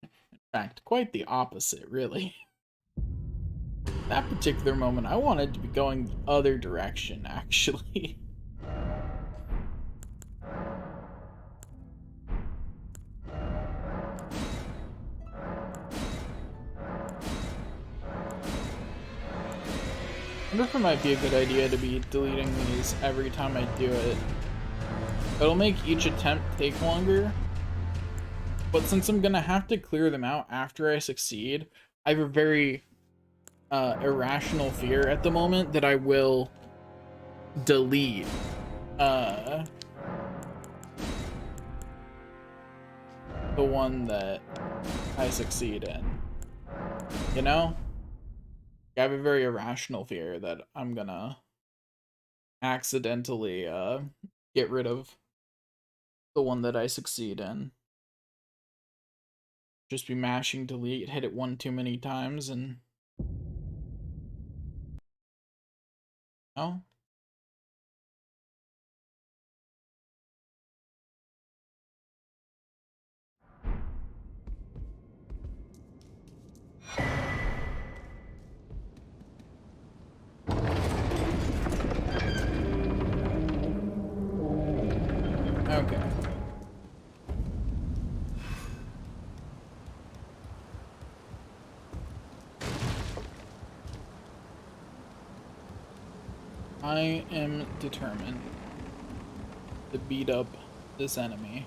In fact, quite the opposite, really. That particular moment, I wanted to be going the other direction, actually. I wonder if it might be a good idea to be deleting these every time I do it. It'll make each attempt take longer, but since I'm gonna have to clear them out after I succeed, I have a very irrational fear at the moment that I will delete the one that I succeed in. You know? I have a very irrational fear that I'm gonna accidentally get rid of the one that I succeed in. Just be mashing delete, hit it one too many times, and oh. Okay. I am determined to beat up this enemy.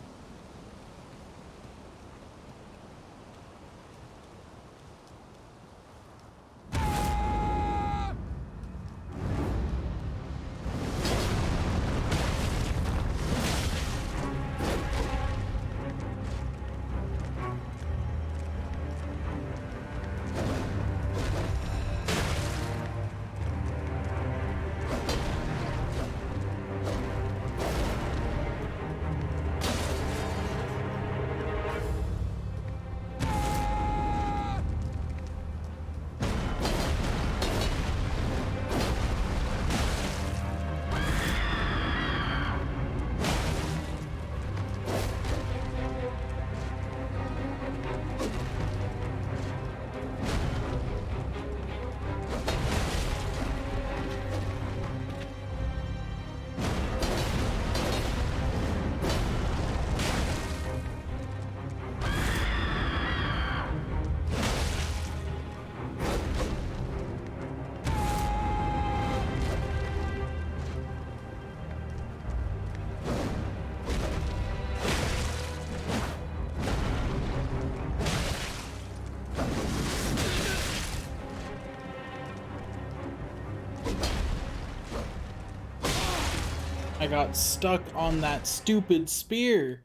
I got stuck on that stupid spear.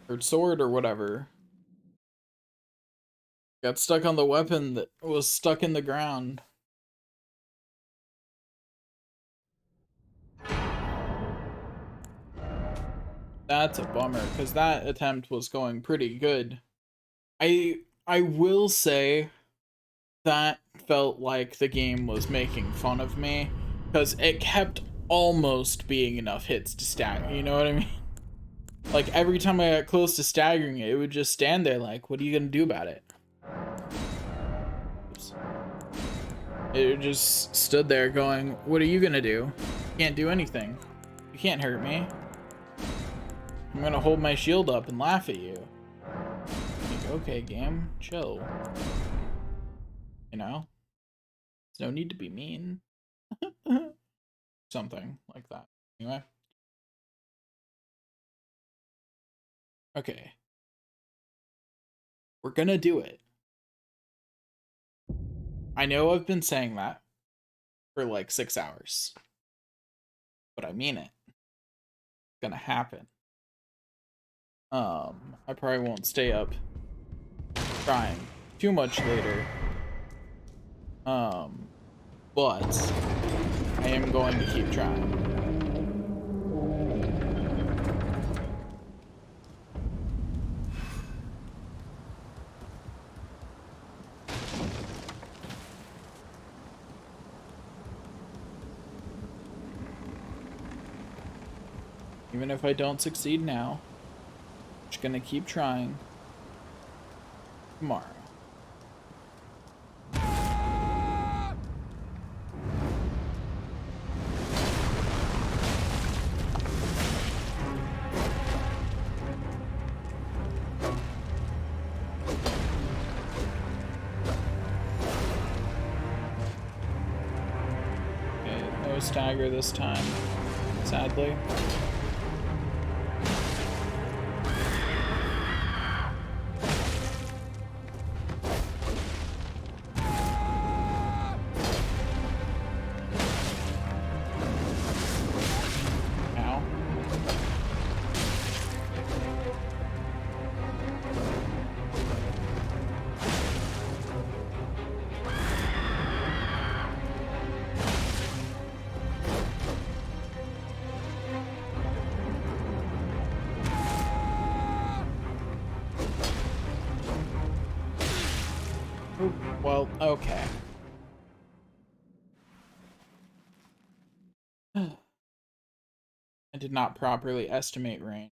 Or sword or whatever. Got stuck on the weapon that was stuck in the ground. That's a bummer, because that attempt was going pretty good. I will say that felt like the game was making fun of me, because it kept almost being enough hits to stagger, you know what I mean? Like, every time I got close to staggering it, it would just stand there like, what are you gonna do about it? It just stood there going, what are you gonna do? Can't do anything. You can't hurt me. I'm gonna hold my shield up and laugh at you. Like, okay, game, chill. You know? There's no need to be mean. Something like that. Anyway. Okay. We're gonna do it. I know I've been saying that for like 6 hours. But I mean it. It's gonna happen. I probably won't stay up trying too much later. But I am going to keep trying. Even if I don't succeed now, I'm just gonna keep trying tomorrow. Okay, no stagger this time, sadly. Ow. Well, okay. I did not properly estimate range.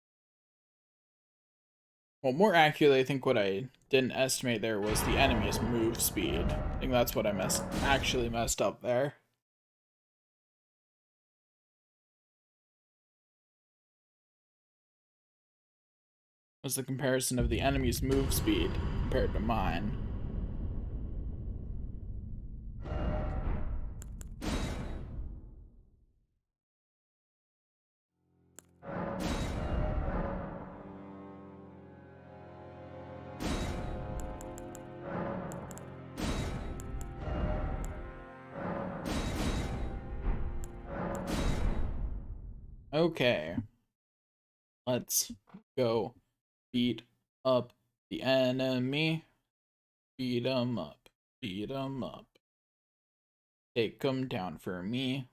Well, more accurately, I think what I didn't estimate there was the enemy's move speed. I think that's what I actually messed up there. Was the comparison of the enemy's move speed compared to mine. Okay. Let's go beat up the enemy. Beat 'em up. Beat 'em up. Take 'em down for me.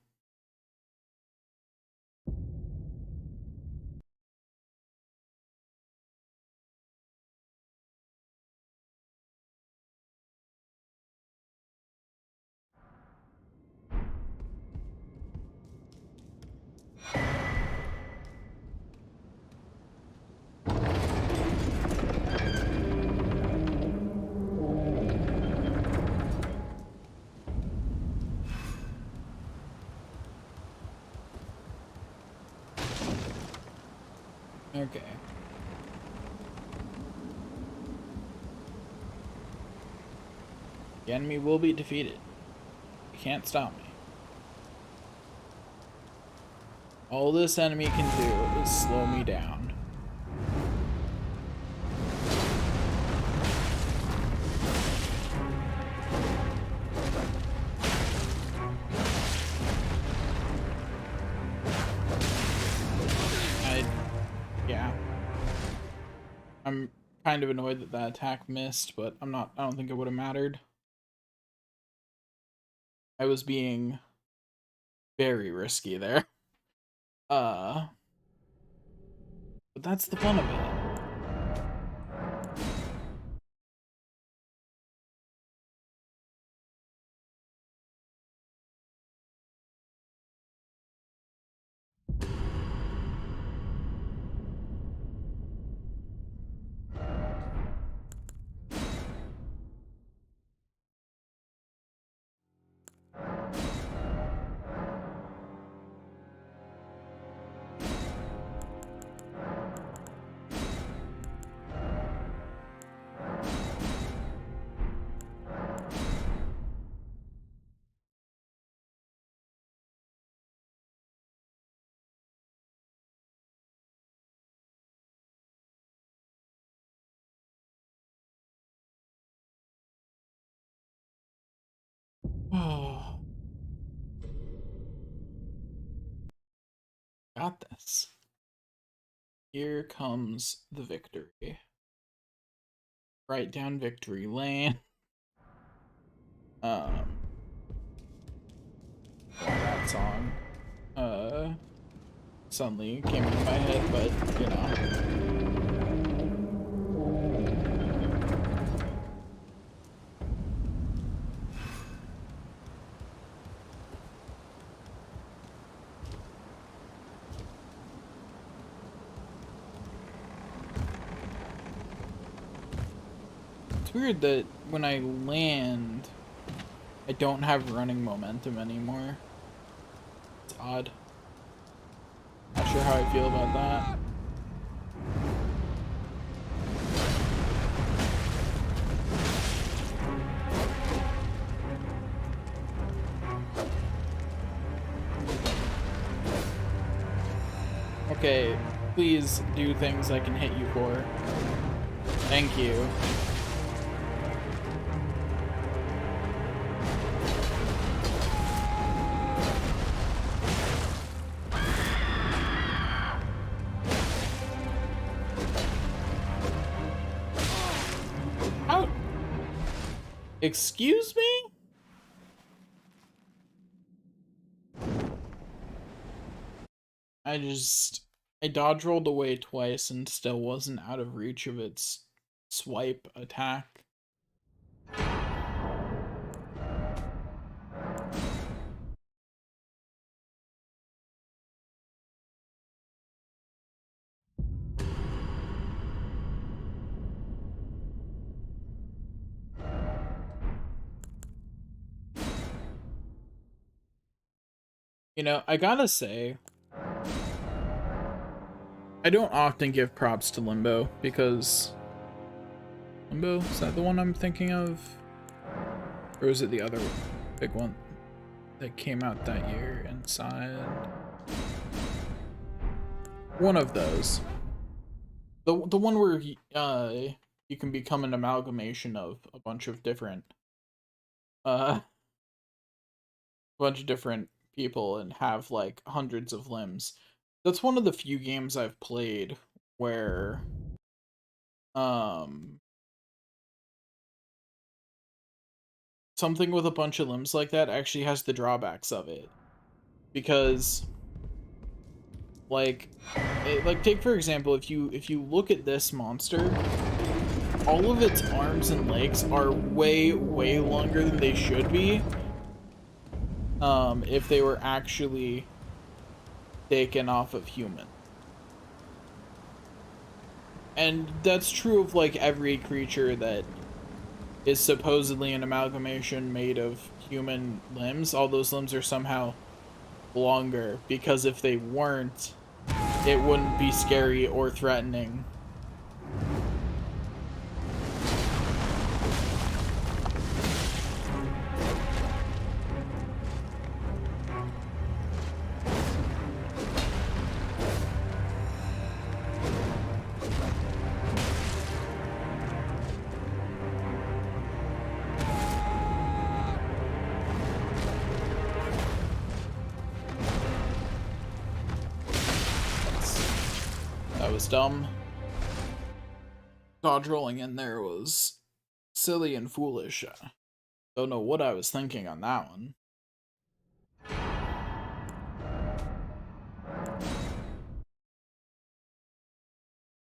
Okay. The enemy will be defeated. You can't stop me. All this enemy can do is slow me down. Yeah. I'm kind of annoyed that that attack missed, but I don't think it would have mattered. I was being very risky there. But that's the fun of it. Oh, got this. Here comes the victory. Right down victory lane. Um, that song. Suddenly came into my head, but you know. It's weird that when I land, I don't have running momentum anymore. It's odd. Not sure how I feel about that. Okay, please do things I can hit you for. Thank you. How? Excuse me? I dodge rolled away twice and still wasn't out of reach of its swipe attack. You know, I gotta say, I don't often give props to Limbo because Limbo, is that the one I'm thinking of? Or is it the other big one that came out that year inside? One of those. The one where you can become an amalgamation of a uh bunch of different people and have like hundreds of limbs. That's one of the few games I've played where um something with a bunch of limbs like that actually has the drawbacks of it. Because like like take for example, if you look at this monster, all of its arms and legs are way longer than they should be. If they were actually taken off of human. And that's true of like every creature that is supposedly an amalgamation made of human limbs. All those limbs are somehow longer because if they weren't, it wouldn't be scary or threatening. That was dumb. Dodge rolling in there was silly and foolish. Don't know what I was thinking on that one.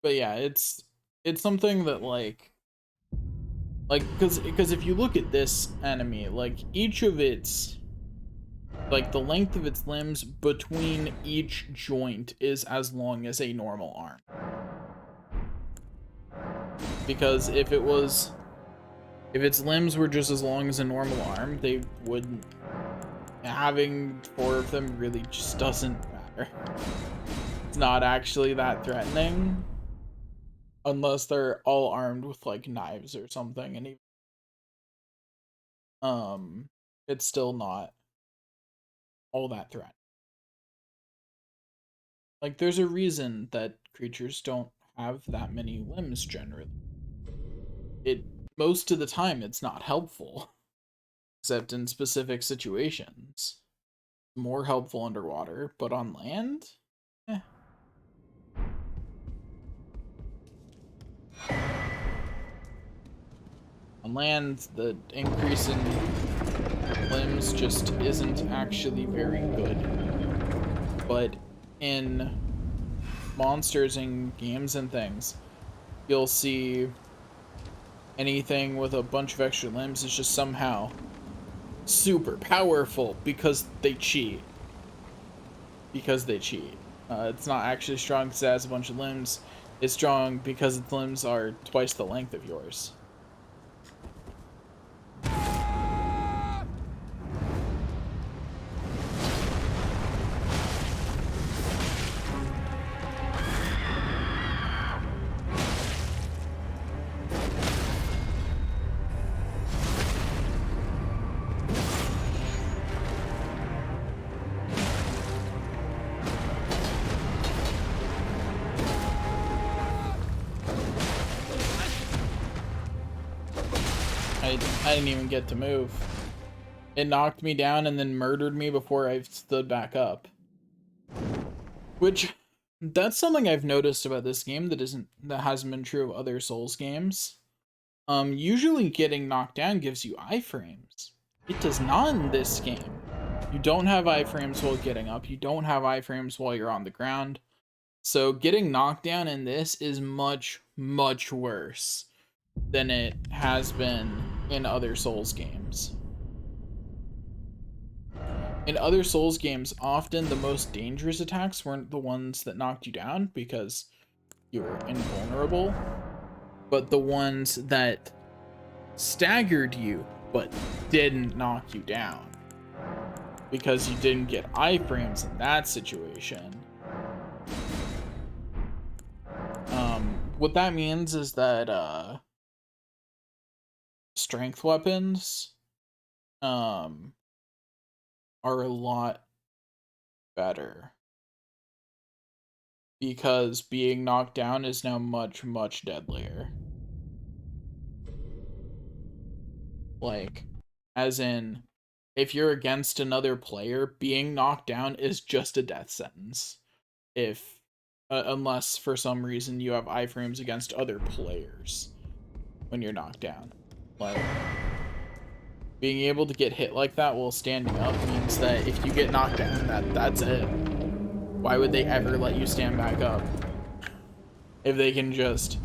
But yeah, it's something that like because if you look at this enemy, like each of its like the length of its limbs between each joint is as long as a normal arm. Because if its limbs were just as long as a normal arm, they wouldn't having four of them really just doesn't matter. It's not actually that threatening unless they're all armed with like knives or something, and even, um it's still not all that threatening. Like there's a reason that creatures don't have that many limbs generally. It most of the time it's not helpful. except in specific situations. More helpful underwater, but on land? Eh. On land, the increase in limbs just isn't actually very good. But in monsters and games and things, you'll see anything with a bunch of extra limbs is just somehow super powerful because they cheat. It's not actually strong because it has a bunch of limbs. It's strong because its limbs are twice the length of yours. I didn't even get to move. It knocked me down and then murdered me before I stood back up. Which, that's something I've noticed about this game that hasn't been true of other Souls games. Usually getting knocked down gives you iframes. It does not in this game. You don't have iframes while getting up. You don't have iframes while you're on the ground. So getting knocked down in this is much, much worse than it has been in other Souls games. In other Souls games, often the most dangerous attacks weren't the ones that knocked you down because you were invulnerable, but the ones that staggered you but didn't knock you down because you didn't get iframes in that situation. What that means is that strength weapons are a lot better because being knocked down is now much, much deadlier. Like, as in, if you're against another player, being knocked down is just a death sentence. If, unless for some reason you have iframes against other players when you're knocked down. Like, being able to get hit like that while standing up means that if you get knocked down, that's it. Why would they ever let you stand back up if they can just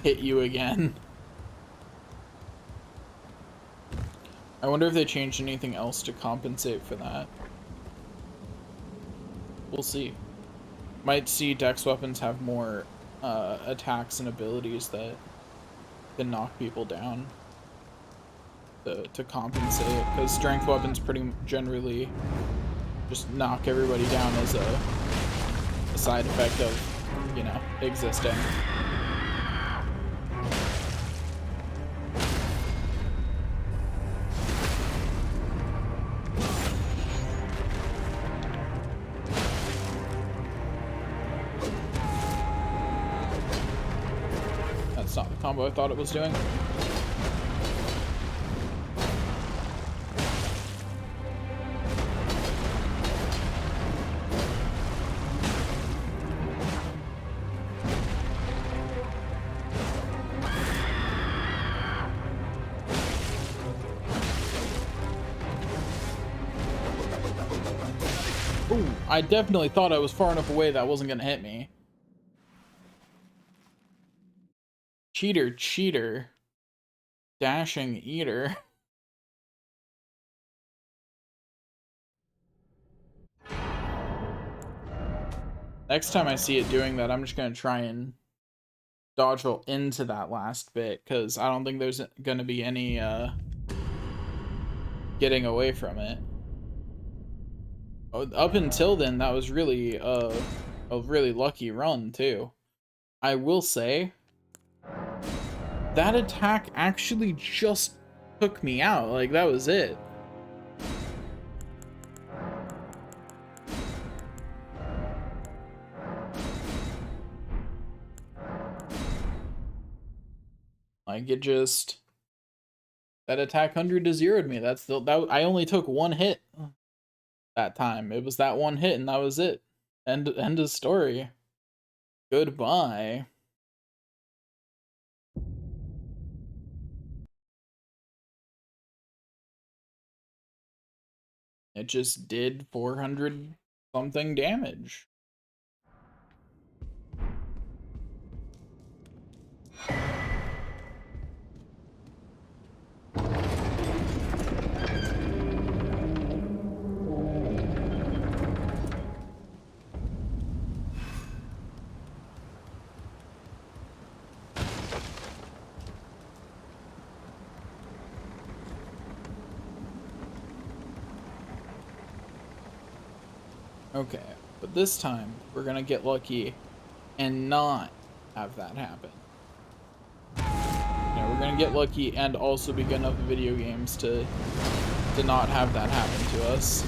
hit you again? I wonder if they changed anything else to compensate for that. We'll see. Might see dex weapons have more attacks and abilities that can knock people down to compensate, because strength weapons pretty generally just knock everybody down as a side effect of, you know, existing. That's not the combo I thought it was doing. Ooh, I definitely thought I was far enough away that wasn't gonna hit me. Cheater, cheater. Dashing eater. Next time I see it doing that, I'm just gonna try and dodge roll into that last bit, because I don't think there's gonna be any getting away from it. Up until then, that was really a really lucky run too. I will say that attack actually just took me out. Like, that was it. Like, it just That attack 100 to zeroed me. That I only took one hit that time. It was that one hit and that was it. End of story. Goodbye. It just did 400 something damage. Okay, but this time we're gonna get lucky and not have that happen. Yeah, we're gonna get lucky and also be good enough at video games to not have that happen to us.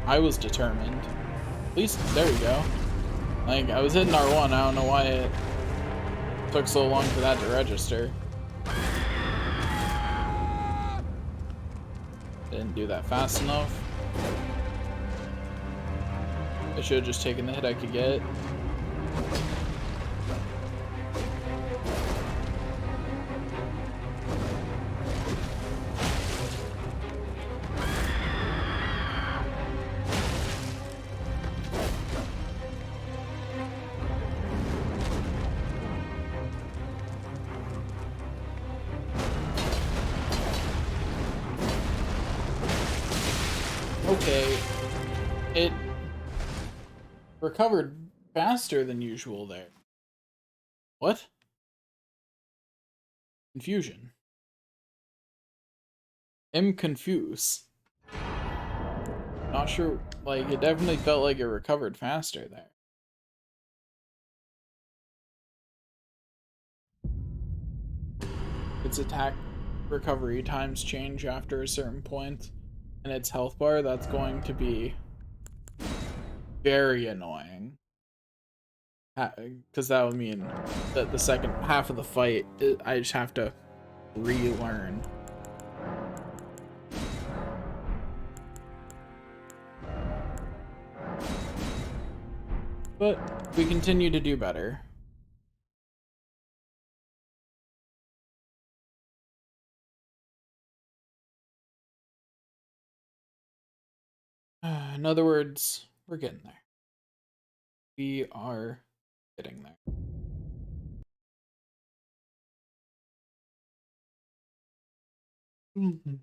I was determined. At least, there we go. Like, I was hitting R1, I don't know why it took so long for that to register. Didn't do that fast enough. I should have just taken the hit I could get. Okay, it recovered faster than usual there. What? Confusion. I'm confused. Not sure, like, it definitely felt like it recovered faster there. Its attack recovery times change after a certain point, and its health bar, that's going to be very annoying. Because that would mean that the second half of the fight, I just have to relearn. But we continue to do better. In other words, we're getting there. We are getting there. Mm-hmm.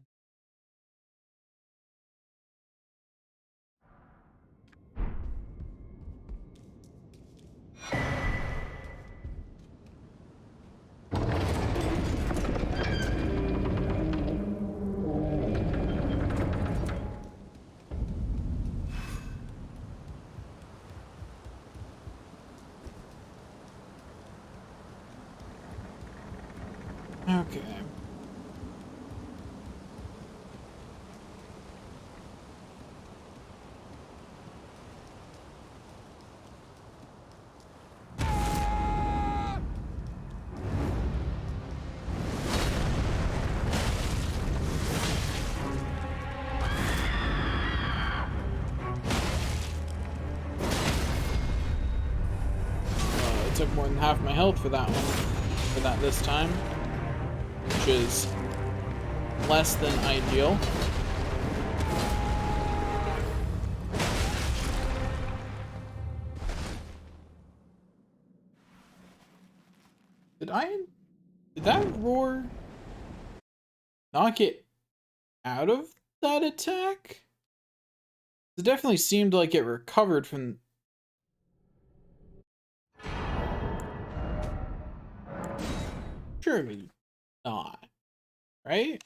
Okay. It took more than half my health for that one, for that this time, which is less than ideal. Did that roar knock it out of that attack? It definitely seemed like it recovered from... Surely not, right?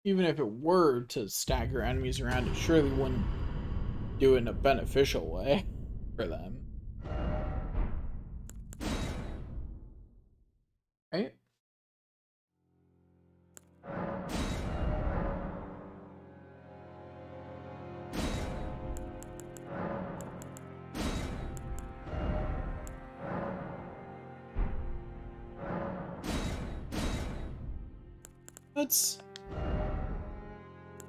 Even if it were to stagger enemies around, it surely wouldn't do it in a beneficial way for them. Right? That's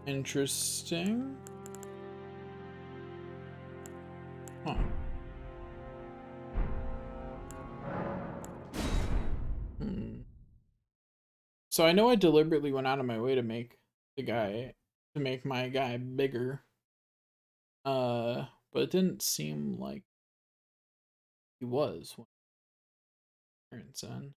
interesting. Huh. So I know I deliberately went out of my way to make my guy bigger. But it didn't seem like he was when parents in.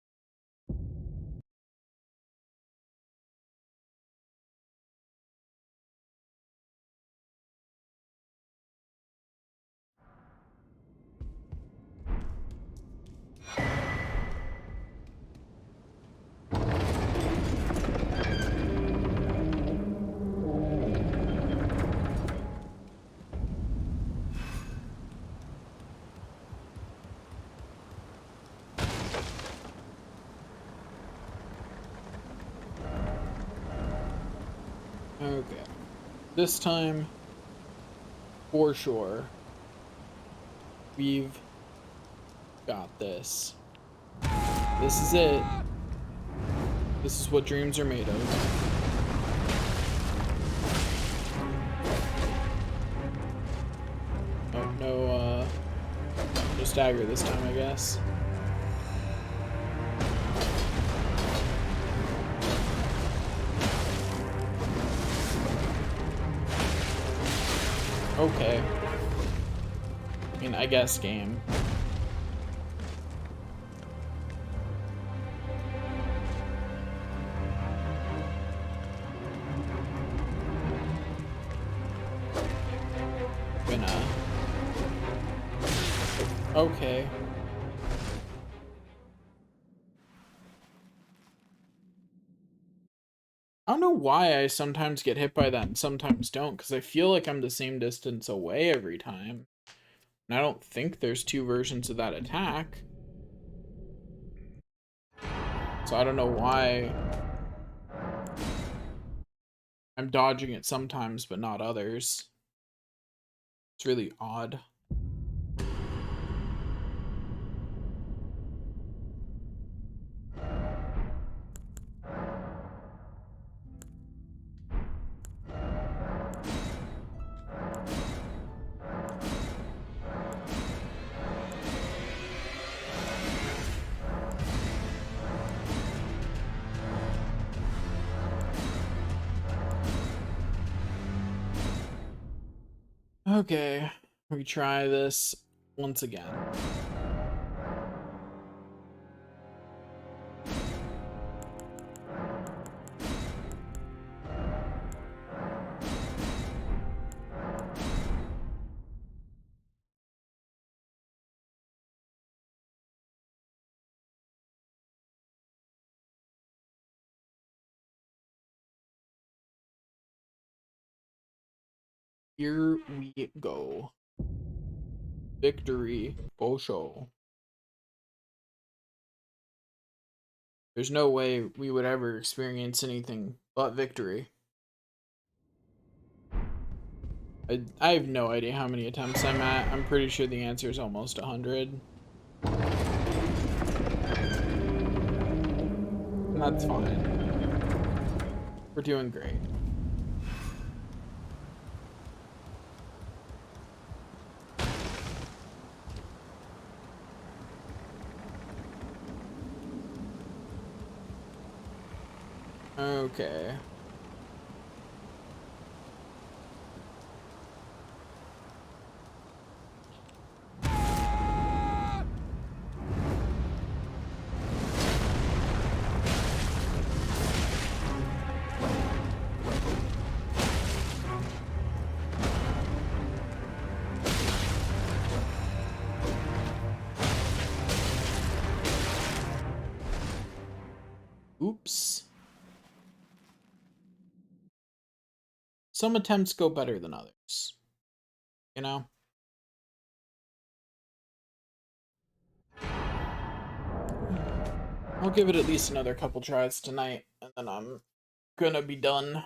Okay. This time, for sure, we've got this. This is it. This is what dreams are made of. Oh, no stagger this time, I guess. Okay. I mean, I guess game. Gonna. Okay. I don't know why I sometimes get hit by that and sometimes don't, because I feel like I'm the same distance away every time. And I don't think there's two versions of that attack. So I don't know why I'm dodging it sometimes, but not others. It's really odd. Okay, we try this once again. Here we go. Victory for show. There's no way we would ever experience anything but victory. I have no idea how many attempts I'm at. I'm pretty sure the answer is almost 100. And that's fine. We're doing great. Okay. Oops. Some attempts go better than others. You know? I'll give it at least another couple tries tonight, and then I'm gonna be done.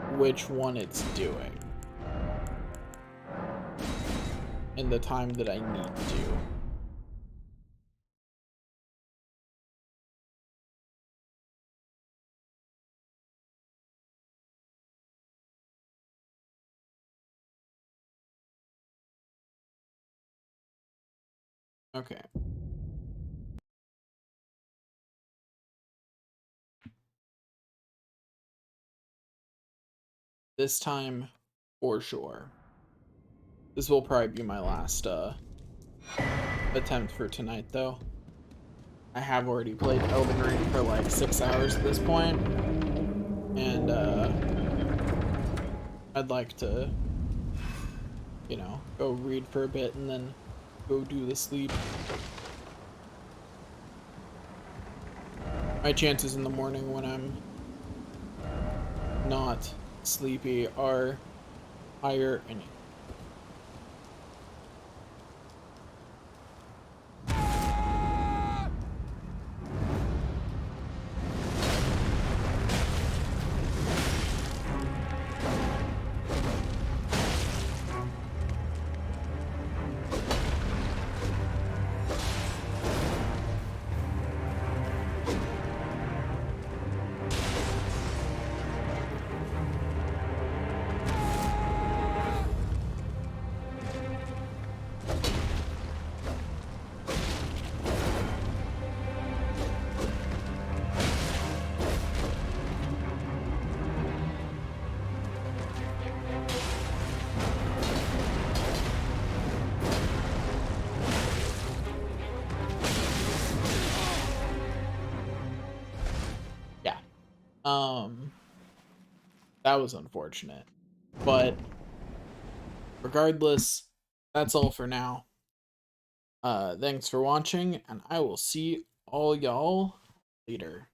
which one it's doing in the time that I need to. Okay. This time, for sure. This will probably be my last attempt for tonight, though. I have already played Elden Ring for like 6 hours at this point, and I'd like to, go read for a bit and then go do the sleep. My chances in the morning when I'm not sleepy are higher anyway. Yeah. That was unfortunate. But regardless, that's all for now. Thanks for watching, and I will see all y'all later.